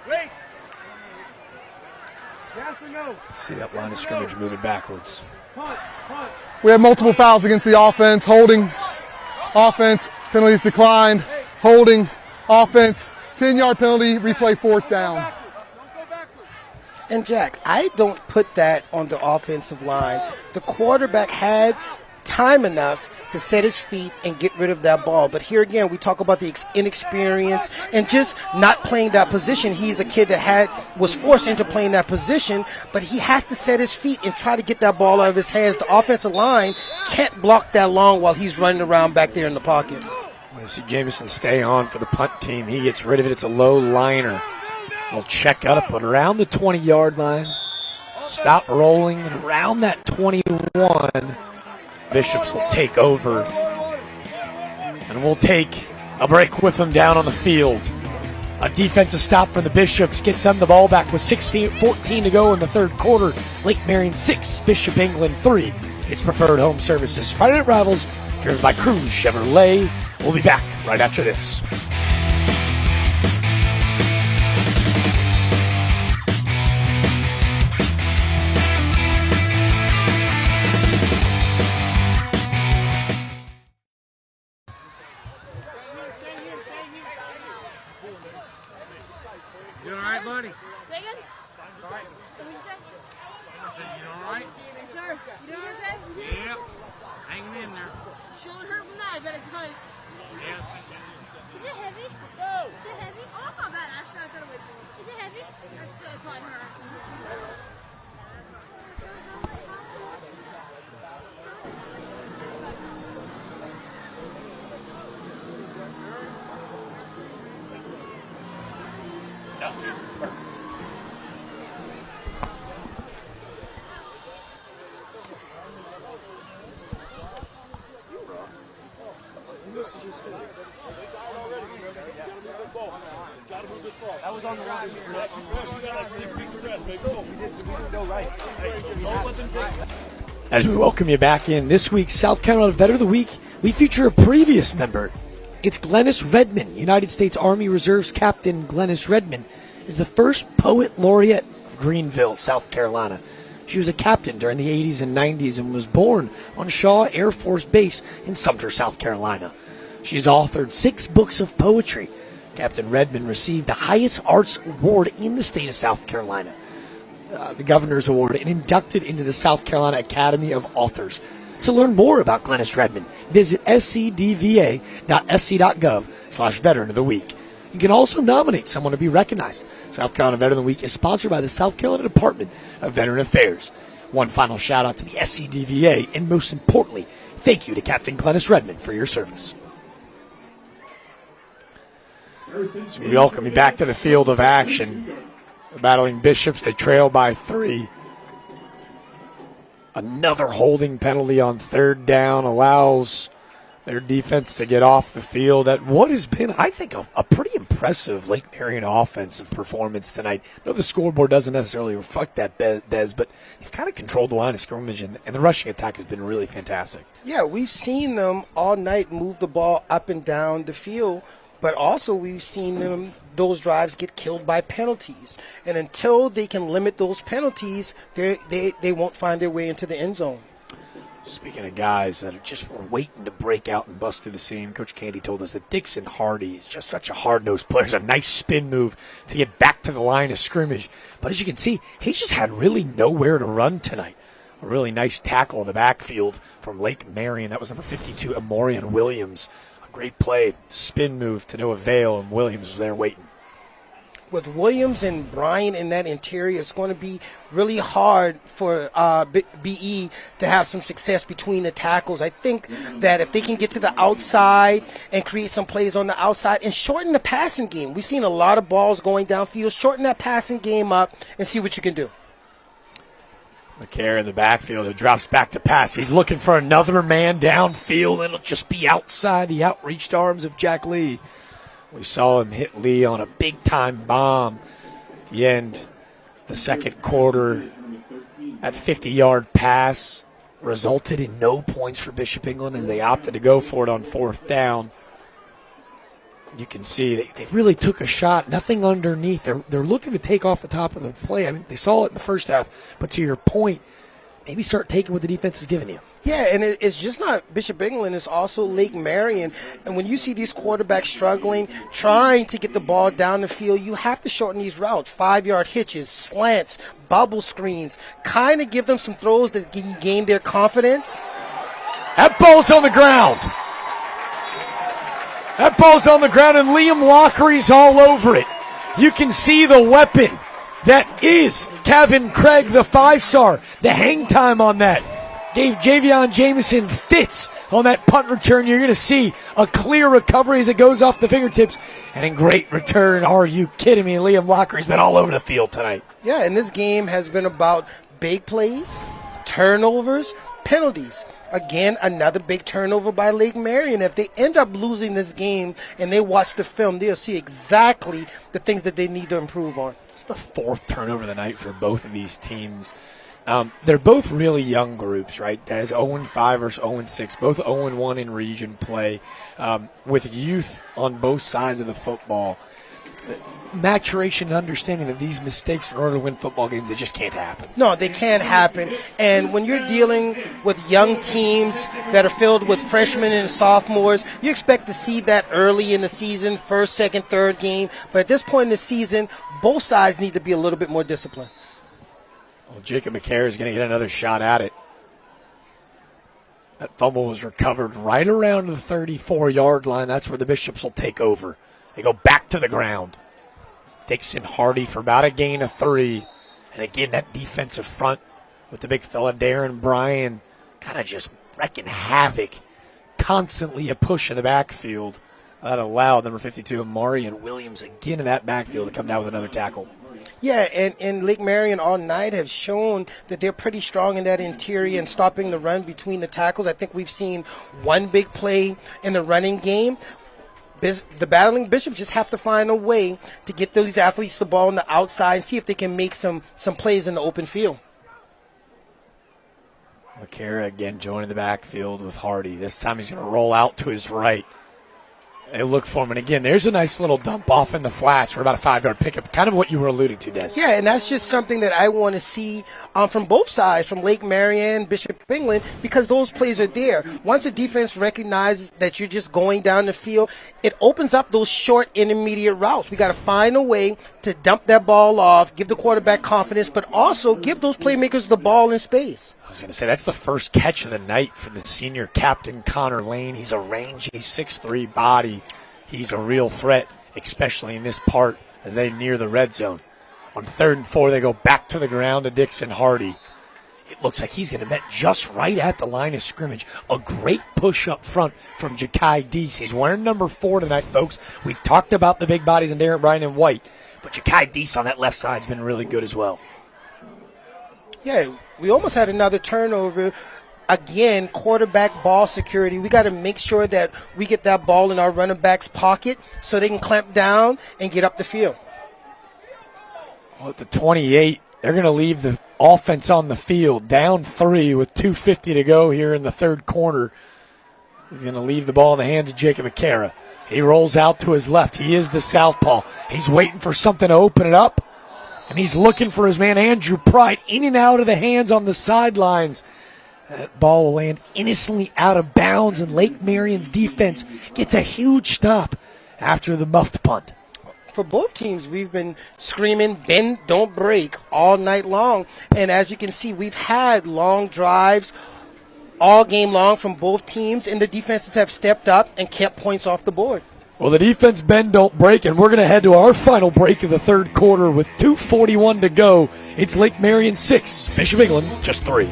Wait! Yes or no? See that line of scrimmage moving backwards. Punt! Punt! We have multiple fouls against the offense. Holding, offense, penalties declined. Holding, offense, 10-yard penalty, replay 4th down. And Jack, I don't put that on the offensive line. The quarterback had time enough to set his feet and get rid of that ball. But here again, we talk about the inexperience and just not playing that position. He's a kid that was forced into playing that position, but he has to set his feet and try to get that ball out of his hands. The offensive line can't block that long while he's running around back there in the pocket. You see Jamison stay on for the punt team. He gets rid of it. It's a low liner. We'll check up and around the 20-yard line. Stop rolling and around that 21. Bishops will take over. And we'll take a break with them down on the field. A defensive stop for the Bishops gets them the ball back with 6:14 to go in the third quarter. Lake Marion 6, Bishop England 3. It's Preferred Home Services Friday Night Rivals, driven by Cruz Chevrolet. We'll be back right after this. You all right, buddy? Say again? All right. What did you say? You all right? Yes, sir. You doing okay? Yep. Hanging in there. Shoulder hurt from that? I bet it does. Yeah. Is it heavy? No. Is it heavy? Oh, that's not bad. Actually, I thought it would be. Is it heavy? It's probably hurts. Sounds good. Perfect. That was on the line. You got like 6 weeks of rest, baby. We didn't go right. As we welcome you back in this week's South Carolina Veteran of the Week, we feature a previous member. It's Glennis Redmond. United States Army Reserves Captain Glennis Redmond is the first poet laureate of Greenville, South Carolina. She was a captain during the 80s and 90s and was born on Shaw Air Force Base in Sumter, South Carolina. She's authored 6 books of poetry. Captain Redmond received the highest arts award in the state of South Carolina, the Governor's Award, and inducted into the South Carolina Academy of Authors. To learn more about Glennis Redmond, visit scdva.sc.gov/Veteran of the Week. You can also nominate someone to be recognized. South Carolina Veteran of the Week is sponsored by the South Carolina Department of Veteran Affairs. One final shout out to the SCDVA, and most importantly, thank you to Captain Glennis Redmond for your service. So we welcome you back to the field of action. The battling Bishops, they trail by 3. Another holding penalty on 3rd down allows their defense to get off the field at what has been, I think, a pretty impressive Lake Marion offensive performance tonight. I know the scoreboard doesn't necessarily reflect that, Des, but they've kind of controlled the line of scrimmage, and the rushing attack has been really fantastic. Yeah, we've seen them all night move the ball up and down the field, but also we've seen them, those drives get killed by penalties. And until they can limit those penalties, they won't find their way into the end zone. Speaking of guys that are just waiting to break out and bust through the seam, Coach Candy told us that Dixon Hardy is just such a hard-nosed player. It's a nice spin move to get back to the line of scrimmage. But as you can see, he just had really nowhere to run tonight. A really nice tackle in the backfield from Lake Marion. That was number 52, Amorian Williams. A great play, spin move to no avail, and Williams was there waiting. With Williams and Bryan in that interior, it's going to be really hard for BE to have some success between the tackles. I think that if they can get to the outside and create some plays on the outside and shorten the passing game, we've seen a lot of balls going downfield. Shorten that passing game up and see what you can do. McCare in the backfield who drops back to pass. He's looking for another man downfield, and it'll just be outside the outreached arms of Jack Lee. We saw him hit Lee on a big-time bomb at the end of the second quarter. That 50-yard pass resulted in no points for Bishop England as they opted to go for it on fourth down. You can see they really took a shot, nothing underneath. They're looking to take off the top of the play. I mean, they saw it in the first half, but to your point, maybe start taking what the defense is giving you. Yeah, and it's just not Bishop England, it's also Lake Marion. And when you see these quarterbacks struggling, trying to get the ball down the field, you have to shorten these routes. 5-yard hitches, slants, bubble screens, kind of give them some throws that can gain their confidence. That ball's on the ground. That ball's on the ground, and Liam Lockery's all over it. You can see the weapon that is Kevin Craig, the 5-star. The hang time on that gave Javion Jamison fits on that punt return. You're going to see a clear recovery as it goes off the fingertips. And in great return, are you kidding me? Liam Lockery's been all over the field tonight. Yeah, and this game has been about big plays, turnovers, penalties. Again, another big turnover by Lake Marion. If they end up losing this game and they watch the film, they'll see exactly the things that they need to improve on. It's the fourth turnover of the night for both of these teams. They're both really young groups, right? That's 0-5 versus 0-6, both 0-1 in region play, with youth on both sides of the football. Maturation and understanding that these mistakes in order to win football games, they just can't happen. No, they can't happen. And when you're dealing with young teams that are filled with freshmen and sophomores, you expect to see that early in the season, first, second, third game. But at this point in the season, both sides need to be a little bit more disciplined. Well, Jacob McCare is going to get another shot at it. That fumble was recovered right around the 34-yard line. That's where the Bishops will take over. They go back to the ground. Dixon Hardy for about a gain of 3. And again, that defensive front with the big fella, Darren Bryan, kind of just wrecking havoc. Constantly a push in the backfield. That allowed number 52, Marion Williams, again in that backfield to come down with another tackle. Yeah, and Lake Marion all night have shown that they're pretty strong in that interior and stopping the run between the tackles. I think we've seen one big play in the running game. The battling Bishops just have to find a way to get these athletes the ball on the outside and see if they can make some plays in the open field. McCara again joining the backfield with Hardy. This time he's going to roll out to his right. They look for him, and again, there's a nice little dump off in the flats for about a 5-yard pickup, kind of what you were alluding to, Des. Yeah, and that's just something that I want to see from both sides, from Lake Marion, Bishop England, because those plays are there. Once a defense recognizes that you're just going down the field, it opens up those short intermediate routes. We got to find a way to dump that ball off, give the quarterback confidence, but also give those playmakers the ball in space. I was going to say, that's the first catch of the night for the senior captain, Connor Lane. He's a rangy 6'3" body. He's a real threat, especially in this part as they near the red zone. On 3rd and 4, they go back to the ground to Dixon Hardy. It looks like he's going to met just right at the line of scrimmage. A great push up front from Ja'Kai Deese. He's wearing number 4 tonight, folks. We've talked about the big bodies in Darren Bryan and White, but Ja'Kai Deese on that left side's been really good as well. Yeah, we almost had another turnover. Again, quarterback ball security. We got to make sure that we get that ball in our running back's pocket so they can clamp down and get up the field. Well, at the 28, they're going to leave the offense on the field, down 3 with 2:50 to go here in the third quarter. He's going to leave the ball in the hands of Jacob McCara. He rolls out to his left. He is the southpaw. He's waiting for something to open it up. And he's looking for his man, Andrew Pride, in and out of the hands on the sidelines. That ball will land innocently out of bounds, and Lake Marion's defense gets a huge stop after the muffed punt. For both teams, we've been screaming, bend, don't break, all night long. And as you can see, we've had long drives all game long from both teams, and the defenses have stepped up and kept points off the board. Well, the defense bend, don't break, and we're going to head to our final break of the third quarter with 2:41 to go. It's Lake Marion 6, Bishop England just 3.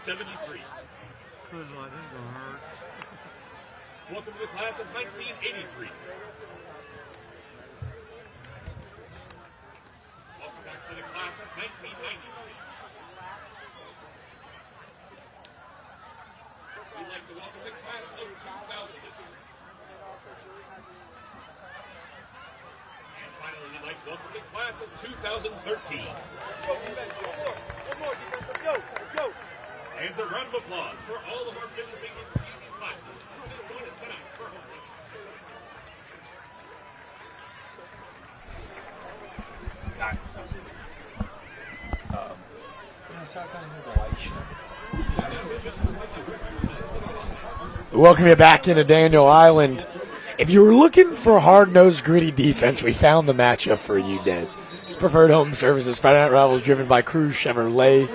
1973. Welcome to the class of 1983. Welcome back to the class of 1993. We'd like to welcome the class of 2000. And finally, we'd like to welcome the class of 2013. Let's go. And a round of applause for all of our Bishop England community classes who will join us tonight for homecoming. Welcome you back into Daniel Island. If you were looking for a hard-nosed, gritty defense, we found the matchup for you, Des. It's Preferred Home Services Friday Night Rivals driven by Cruz Chevrolet.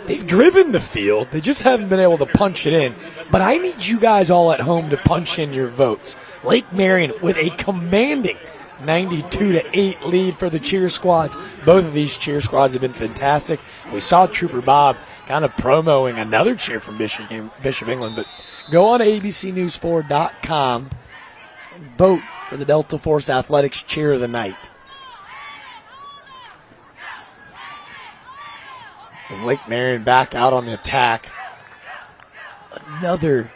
They've driven the field. They just haven't been able to punch it in. But I need you guys all at home to punch in your votes. Lake Marion with a commanding 92-8 lead for the cheer squads. Both of these cheer squads have been fantastic. We saw Trooper Bob kind of promoting another cheer from Bishop England. But go on to abcnews4.com and vote for the Delta Force Athletics Cheer of the Night. With Lake Marion back out on the attack. Another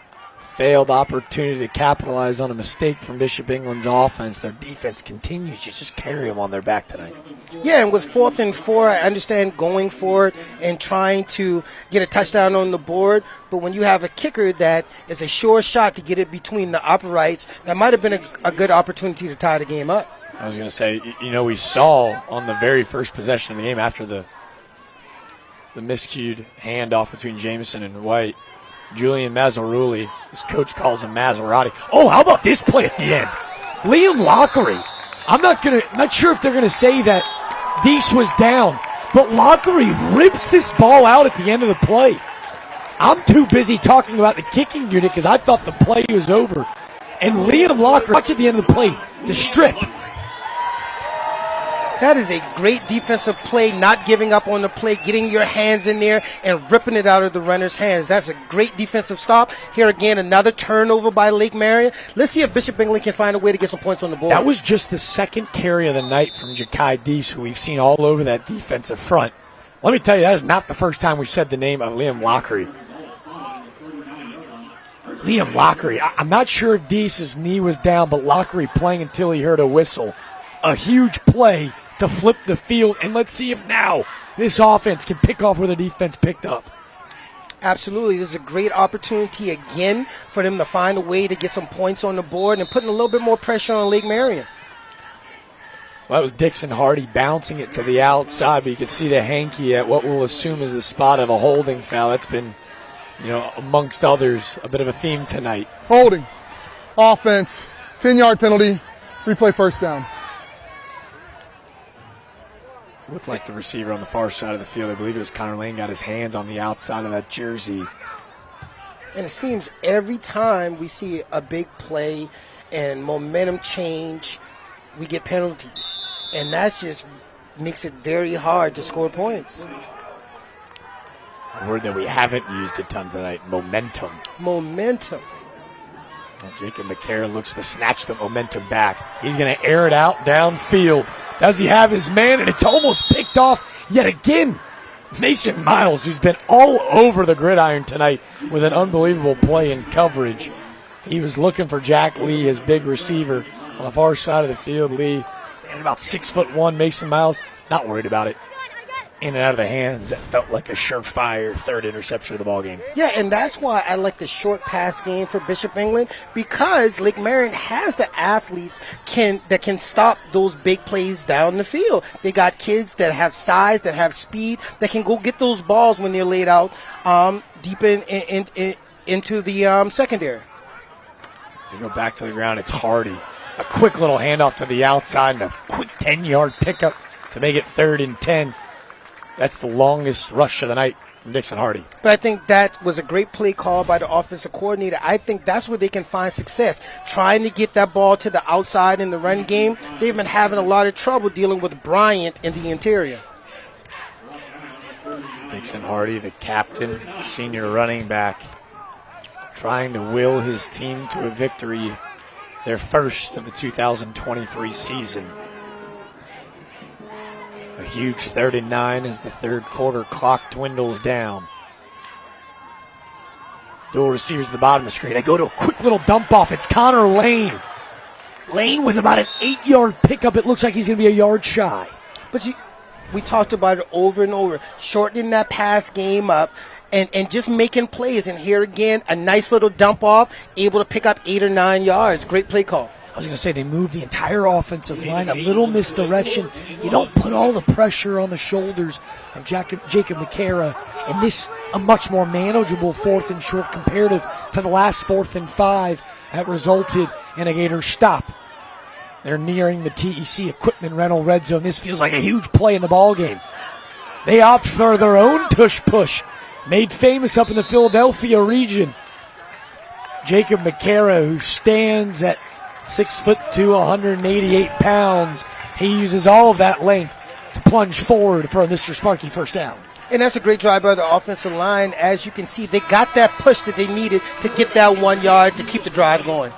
failed opportunity to capitalize on a mistake from Bishop England's offense. Their defense continues to just carry them on their back tonight. Yeah, and with 4th and 4, I understand going for it and trying to get a touchdown on the board. But when you have a kicker that is a sure shot to get it between the uprights, that might have been a good opportunity to tie the game up. I was going to say, we saw on the very first possession of the game after the miscued handoff between Jameson and White, Julian Mazzarulli, his coach calls him Maserati. Oh, how about this play at the end? Liam Lockery. I'm not sure if they're gonna say that Deese was down, but Lockery rips this ball out at the end of the play. I'm too busy talking about the kicking unit because I thought the play was over. And Liam Lockery, watch at the end of the play, the strip. That is a great defensive play, not giving up on the play, getting your hands in there and ripping it out of the runner's hands. That's a great defensive stop. Here again, another turnover by Lake Marion. Let's see if Bishop England can find a way to get some points on the board. That was just the second carry of the night from Ja'Kai Deese, who we've seen all over that defensive front. Let me tell you, that is not the first time we said the name of Liam Lockery. Liam Lockery. I'm not sure if Deese's knee was down, but Lockery playing until he heard a whistle. A huge play to flip the field, and let's see if now this offense can pick off where the defense picked up. Absolutely. This is a great opportunity again for them to find a way to get some points on the board and putting a little bit more pressure on Lake Marion. Well, that was Dixon Hardy bouncing it to the outside, but you can see the hanky at what we'll assume is the spot of a holding foul. That's been, amongst others, a bit of a theme tonight. Holding. Offense. 10-yard penalty. Replay first down. Looked like the receiver on the far side of the field. I believe it was Connor Lane, got his hands on the outside of that jersey. And it seems every time we see a big play and momentum change, we get penalties. And that just makes it very hard to score points. A word that we haven't used a ton tonight, momentum. Momentum. Well, Jacob McCarron looks to snatch the momentum back. He's going to air it out downfield. Does he have his man? And it's almost picked off yet again. Mason Miles, who's been all over the gridiron tonight with an unbelievable play in coverage. He was looking for Jack Lee, his big receiver, on the far side of the field. Lee standing about 6'1". Mason Miles, not worried about it. In and out of the hands. That felt like a surefire third interception of the ballgame. Yeah, and that's why I like the short pass game for Bishop England, because Lake Marion has the athletes that can stop those big plays down the field. They got kids that have size, that have speed, that can go get those balls when they're laid out deep into the secondary. They go back to the ground. It's Hardy. A quick little handoff to the outside and a quick 10-yard pickup to make it 3rd and 10. That's the longest rush of the night from Dixon Hardy. But I think that was a great play call by the offensive coordinator. I think that's where they can find success, trying to get that ball to the outside in the run game. They've been having a lot of trouble dealing with Bryant in the interior. They Dixon Hardy, the captain, senior running back, trying to will his team to a victory, their first of the 2023 season. A huge 39 as the third quarter clock dwindles down. Dual receivers at the bottom of the screen. They go to a quick little dump off. It's Connor Lane. Lane with about an 8-yard pickup. It looks like he's going to be a yard shy. But we talked about it over and over, shortening that pass game up and just making plays. And here again, a nice little dump off, able to pick up 8 or 9 yards. Great play call. I was going to say, they moved the entire offensive line, a little misdirection. You don't put all the pressure on the shoulders of Jacob McCara, and this a much more manageable 4th and short comparative to the last 4th and 5 that resulted in a Gator stop. They're nearing the TEC equipment rental red zone. This feels like a huge play in the ball game. They opt for their own tush push, made famous up in the Philadelphia region. Jacob McCara, who stands at 6'2", 188 pounds. He uses all of that length to plunge forward for a Mr. Sparky first down. And that's a great drive by the offensive line. As you can see, they got that push that they needed to get that 1 yard to keep the drive going.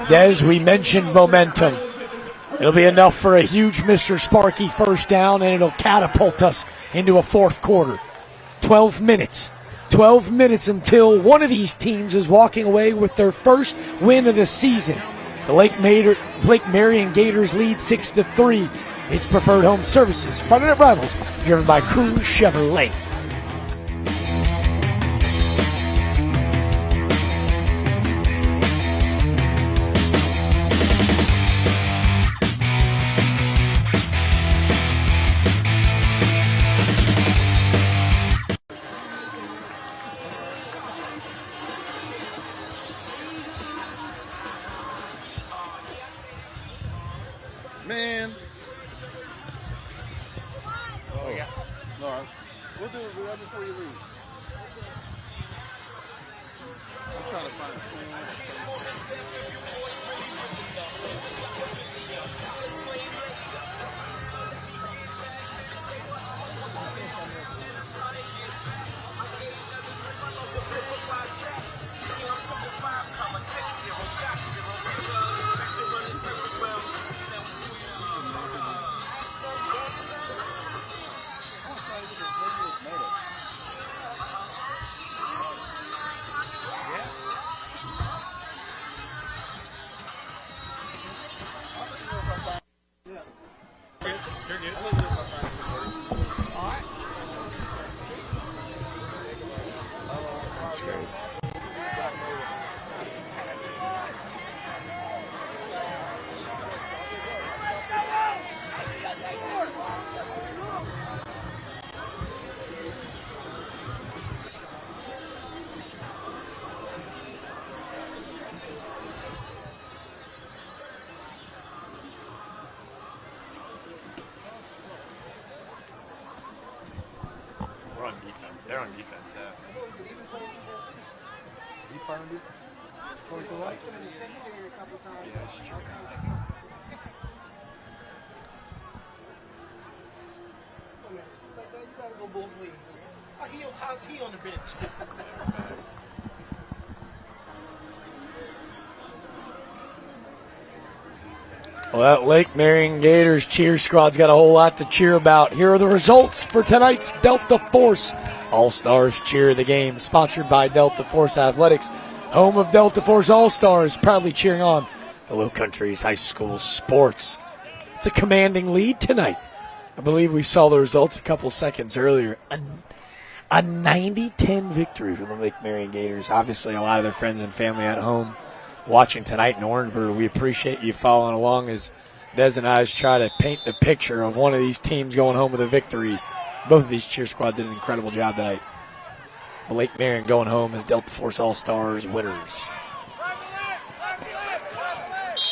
Des, we mentioned momentum. It'll be enough for a huge Mr. Sparky first down, and it'll catapult us into a fourth quarter. 12 minutes. 12 minutes until one of these teams is walking away with their first win of the season. The Lake Marion Gators lead 6-3. It's Preferred Home Services, Friday Night Rivals, driven by Cruz Chevrolet. Man. No, we'll do it right before you leave. I'm trying to find it. That's great. We're on defense. They're on defense, yeah. Deep on defense? Towards the right. Yeah, it's true. You gotta go both ways. How's he on the bench? Well, that Lake Marion Gators cheer squad's got a whole lot to cheer about. Here are the results for tonight's Delta Force All-Stars Cheer of the Game, sponsored by Delta Force Athletics, home of Delta Force All-Stars, proudly cheering on the LOWCOUNTRY's high school sports. It's a commanding lead tonight. I believe we saw the results a couple seconds earlier. A 90-10 victory for the Lake Marion Gators. Obviously, a lot of their friends and family at home watching tonight in Orangeburg. We appreciate you following along as Des and I try to paint the picture of one of these teams going home with a victory. Both of these cheer squads did an incredible job tonight. Lake Marion going home as Delta Force All-Stars winners.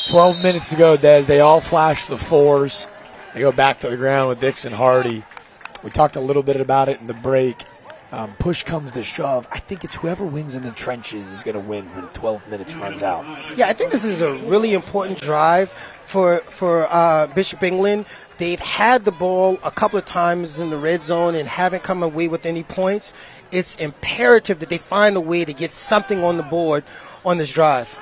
12 minutes to go, Des. They all flash the fours. They go back to the ground with Dixon Hardy. We talked a little bit about it in the break. push comes to shove, I think it's whoever wins in the trenches is going to win when 12 minutes runs out. Yeah, I think this is a really important drive for Bishop England. They've had the ball a couple of times in the red zone and haven't come away with any points. It's imperative that they find a way to get something on the board on this drive.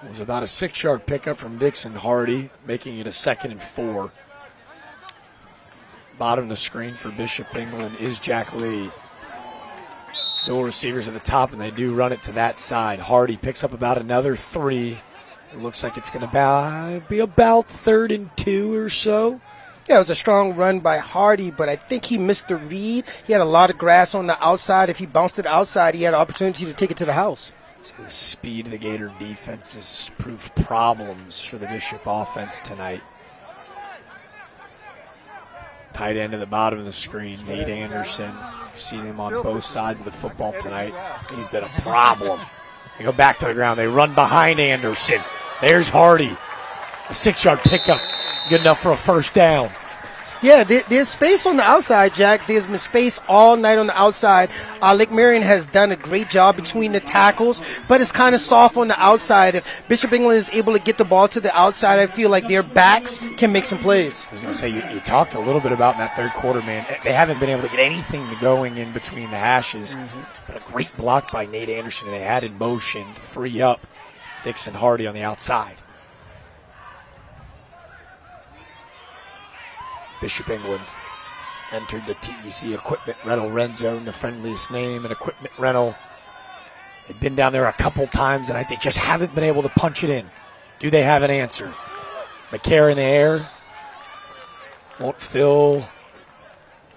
It was about a 6-yard pickup from Dixon Hardy, making it a 2nd and 4. Bottom of the screen for Bishop England is Jack Lee. Dual receivers at the top, and they do run it to that side. Hardy picks up about another 3. It looks like it's going to be about 3rd and 2 or so. Yeah, it was a strong run by Hardy, but I think he missed the read. He had a lot of grass on the outside. If he bounced it outside, he had an opportunity to take it to the house. So the speed of the Gator defense has proved problems for the Bishop offense tonight. Tight end at the bottom of the screen, Nate Anderson. You've seen him on both sides of the football tonight. He's been a problem. They go back to the ground. They run behind Anderson. There's Hardy. A 6-yard pickup. Good enough for a first down. Yeah, there's space on the outside, Jack. There's been space all night on the outside. Lake Marion has done a great job between the tackles, but it's kind of soft on the outside. If Bishop England is able to get the ball to the outside, I feel like their backs can make some plays. I was going to say, you talked a little bit about in that third quarter, man. They haven't been able to get anything going in between the hashes. But a great block by Nate Anderson, and they had in motion to free up Dixon Hardy on the outside. Bishop England entered the TEC Equipment Rental Red Zone, the friendliest name in equipment rental. They've been down there a couple times, and I think just haven't been able to punch it in. Do they have an answer? McCare in the air. Won't fill.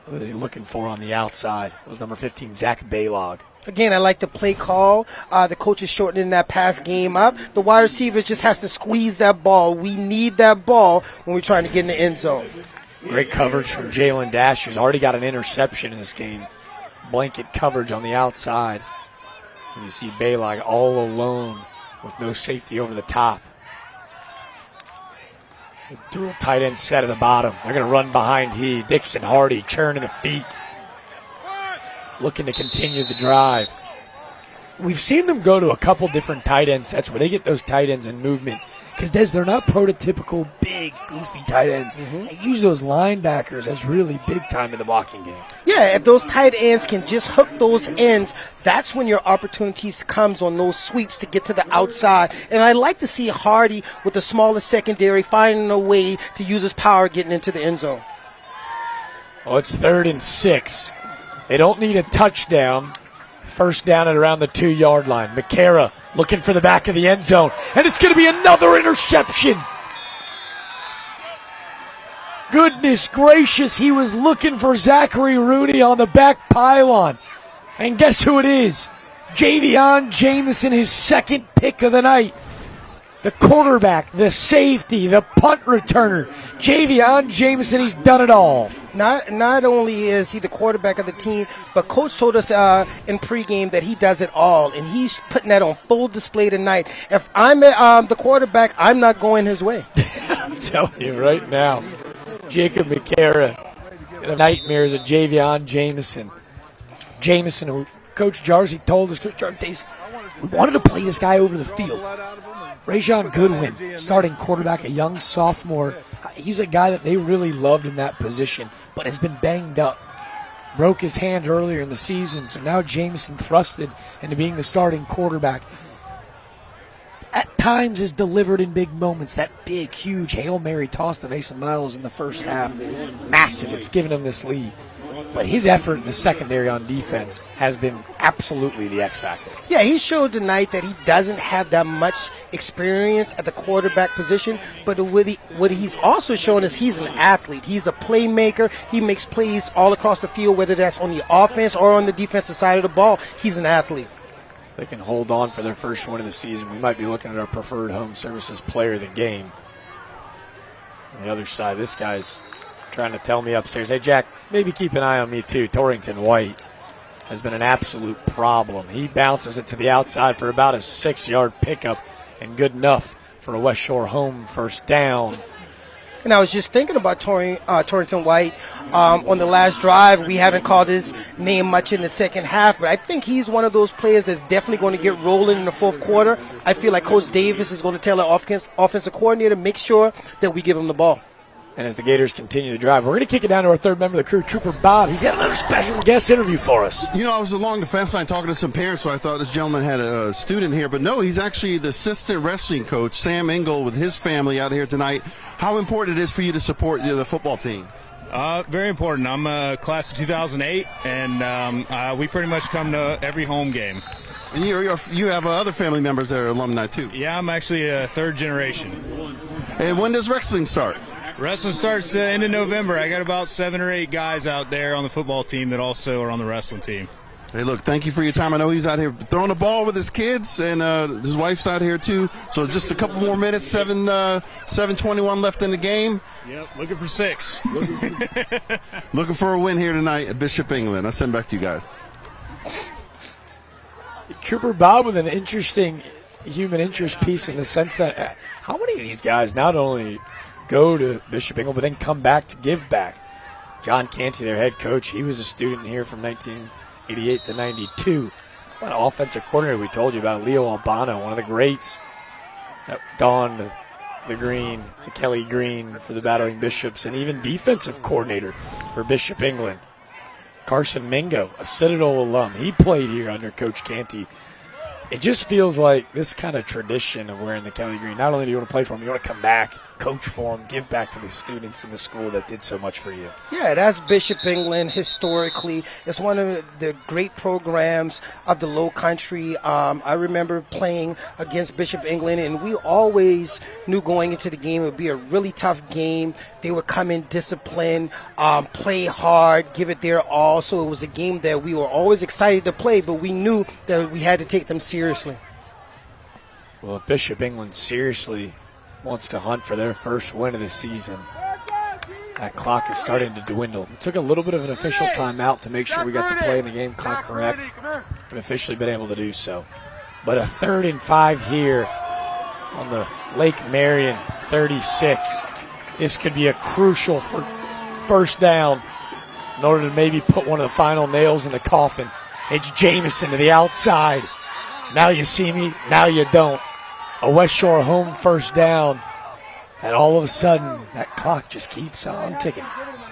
What is he looking for on the outside? It was number 15, Zach Baylog. Again, I like the play call. The coach is shortening that pass game up. The wide receiver just has to squeeze that ball. We need that ball when we're trying to get in the end zone. Great coverage from Jalen Dash, who's already got an interception in this game. Blanket coverage on the outside. As you see Baylog all alone with no safety over the top. A dual tight end set at the bottom. They're going to run behind he. Dixon Hardy churning the feet. Looking to continue the drive. We've seen them go to a couple different tight end sets where they get those tight ends in movement. Because they're not prototypical big, goofy tight ends. They use those linebackers as really big time in the blocking game. Yeah, if those tight ends can just hook those ends, that's when your opportunities comes on those sweeps to get to the outside. And I like to see Hardy with the smaller secondary finding a way to use his power getting into the end zone. Well, it's 3rd and 6. They don't need a touchdown. First down at around the 2-yard line. McCara looking for the back of the end zone. And it's going to be another interception. Goodness gracious, he was looking for Zachary Rooney on the back pylon. And guess who it is? Javion Jamison, his 2nd pick of the night. The quarterback, the safety, the punt returner. Javion Jamison, he's done it all. Not only is he the quarterback of the team, but Coach told us in pregame that he does it all, and he's putting that on full display tonight. If I'm the quarterback, I'm not going his way. I'm telling you right now, Jacob McCara, the nightmares of Javion Jamison. Jamison, who Coach Jarzy told us, Coach Jarzy, we wanted to play this guy over the field. Rajon Goodwin, starting quarterback, a young sophomore. He's a guy that they really loved in that position, but has been banged up. Broke his hand earlier in the season, so now Jamison thrusted into being the starting quarterback. At times has delivered in big moments. That big, huge Hail Mary toss to Mason Miles in the first half. Massive. It's given him this lead. But his effort in the secondary on defense has been absolutely the X factor. Yeah, he showed tonight that he doesn't have that much experience at the quarterback position, but what he's also shown is he's an athlete. He's a playmaker. He makes plays all across the field, whether that's on the offense or on the defensive side of the ball. He's an athlete. If they can hold on for their first win of the season, we might be looking at our preferred home services player of the game. On the other side, this guy's trying to tell me upstairs, hey, Jack, maybe keep an eye on me too. Torrington White has been an absolute problem. He bounces it to the outside for about a 6-yard pickup and good enough for a West Shore home first down. And I was just thinking about Torrington White on the last drive. We haven't called his name much in the second half, but I think he's one of those players that's definitely going to get rolling in the fourth quarter. I feel like Coach Davis is going to tell the offensive coordinator, make sure that we give him the ball. And as the Gators continue to drive, we're going to kick it down to our third member of the crew, Trooper Bob. He's got another special guest interview for us. You know, I was along the fence line talking to some parents, so I thought this gentleman had a student here. But no, he's actually the assistant wrestling coach, Sam Engel, with his family out here tonight. How important it is for you to support the football team? Very important. I'm a class of 2008, and we pretty much come to every home game. And you have other family members that are alumni, too. Yeah, I'm actually a third generation. And when does wrestling start? Wrestling starts end of November. I got about 7 or 8 guys out there on the football team that also are on the wrestling team. Hey, look, thank you for your time. I know he's out here throwing the ball with his kids, and his wife's out here, too. So just a couple more minutes, 7:21 left in the game. Yep, looking for 6. Looking for a win here tonight at Bishop England. I'll send back to you guys. Trooper Bob with an interesting human interest piece in the sense that how many of these guys not only go to Bishop England, but then come back to give back? John Canty, their head coach, he was a student here from 1988 to 92. What an offensive coordinator we told you about, Leo Albano, one of the greats that donned the green, the Kelly green for the Battling Bishops, and even defensive coordinator for Bishop England. Carson Mingo, a Citadel alum, he played here under Coach Canty. It just feels like this kind of tradition of wearing the Kelly green. Not only do you want to play for them, you want to come back, coach for them, give back to the students in the school that did so much for you. Yeah, that's Bishop England historically. It's one of the great programs of the Low Country. I remember playing against Bishop England, and we always knew going into the game it would be a really tough game. They would come in disciplined, play hard, give it their all. So it was a game that we were always excited to play, but we knew that we had to take them seriously. Well, if Bishop England seriously wants to hunt for their first win of the season, that clock is starting to dwindle. It took a little bit of an official timeout to make sure we got the play in the game clock correct, and officially been able to do so. But a 3rd and 5 here on the Lake Marion 36. This could be a crucial first down in order to maybe put one of the final nails in the coffin. It's Jamison to the outside. Now you see me, now you don't. A West Shore home first down. And all of a sudden, that clock just keeps on ticking.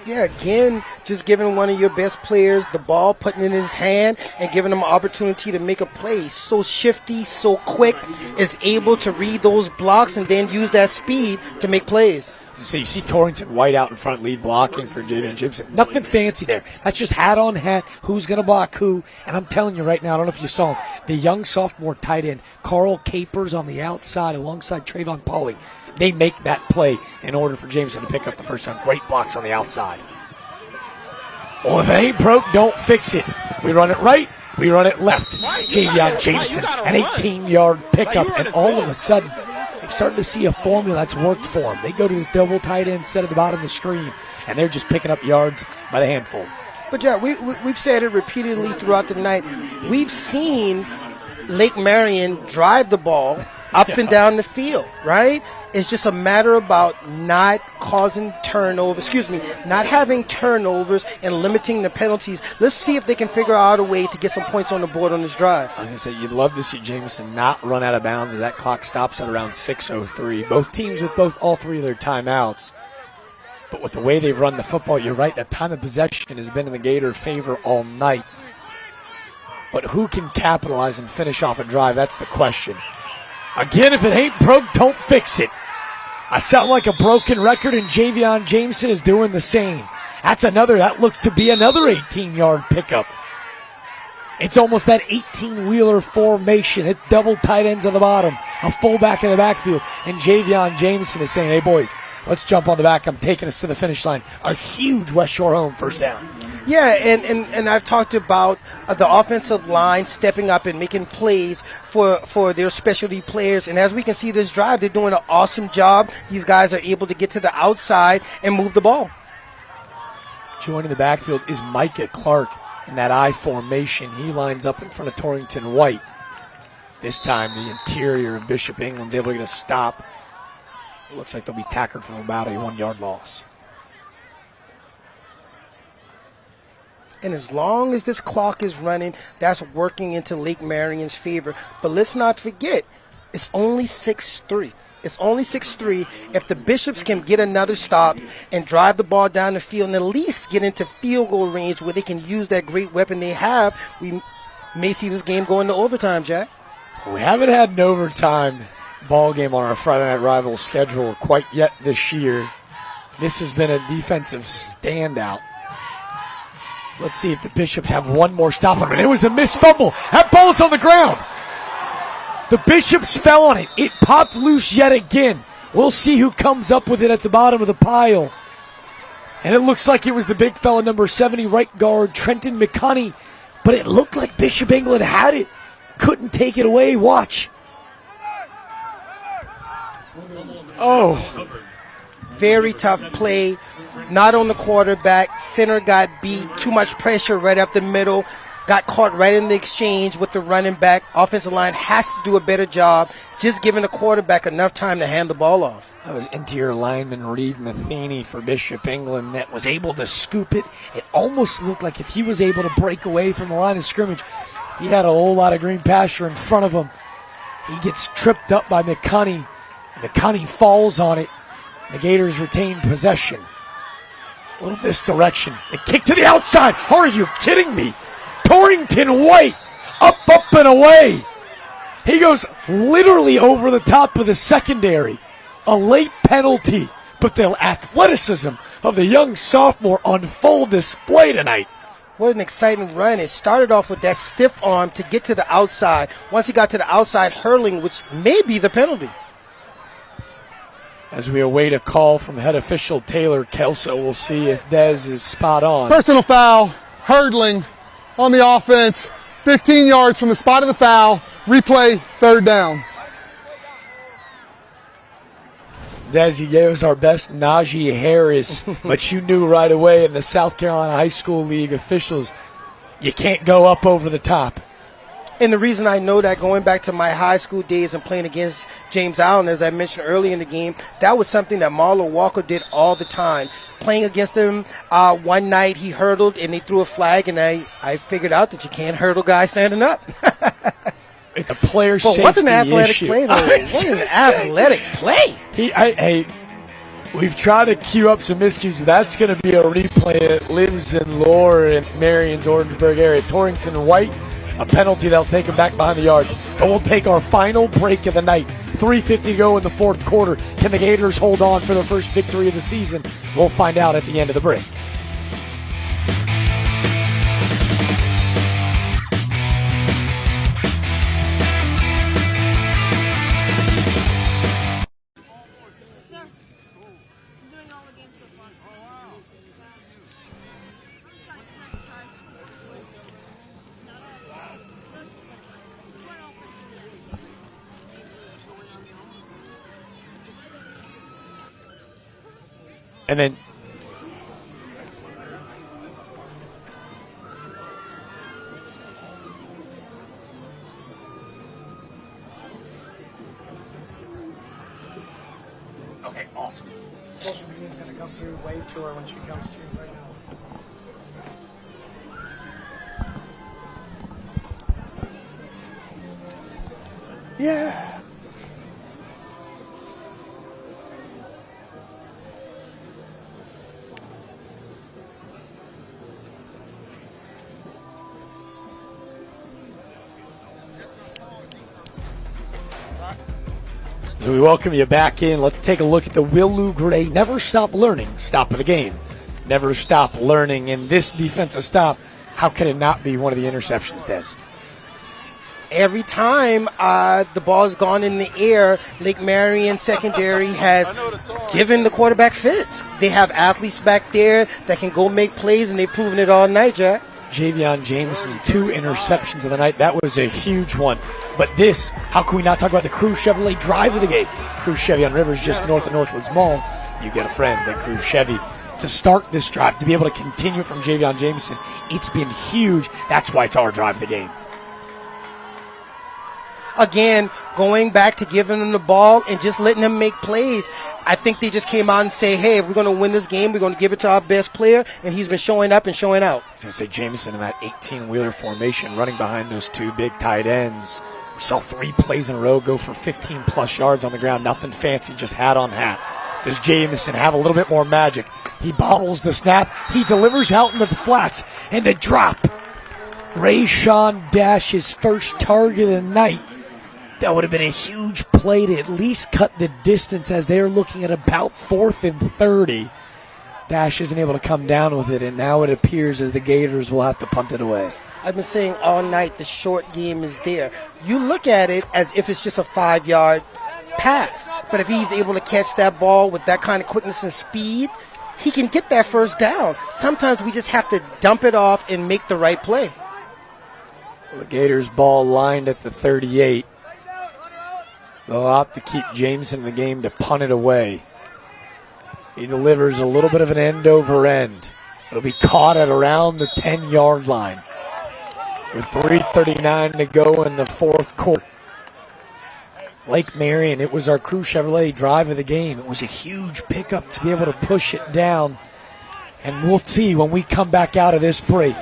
Yeah, again, just giving one of your best players the ball, putting it in his hand, and giving him an opportunity to make a play. So shifty, so quick, is able to read those blocks and then use that speed to make plays. So you see Torrington White out in front, lead blocking for Jaden Gibson. Nothing fancy there. That's just hat on hat, who's going to block who. And I'm telling you right now, I don't know if you saw him, the young sophomore tight end, Carl Capers on the outside alongside Trayvon Pauly. They make that play in order for Jameson to pick up the first down. Great blocks on the outside. Well, if it ain't broke, don't fix it. We run it right, we run it left. Javion Jameson, an 18-yard pickup, and all of a sudden, they're starting to see a formula that's worked for them. They go to this double tight end set at the bottom of the screen, and they're just picking up yards by the handful. But, yeah, we've said it repeatedly throughout the night. We've seen Lake Marion drive the ball up and down the field, right? It's just a matter about not causing turnovers, not having turnovers and limiting the penalties. Let's see if they can figure out a way to get some points on the board on this drive. I'm going to say you'd love to see Jameson not run out of bounds as that clock stops at around 6:03. Both teams with all 3 of their timeouts. But with the way they've run the football, you're right, the time of possession has been in the Gator favor all night. But who can capitalize and finish off a drive? That's the question. Again, if it ain't broke, don't fix it. I sound like a broken record, and Javion Jameson is doing the same. That looks to be another 18-yard pickup. It's almost that 18-wheeler formation. It's double tight ends on the bottom, a fullback in the backfield, and Javion Jameson is saying, hey, boys, let's jump on the back. I'm taking us to the finish line. A huge West Shore home first down. Yeah, and I've talked about the offensive line stepping up and making plays for their specialty players. And as we can see this drive, they're doing an awesome job. These guys are able to get to the outside and move the ball. Joining the backfield is Micah Clark in that I formation. He lines up in front of Torrington White. This time the interior of Bishop England's able to get a stop It looks like they'll be tackled for about a 1-yard loss. And as long as this clock is running, that's working into Lake Marion's favor. But let's not forget, it's only 6-3. It's only 6-3. If the Bishops can get another stop and drive the ball down the field and at least get into field goal range where they can use that great weapon they have, we may see this game go into overtime, Jack. We haven't had an overtime ball game on our Friday Night Rivals schedule quite yet this year. This has been a defensive standout. Let's see if the Bishops have one more stop on it. It was a missed fumble. That ball's on the ground. The Bishops fell on it. It popped loose yet again. We'll see who comes up with it at the bottom of the pile. And it looks like it was the big fella, number 70, right guard, Trenton McConney. But it looked like Bishop England had it. Couldn't take it away. Watch. Oh. Very tough play. Not on the quarterback. Center got beat. Too much pressure right up the middle. Got caught right in the exchange with the running back. Offensive line has to do a better job just giving the quarterback enough time to hand the ball off. That was interior lineman Reed Matheny for Bishop England that was able to scoop it. It almost looked like if he was able to break away from the line of scrimmage, he had a whole lot of green pasture in front of him. He gets tripped up by McConney. McConney falls on it. The Gators retain possession. A little misdirection. The kick to the outside. Are you kidding me? Torrington White, up, and away. He goes literally over the top of the secondary. A late penalty, but the athleticism of the young sophomore on full display tonight. What an exciting run. It started off with that stiff arm to get to the outside. Once he got to the outside, hurling, which may be the penalty. As we await a call from head official Taylor Kelso, we'll see if Dez is spot on. Personal foul, hurdling on the offense, 15 yards from the spot of the foul. Replay, 3rd down. Dez, he gave us our best Najee Harris, but you knew right away in the South Carolina High School League officials, you can't go up over the top. And the reason I know that, going back to my high school days and playing against James Allen, as I mentioned earlier in the game, that was something that Marlo Walker did all the time. Playing against him one night, he hurdled and they threw a flag, and I figured out that you can't hurdle guys standing up. It's a player safety issue. What an athletic play, though. What an athletic play. We've tried to queue up some miscues, but that's going to be a replay that lives in lore in Marion's Orangeburg area. Torrington White, a penalty that'll take him back behind the yards. But we'll take our final break of the night. 3:50 to go in the 4th quarter. Can the Gators hold on for their first victory of the season? We'll find out at the end of the break. And then okay, awesome. Social media is going to come through. Wave to her when she comes through right now. Yeah. So we welcome you back in. Let's take a look at the Will Lou Gray Never Stop Learning stop of the game. Never stop learning. In this defensive stop, how can it not be one of the interceptions, Des? Every time the ball's gone in the air, Lake Marion secondary has given the quarterback fits. They have athletes back there that can go make plays, and they've proven it all night, Jack. Javion Jameson, 2 interceptions of the night. That was a huge one. But this, how can we not talk about the Cruz Chevrolet drive of the game? Cruz Chevy on Rivers, just north of Northwoods Mall. You get a friend at Cruz Chevy. To start this drive, to be able to continue from Javion Jameson, it's been huge. That's why it's our drive of the game. again, going back to giving them the ball and just letting them make plays. I think they just came out and say, hey, if we're going to win this game, we're going to give it to our best player, and he's been showing up and showing out. I was going to say, Jameson in that 18-wheeler formation, running behind those two big tight ends. We saw 3 plays in a row go for 15-plus yards on the ground. Nothing fancy, just hat on hat. Does Jameson have a little bit more magic? He bobbles the snap. He delivers out into the flats. And the drop. Rayshawn Dash, his first target of the night. That would have been a huge play to at least cut the distance as they're looking at about 4th and 30. Dash isn't able to come down with it, and now it appears as the Gators will have to punt it away. I've been saying all night the short game is there. You look at it as if it's just a 5-yard pass. But if he's able to catch that ball with that kind of quickness and speed, he can get that first down. Sometimes we just have to dump it off and make the right play. Well, the Gators ball lined at the 38. They'll opt to keep Jameson in the game to punt it away. He delivers a little bit of an end over end. It'll be caught at around the 10-yard line. With 3:39 to go in the 4th quarter. Lake Marion, it was our Crew Chevrolet drive of the game. It was a huge pickup to be able to push it down. And we'll see when we come back out of this break.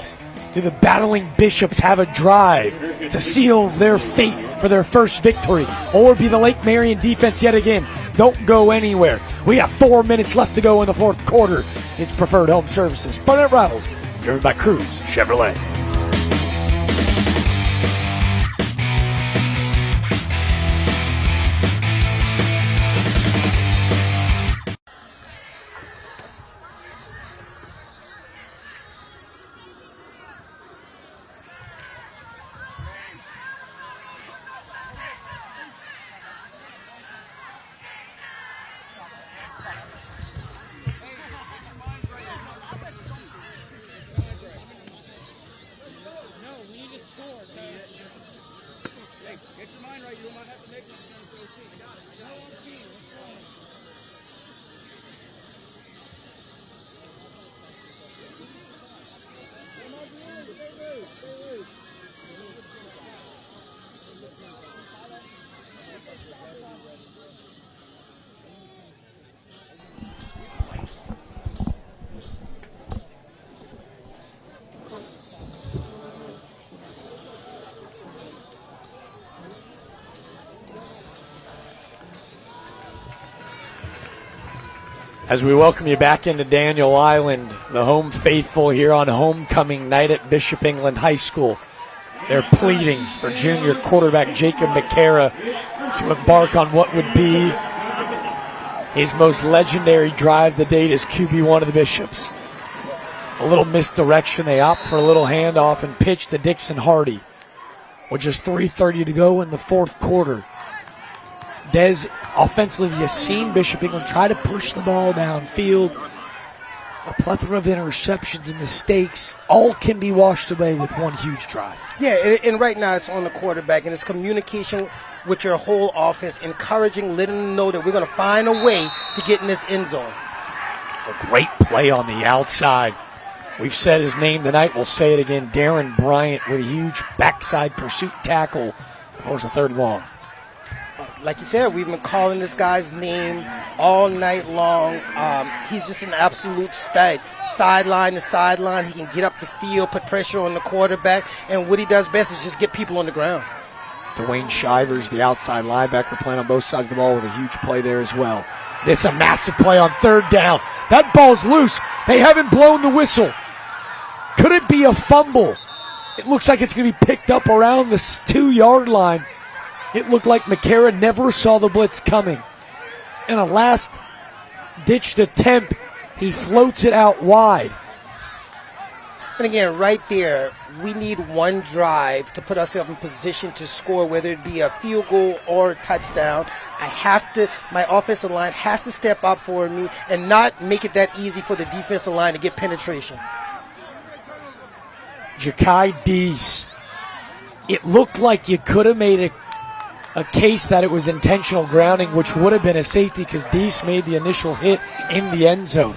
Do the Battling Bishops have a drive to seal their fate for their first victory? Or be the Lake Marion defense yet again? Don't go anywhere. We got 4 minutes left to go in the 4th quarter. It's Preferred Home Services. Friday Night Rivals, driven by Cruz Chevrolet. As we welcome you back into Daniel Island, the home faithful here on homecoming night at Bishop England High School. They're pleading for junior quarterback Jacob McCara to embark on what would be his most legendary drive to date as QB1 of the Bishops. A little misdirection. They opt for a little handoff and pitch to Dixon Hardy. With just 3:30 to go in the 4th quarter. Des, offensively, you've seen Bishop England try to push the ball downfield. A plethora of interceptions and mistakes. All can be washed away with one huge drive. Yeah, and right now it's on the quarterback, and it's communication with your whole offense, encouraging, letting them know that we're going to find a way to get in this end zone. A great play on the outside. We've said his name tonight. We'll say it again. Darren Bryant with a huge backside pursuit tackle. Force a 3rd long. Like you said, we've been calling this guy's name all night long. He's just an absolute stud. Sideline to sideline, he can get up the field, put pressure on the quarterback, and what he does best is just get people on the ground. Dwayne Shivers, the outside linebacker, playing on both sides of the ball with a huge play there as well. This a massive play on 3rd down. That ball's loose. They haven't blown the whistle. Could it be a fumble? It looks like it's going to be picked up around the 2-yard line. It looked like McCara never saw the blitz coming. In a last-ditched attempt, he floats it out wide. And again, right there, we need one drive to put ourselves in position to score, whether it be a field goal or a touchdown. My offensive line has to step up for me and not make it that easy for the defensive line to get penetration. Ja'Kai Deese. It looked like you could have made a case that it was intentional grounding, which would have been a safety because Deese made the initial hit in the end zone.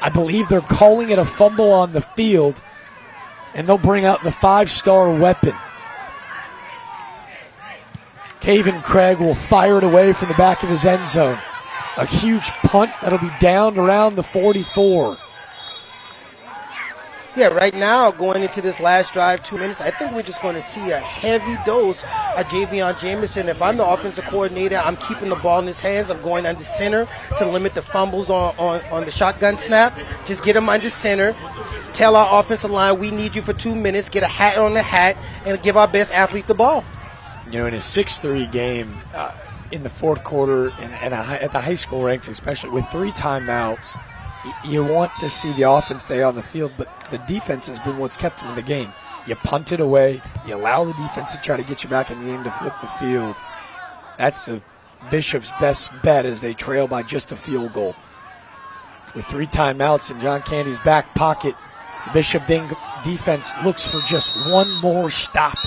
I believe they're calling it a fumble on the field, and they'll bring out the 5-star weapon. Caven Craig will fire it away from the back of his end zone. A huge punt that'll be down around the 44. Yeah, right now, going into this last drive, 2 minutes, I think we're just going to see a heavy dose of Javion Jamison. If I'm the offensive coordinator, I'm keeping the ball in his hands. I'm going under center to limit the fumbles on the shotgun snap. Just get him under center. Tell our offensive line, we need you for 2 minutes. Get a hat on the hat and give our best athlete the ball. You know, in a 6-3 game in the fourth quarter and at the high school ranks, especially with 3 timeouts, you want to see the offense stay on the field, but the defense has been what's kept them in the game. You punt it away. You allow the defense to try to get you back in the game to flip the field. That's the Bishop's best bet as they trail by just a field goal. With 3 timeouts in John Candy's back pocket, the Bishop defense looks for just one more stop.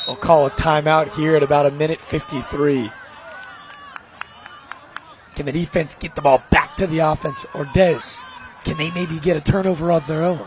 They'll call a timeout here at about 1:53. Can the defense get the ball back to the offense? Or Dez, can they maybe get a turnover of their own?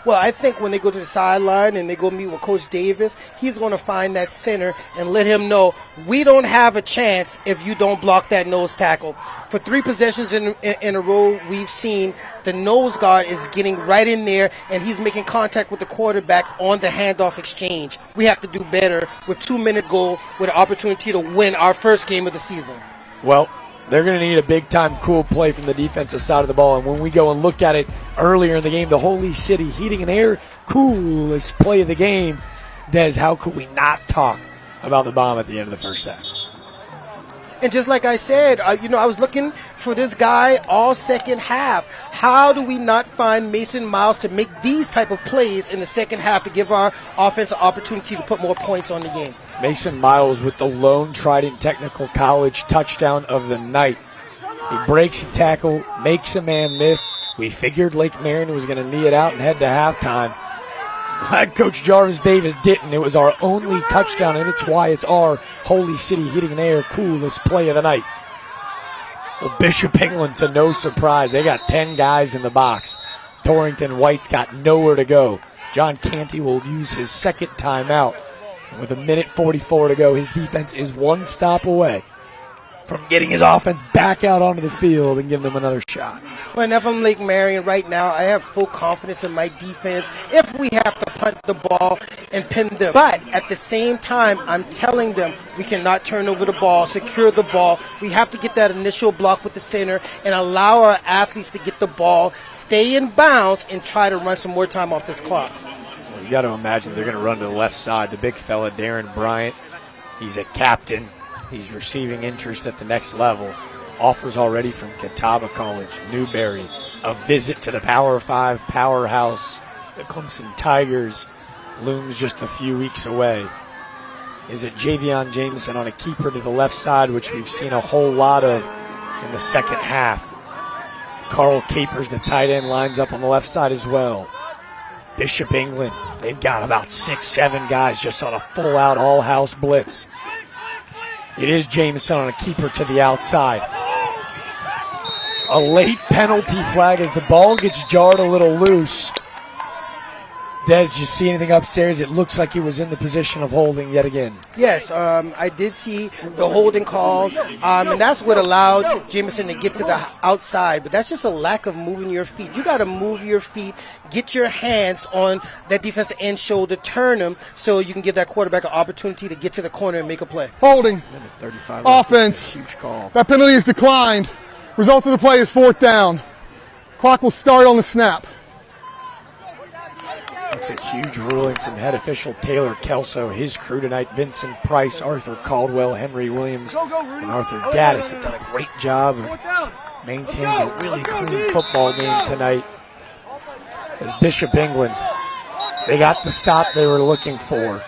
Well, I think when they go to the sideline and they go meet with Coach Davis, he's going to find that center and let him know we don't have a chance if you don't block that nose tackle. For 3 possessions in a row, we've seen the nose guard is getting right in there and he's making contact with the quarterback on the handoff exchange. We have to do better with 2-minute goal with an opportunity to win our first game of the season. Well, they're going to need a big-time cool play from the defensive side of the ball. And when we go and look at it earlier in the game, the Holy City Heating and Air coolest play of the game. Des, how could we not talk about the bomb at the end of the first half? And just like I said, I was looking for this guy all second half. How do we not find Mason Miles to make these type of plays in the second half to give our offense an opportunity to put more points on the game? Mason Miles with the lone Trident Technical College touchdown of the night. He breaks a tackle, makes a man miss. We figured Lake Marion was going to knee it out and head to halftime. Glad Coach Jarvis Davis didn't. It was our only touchdown, and it's why it's our Holy City Heating and Air coolest play of the night. Well, Bishop England, to no surprise, they got 10 guys in the box. Torrington White's got nowhere to go. John Canty will use his second timeout. And with 1:44 to go, his defense is one stop away from getting his offense back out onto the field and giving them another shot. Well, and if I'm Lake Marion right now, I have full confidence in my defense if we have to punt the ball and pin them. But at the same time, I'm telling them we cannot turn over the ball, secure the ball. We have to get that initial block with the center and allow our athletes to get the ball, stay in bounds, and try to run some more time off this clock. Well, you got to imagine they're going to run to the left side. The big fella, Darren Bryant, he's a captain. He's receiving interest at the next level. Offers already from Catawba College, Newberry. A visit to the Power 5 powerhouse. The Clemson Tigers looms just a few weeks away. Is it Javion Jamison on a keeper to the left side, which we've seen a whole lot of in the second half. Carl Capers, the tight end, lines up on the left side as well. Bishop England, they've got about 6-7 guys just on a full-out all-house blitz. It is Jameson on a keeper to the outside. A late penalty flag as the ball gets jarred a little loose. Des, did you see anything upstairs? It looks like he was in the position of holding yet again. Yes, I did see the holding call, and that's what allowed Jameson to get to the outside. But that's just a lack of moving your feet. You got to move your feet, get your hands on that defensive end shoulder, turn them so you can give that quarterback an opportunity to get to the corner and make a play. Holding. 35 Offense. Huge call. That penalty is declined. Result of the play is 4th down. Clock will start on the snap. It's a huge ruling from head official Taylor Kelso, his crew tonight, Vincent Price, Arthur Caldwell, Henry Williams, and Arthur Gaddis have done a great job of maintaining a really clean football game tonight. As Bishop England, they got the stop they were looking for.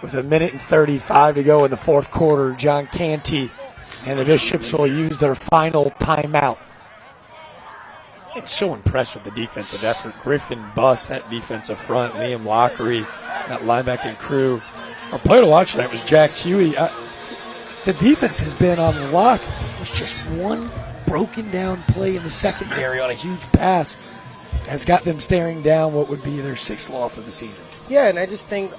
With 1:35 to go in the fourth quarter, John Canty and the Bishops will use their final timeout. It's so impressed with the defensive effort. Griffin Buss, that defensive front, Liam Lockery, that linebacking crew. Our player to watch tonight was Jack Huey. The defense has been on the lock. It was just one broken down play in the secondary on a huge pass has got them staring down what would be their 6th loss of the season. Yeah, and I just think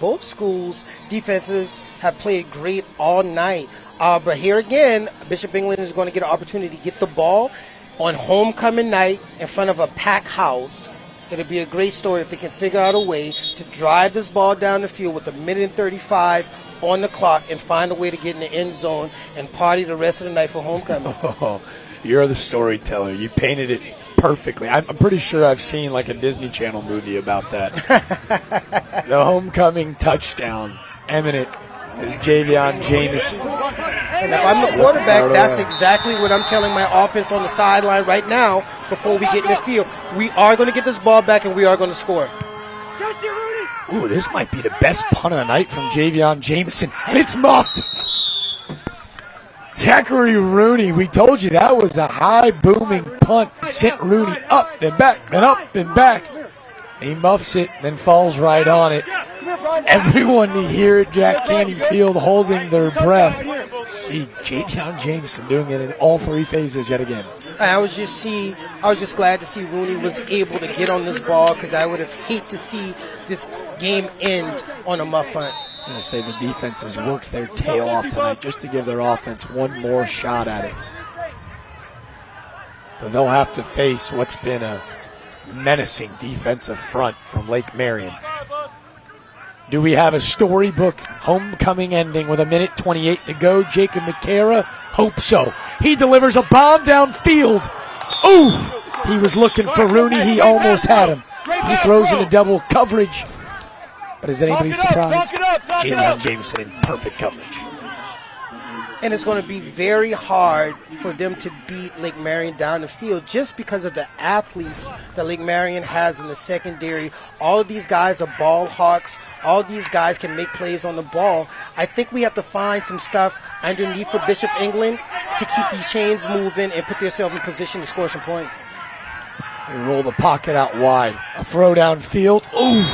both schools' defenses have played great all night. But here again, Bishop England is going to get an opportunity to get the ball on homecoming night in front of a packed house. It'll be a great story if they can figure out a way to drive this ball down the field with 1:35 on the clock and find a way to get in the end zone and party the rest of the night for homecoming. Oh, you're the storyteller. You painted it perfectly. I'm pretty sure I've seen like a Disney Channel movie about that. The homecoming touchdown, eminent, is Javion Jamison. And if I'm the quarterback, that's exactly what I'm telling my offense on the sideline right now before we get in the field. We are going to get this ball back and we are going to score. Ooh, this might be the best punt of the night from Javion Jamison, and it's muffed. Zachary Rooney, we told you that was a high booming punt. It sent Rooney up, then back, then up, then back. He muffs it, then falls right on it. Everyone here at Jack Canty Field holding their breath. See Javion Jamison doing it in all 3 phases yet again. I was just glad to see Rooney was able to get on this ball because I would have hated to see this game end on a muff punt. I was going to say the defense has worked their tail off tonight just to give their offense one more shot at it. But they'll have to face what's been a menacing defensive front from Lake Marion. Do we have a storybook homecoming ending with 1:28 to go? Jacob McCara? Hope so. He delivers a bomb downfield. Ooh! He was looking for Rooney. He almost had him. He throws into double coverage. But is anybody surprised? Javion Jamison in perfect coverage. And it's going to be very hard for them to beat Lake Marion down the field just because of the athletes that Lake Marion has in the secondary. All of these guys are ball hawks. All of these guys can make plays on the ball. I think we have to find some stuff underneath for Bishop England to keep these chains moving and put themselves in position to score some points. They roll the pocket out wide. A throw downfield. Ooh!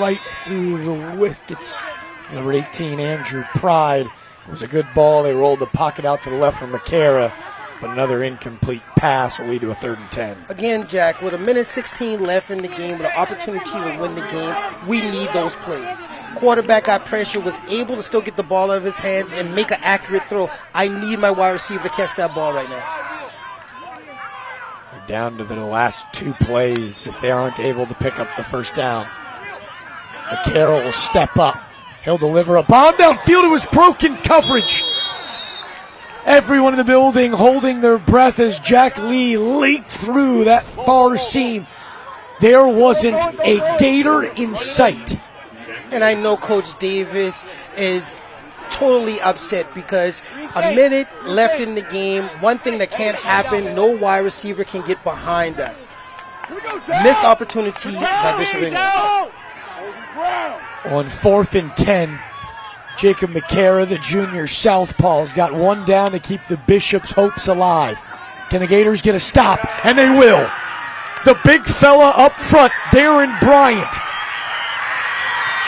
Right through the wickets. Number 18, Andrew Pride. It was a good ball. They rolled the pocket out to the left from McCara, but another incomplete pass will lead to a 3rd and 10. Again, Jack, with 1:16 left in the game, with an opportunity to win the game, we need those plays. Quarterback got pressure, was able to still get the ball out of his hands and make an accurate throw. I need my wide receiver to catch that ball right now. They're down to the last 2 plays if they aren't able to pick up the first down. McCara will step up. He'll deliver a bomb downfield. It was broken coverage. Everyone in the building holding their breath as Jack Lee leaked through that far seam. There wasn't a Gator in sight. And I know Coach Davis is totally upset because a minute left in the game. One thing that can't happen, no wide receiver can get behind us. Missed opportunity by Bishop England. On 4th and 10, Jacob McCara, the junior southpaw, has got one down to keep the Bishop's hopes alive. Can the Gators get a stop? And they will. The big fella up front, Darren Bryant.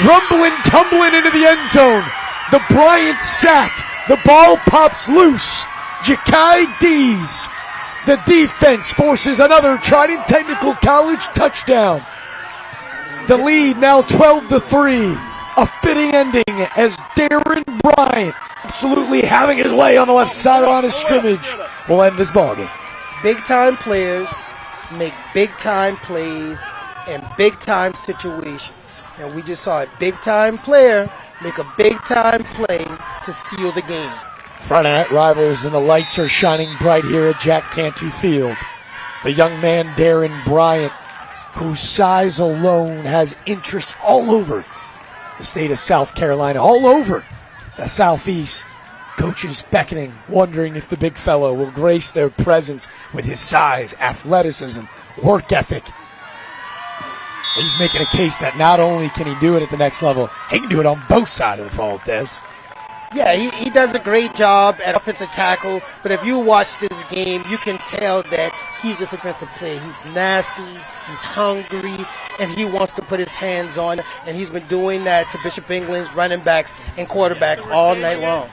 Rumbling, tumbling into the end zone. The Bryant sack. The ball pops loose. Ja'Kai Dees. The defense forces another Trident Technical College touchdown. The lead now 12-3. A fitting ending as Darren Bryant, absolutely having his way on the left sideline of scrimmage, will end this ballgame. Big-time players make big-time plays in big-time situations. And we just saw a big-time player make a big-time play to seal the game. Friday night rivals and the lights are shining bright here at Jack Canty Field. The young man, Darren Bryant, whose size alone has interest all over the state of South Carolina, all over the Southeast. Coaches beckoning, wondering if the big fellow will grace their presence with his size, athleticism, work ethic. He's making a case that not only can he do it at the next level, he can do it on both sides of the balls, Des. Yeah, he does a great job at offensive tackle, but if you watch this game, you can tell that he's just a defensive player. He's nasty, he's hungry, and he wants to put his hands on, and he's been doing that to Bishop England's running backs and quarterback all night long.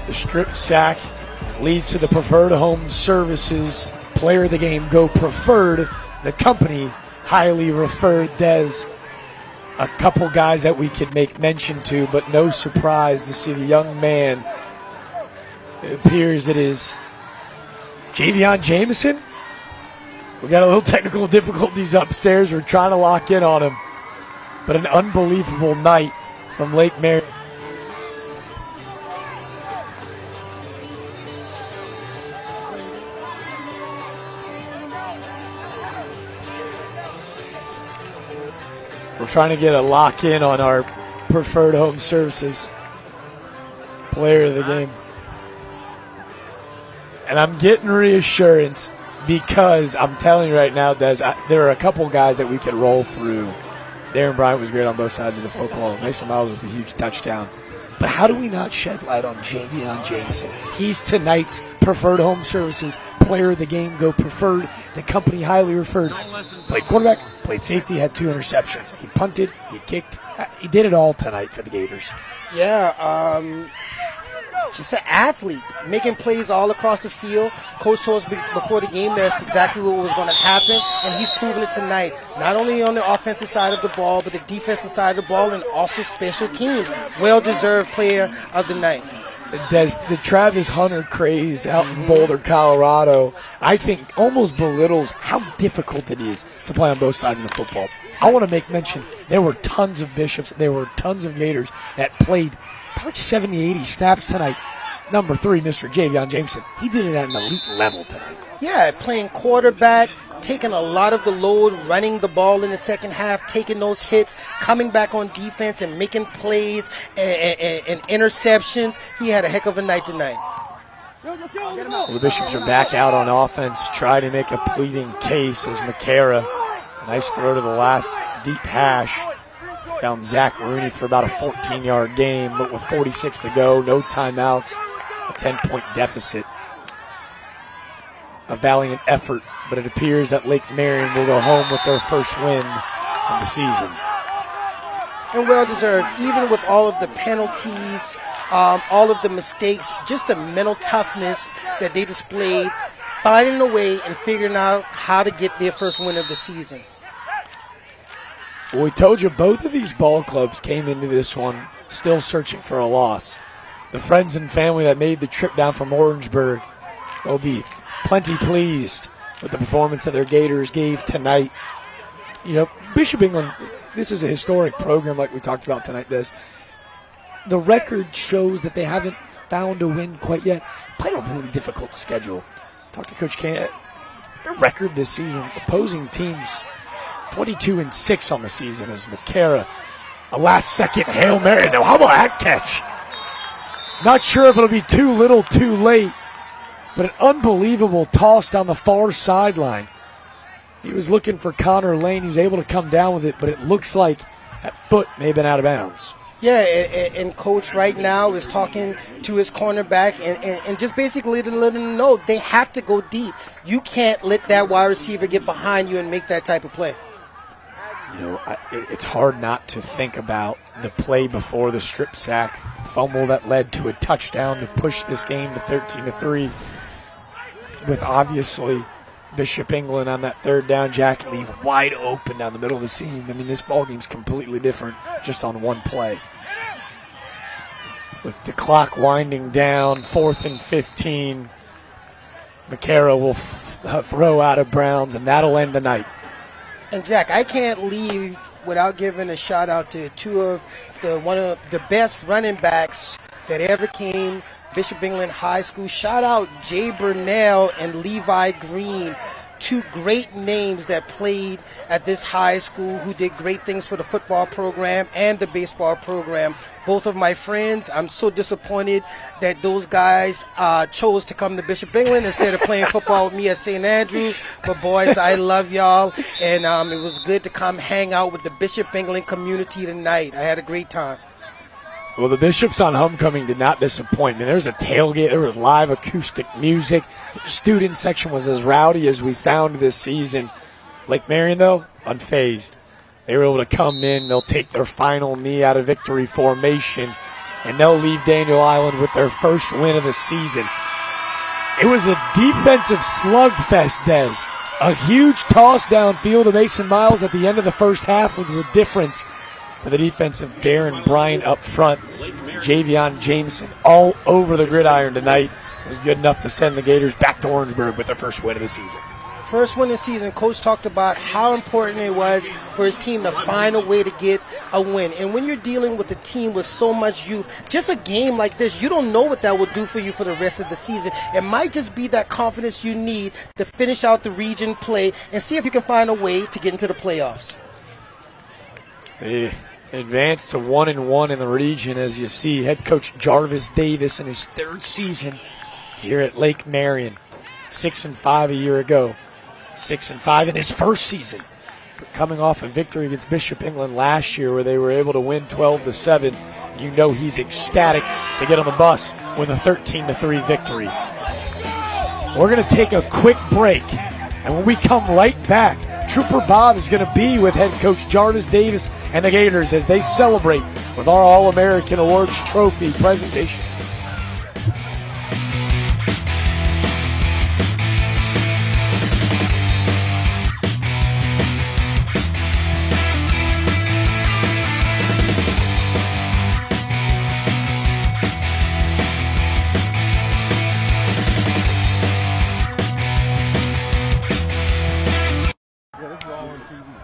The strip sack leads to the Preferred Home Services Player of the game, go preferred. The company highly referred. Des, a couple guys that we could make mention to, but no surprise to see the young man. It appears it is Javion Jameson. We got a little technical difficulties upstairs. We're trying to lock in on him. But an unbelievable night from Lake Marion. We're trying to get a lock in on our preferred home services player of the game. And I'm getting reassurance because I'm telling you right now, Des, there are a couple guys that we could roll through. Darren Bryant was great on both sides of the football. Mason Miles with a huge touchdown. But how do we not shed light on Javion Jameson? He's tonight's preferred home services player of the game, go preferred. The company highly referred. Played quarterback, played safety, had 2 interceptions. He punted, he kicked. He did it all tonight for the Gators. Yeah, just an athlete, making plays all across the field. Coach told us before the game that's exactly what was going to happen, and he's proven it tonight. Not only on the offensive side of the ball, but the defensive side of the ball, and also special teams. Well-deserved player of the night. The Travis Hunter craze out in Boulder, Colorado, I think almost belittles how difficult it is to play on both sides of the football. I want to make mention, there were tons of Bishops, there were tons of Gators that played probably 70, 80 snaps tonight. Number 3, Mr. Javion Jameson, he did it at an elite level tonight. Yeah, playing quarterback, taking a lot of the load, running the ball in the second half, taking those hits, coming back on defense and making plays and interceptions. He had a heck of a night tonight. Well, the Bishops are back out on offense, trying to make a pleading case as McCara, nice throw to the last deep hash. Found Zach Rooney for about a 14-yard game, but with 46 to go, no timeouts, a 10-point deficit. A valiant effort, but it appears that Lake Marion will go home with their first win of the season. And well-deserved, even with all of the penalties, all of the mistakes, just the mental toughness that they displayed, finding a way and figuring out how to get their first win of the season. Well, we told you both of these ball clubs came into this one still searching for a loss. The friends and family that made the trip down from Orangeburg will be plenty pleased with the performance that their Gators gave tonight. You know, Bishop England, this is a historic program like we talked about tonight, Des. The record shows that they haven't found a win quite yet. Played a really difficult schedule. Talked to Coach Kane. Their record this season, opposing teams 22-6 on the season as McCara. A last-second Hail Mary. Now, how about that catch? Not sure if it'll be too little, too late, but an unbelievable toss down the far sideline. He was looking for Connor Lane. He was able to come down with it, but it looks like that foot may have been out of bounds. Yeah, and Coach right now is talking to his cornerback and just basically to let him know they have to go deep. You can't let that wide receiver get behind you and make that type of play. You know, it's hard not to think about the play before the strip sack fumble that led to a touchdown to push this game to 13-3. With obviously Bishop England on that third down, Jack leave wide open down the middle of the seam. I mean, this ball game's completely different just on one play. With the clock winding down, 4th and 15, McCara will throw out of Browns, and that'll end the night. And Jack, I can't leave without giving a shout out to one of the best running backs that ever came Bishop England High School. Shout out Jay Burnell and Levi Green, 2 great names that played at this high school who did great things for the football program and the baseball program. Both of my friends, I'm so disappointed that those guys chose to come to Bishop England instead of playing football with me at St. Andrews. But boys, I love y'all, and it was good to come hang out with the Bishop England community tonight. I had a great time. Well, the Bishops on homecoming did not disappoint. I mean, there was a tailgate. There was live acoustic music. The student section was as rowdy as we found this season. Lake Marion, though, unfazed. They were able to come in. They'll take their final knee out of victory formation, and they'll leave Daniel Island with their first win of the season. It was a defensive slugfest, Des. A huge toss downfield to Mason Miles at the end of the first half was the difference for the defense of Darren Bryant up front. Javion Jameson all over the gridiron tonight. It was good enough to send the Gators back to Orangeburg with their first win of the season. First win of the season, Coach talked about how important it was for his team to find a way to get a win. And when you're dealing with a team with so much youth, just a game like this, you don't know what that will do for you for the rest of the season. It might just be that confidence you need to finish out the region play and see if you can find a way to get into the playoffs. They advanced to 1-1 in the region, as you see head coach Jarvis Davis in his third season here at Lake Marion. 6-5 a year ago. 6-5 in his first season. But coming off a victory against Bishop England last year where they were able to win 12-7, you know he's ecstatic to get on the bus with a 13-3 victory. We're going to take a quick break, and when we come right back, Trooper Bob is going to be with head coach Jarvis Davis and the Gators as they celebrate with our All-American Awards trophy presentation.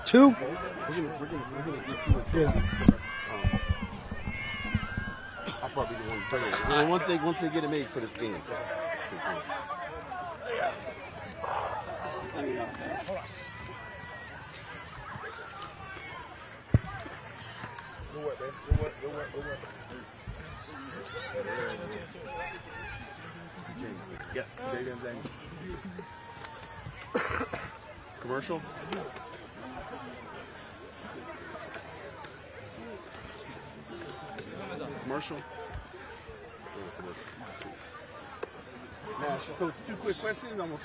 Two? Yeah. I'll probably be the one to bring it. And once they get it made for this game. Yes, J.D.M. James. Commercial? Commercial? Coach, 2 quick questions. I'm going to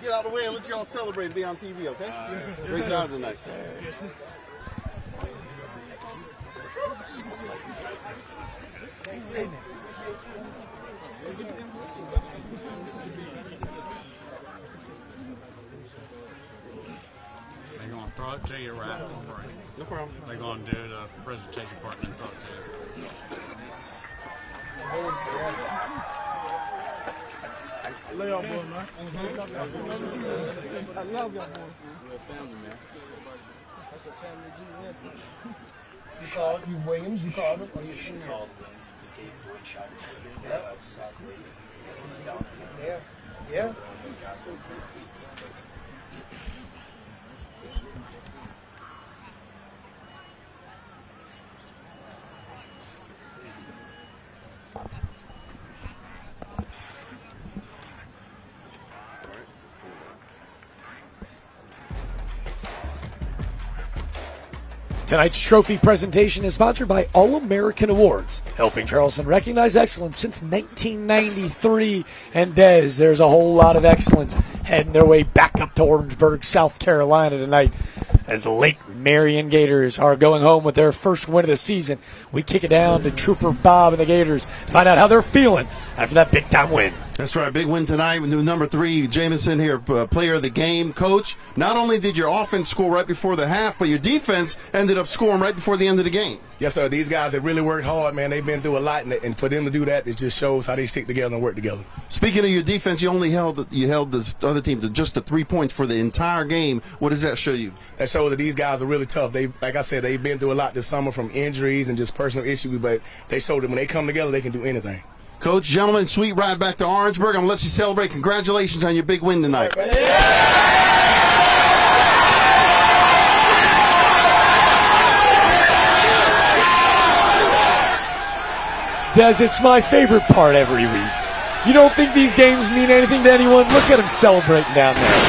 get out of the way and let you all celebrate and be on TV, okay? Yes, great job tonight. Yes, They're going to throw it to you right after the break. No problem. They're going to do the presentation part and then throw it to you. I love y'all, boy, man. I love y'all, boy. We're a family, man. That's a family unit. You called, you Williams, you called him? Or you called Yeah. Yeah. Tonight's trophy presentation is sponsored by All-American Awards, helping Charleston recognize excellence since 1993. And Des, there's a whole lot of excellence heading their way back up to Orangeburg, South Carolina tonight as the Lake Marion Gators are going home with their first win of the season. We kick it down to Trooper Bob and the Gators, find out how they're feeling after that big-time win. That's right, big win tonight with number 3, Jameson here, player of the game. Coach, not only did your offense score right before the half, but your defense ended up scoring right before the end of the game. Yes, sir. These guys have really worked hard, man. They've been through a lot, and for them to do that, it just shows how they stick together and work together. Speaking of your defense, you held the other team to just the 3 points for the entire game. What does that show you? That shows that these guys are really tough. They, like I said, they've been through a lot this summer from injuries and just personal issues, but they showed that when they come together, they can do anything. Coach, gentlemen, sweet ride back to Orangeburg. I'm going to let you celebrate. Congratulations on your big win tonight. Des, it's my favorite part every week. You don't think these games mean anything to anyone? Look at them celebrating down there.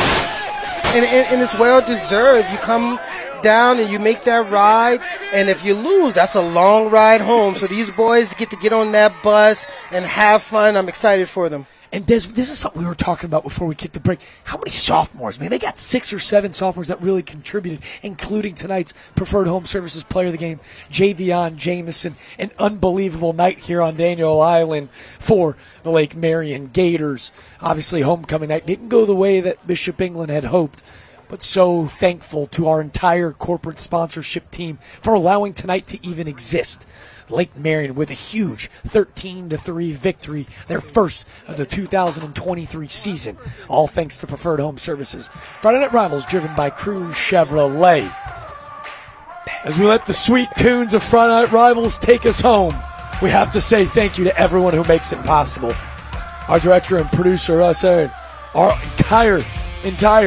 And it's well-deserved. You come down and you make that ride, and if you lose, that's a long ride home. So these boys get to get on that bus and have fun. I'm excited for them. And Des, this is something we were talking about before we kicked the break. How many sophomores? Man, they got 6 or 7 sophomores that really contributed, including tonight's Preferred Home Services Player of the Game, Javion Jamison. An unbelievable night here on Daniel Island for the Lake Marion Gators. Obviously, homecoming night didn't go the way that Bishop England had hoped, but so thankful to our entire corporate sponsorship team for allowing tonight to even exist. Lake Marion with a huge 13-3 victory, their first of the 2023 season, all thanks to Preferred Home Services. Friday Night Rivals driven by Cruz Chevrolet. As we let the sweet tunes of Friday Night Rivals take us home, we have to say thank you to everyone who makes it possible. Our director and producer, us, our entire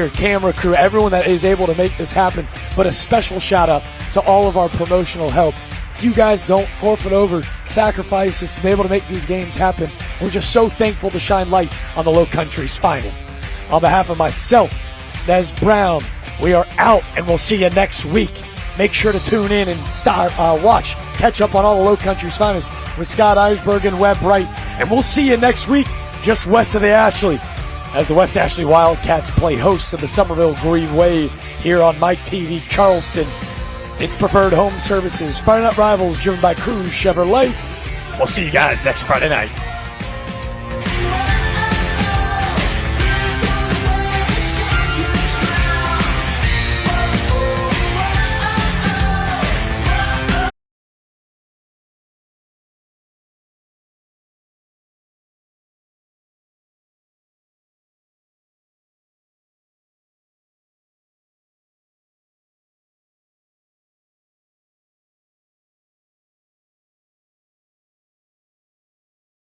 camera crew, everyone that is able to make this happen, but a special shout out to all of our promotional help. You guys don't forfeit over sacrifices to be able to make these games happen. We're just so thankful to shine light on the Low Country's finest. On behalf of myself, Des Brown, we are out, and we'll see you next week. Make sure to tune in and catch up on all the Low Country's finest with Scott Eisberg and Webb Wright. And we'll see you next week just west of the Ashley as the West Ashley Wildcats play host to the Somerville Green Wave here on My TV Charleston. It's Preferred Home Services, Friday Night Rivals driven by Cruz Chevrolet. We'll see you guys next Friday night.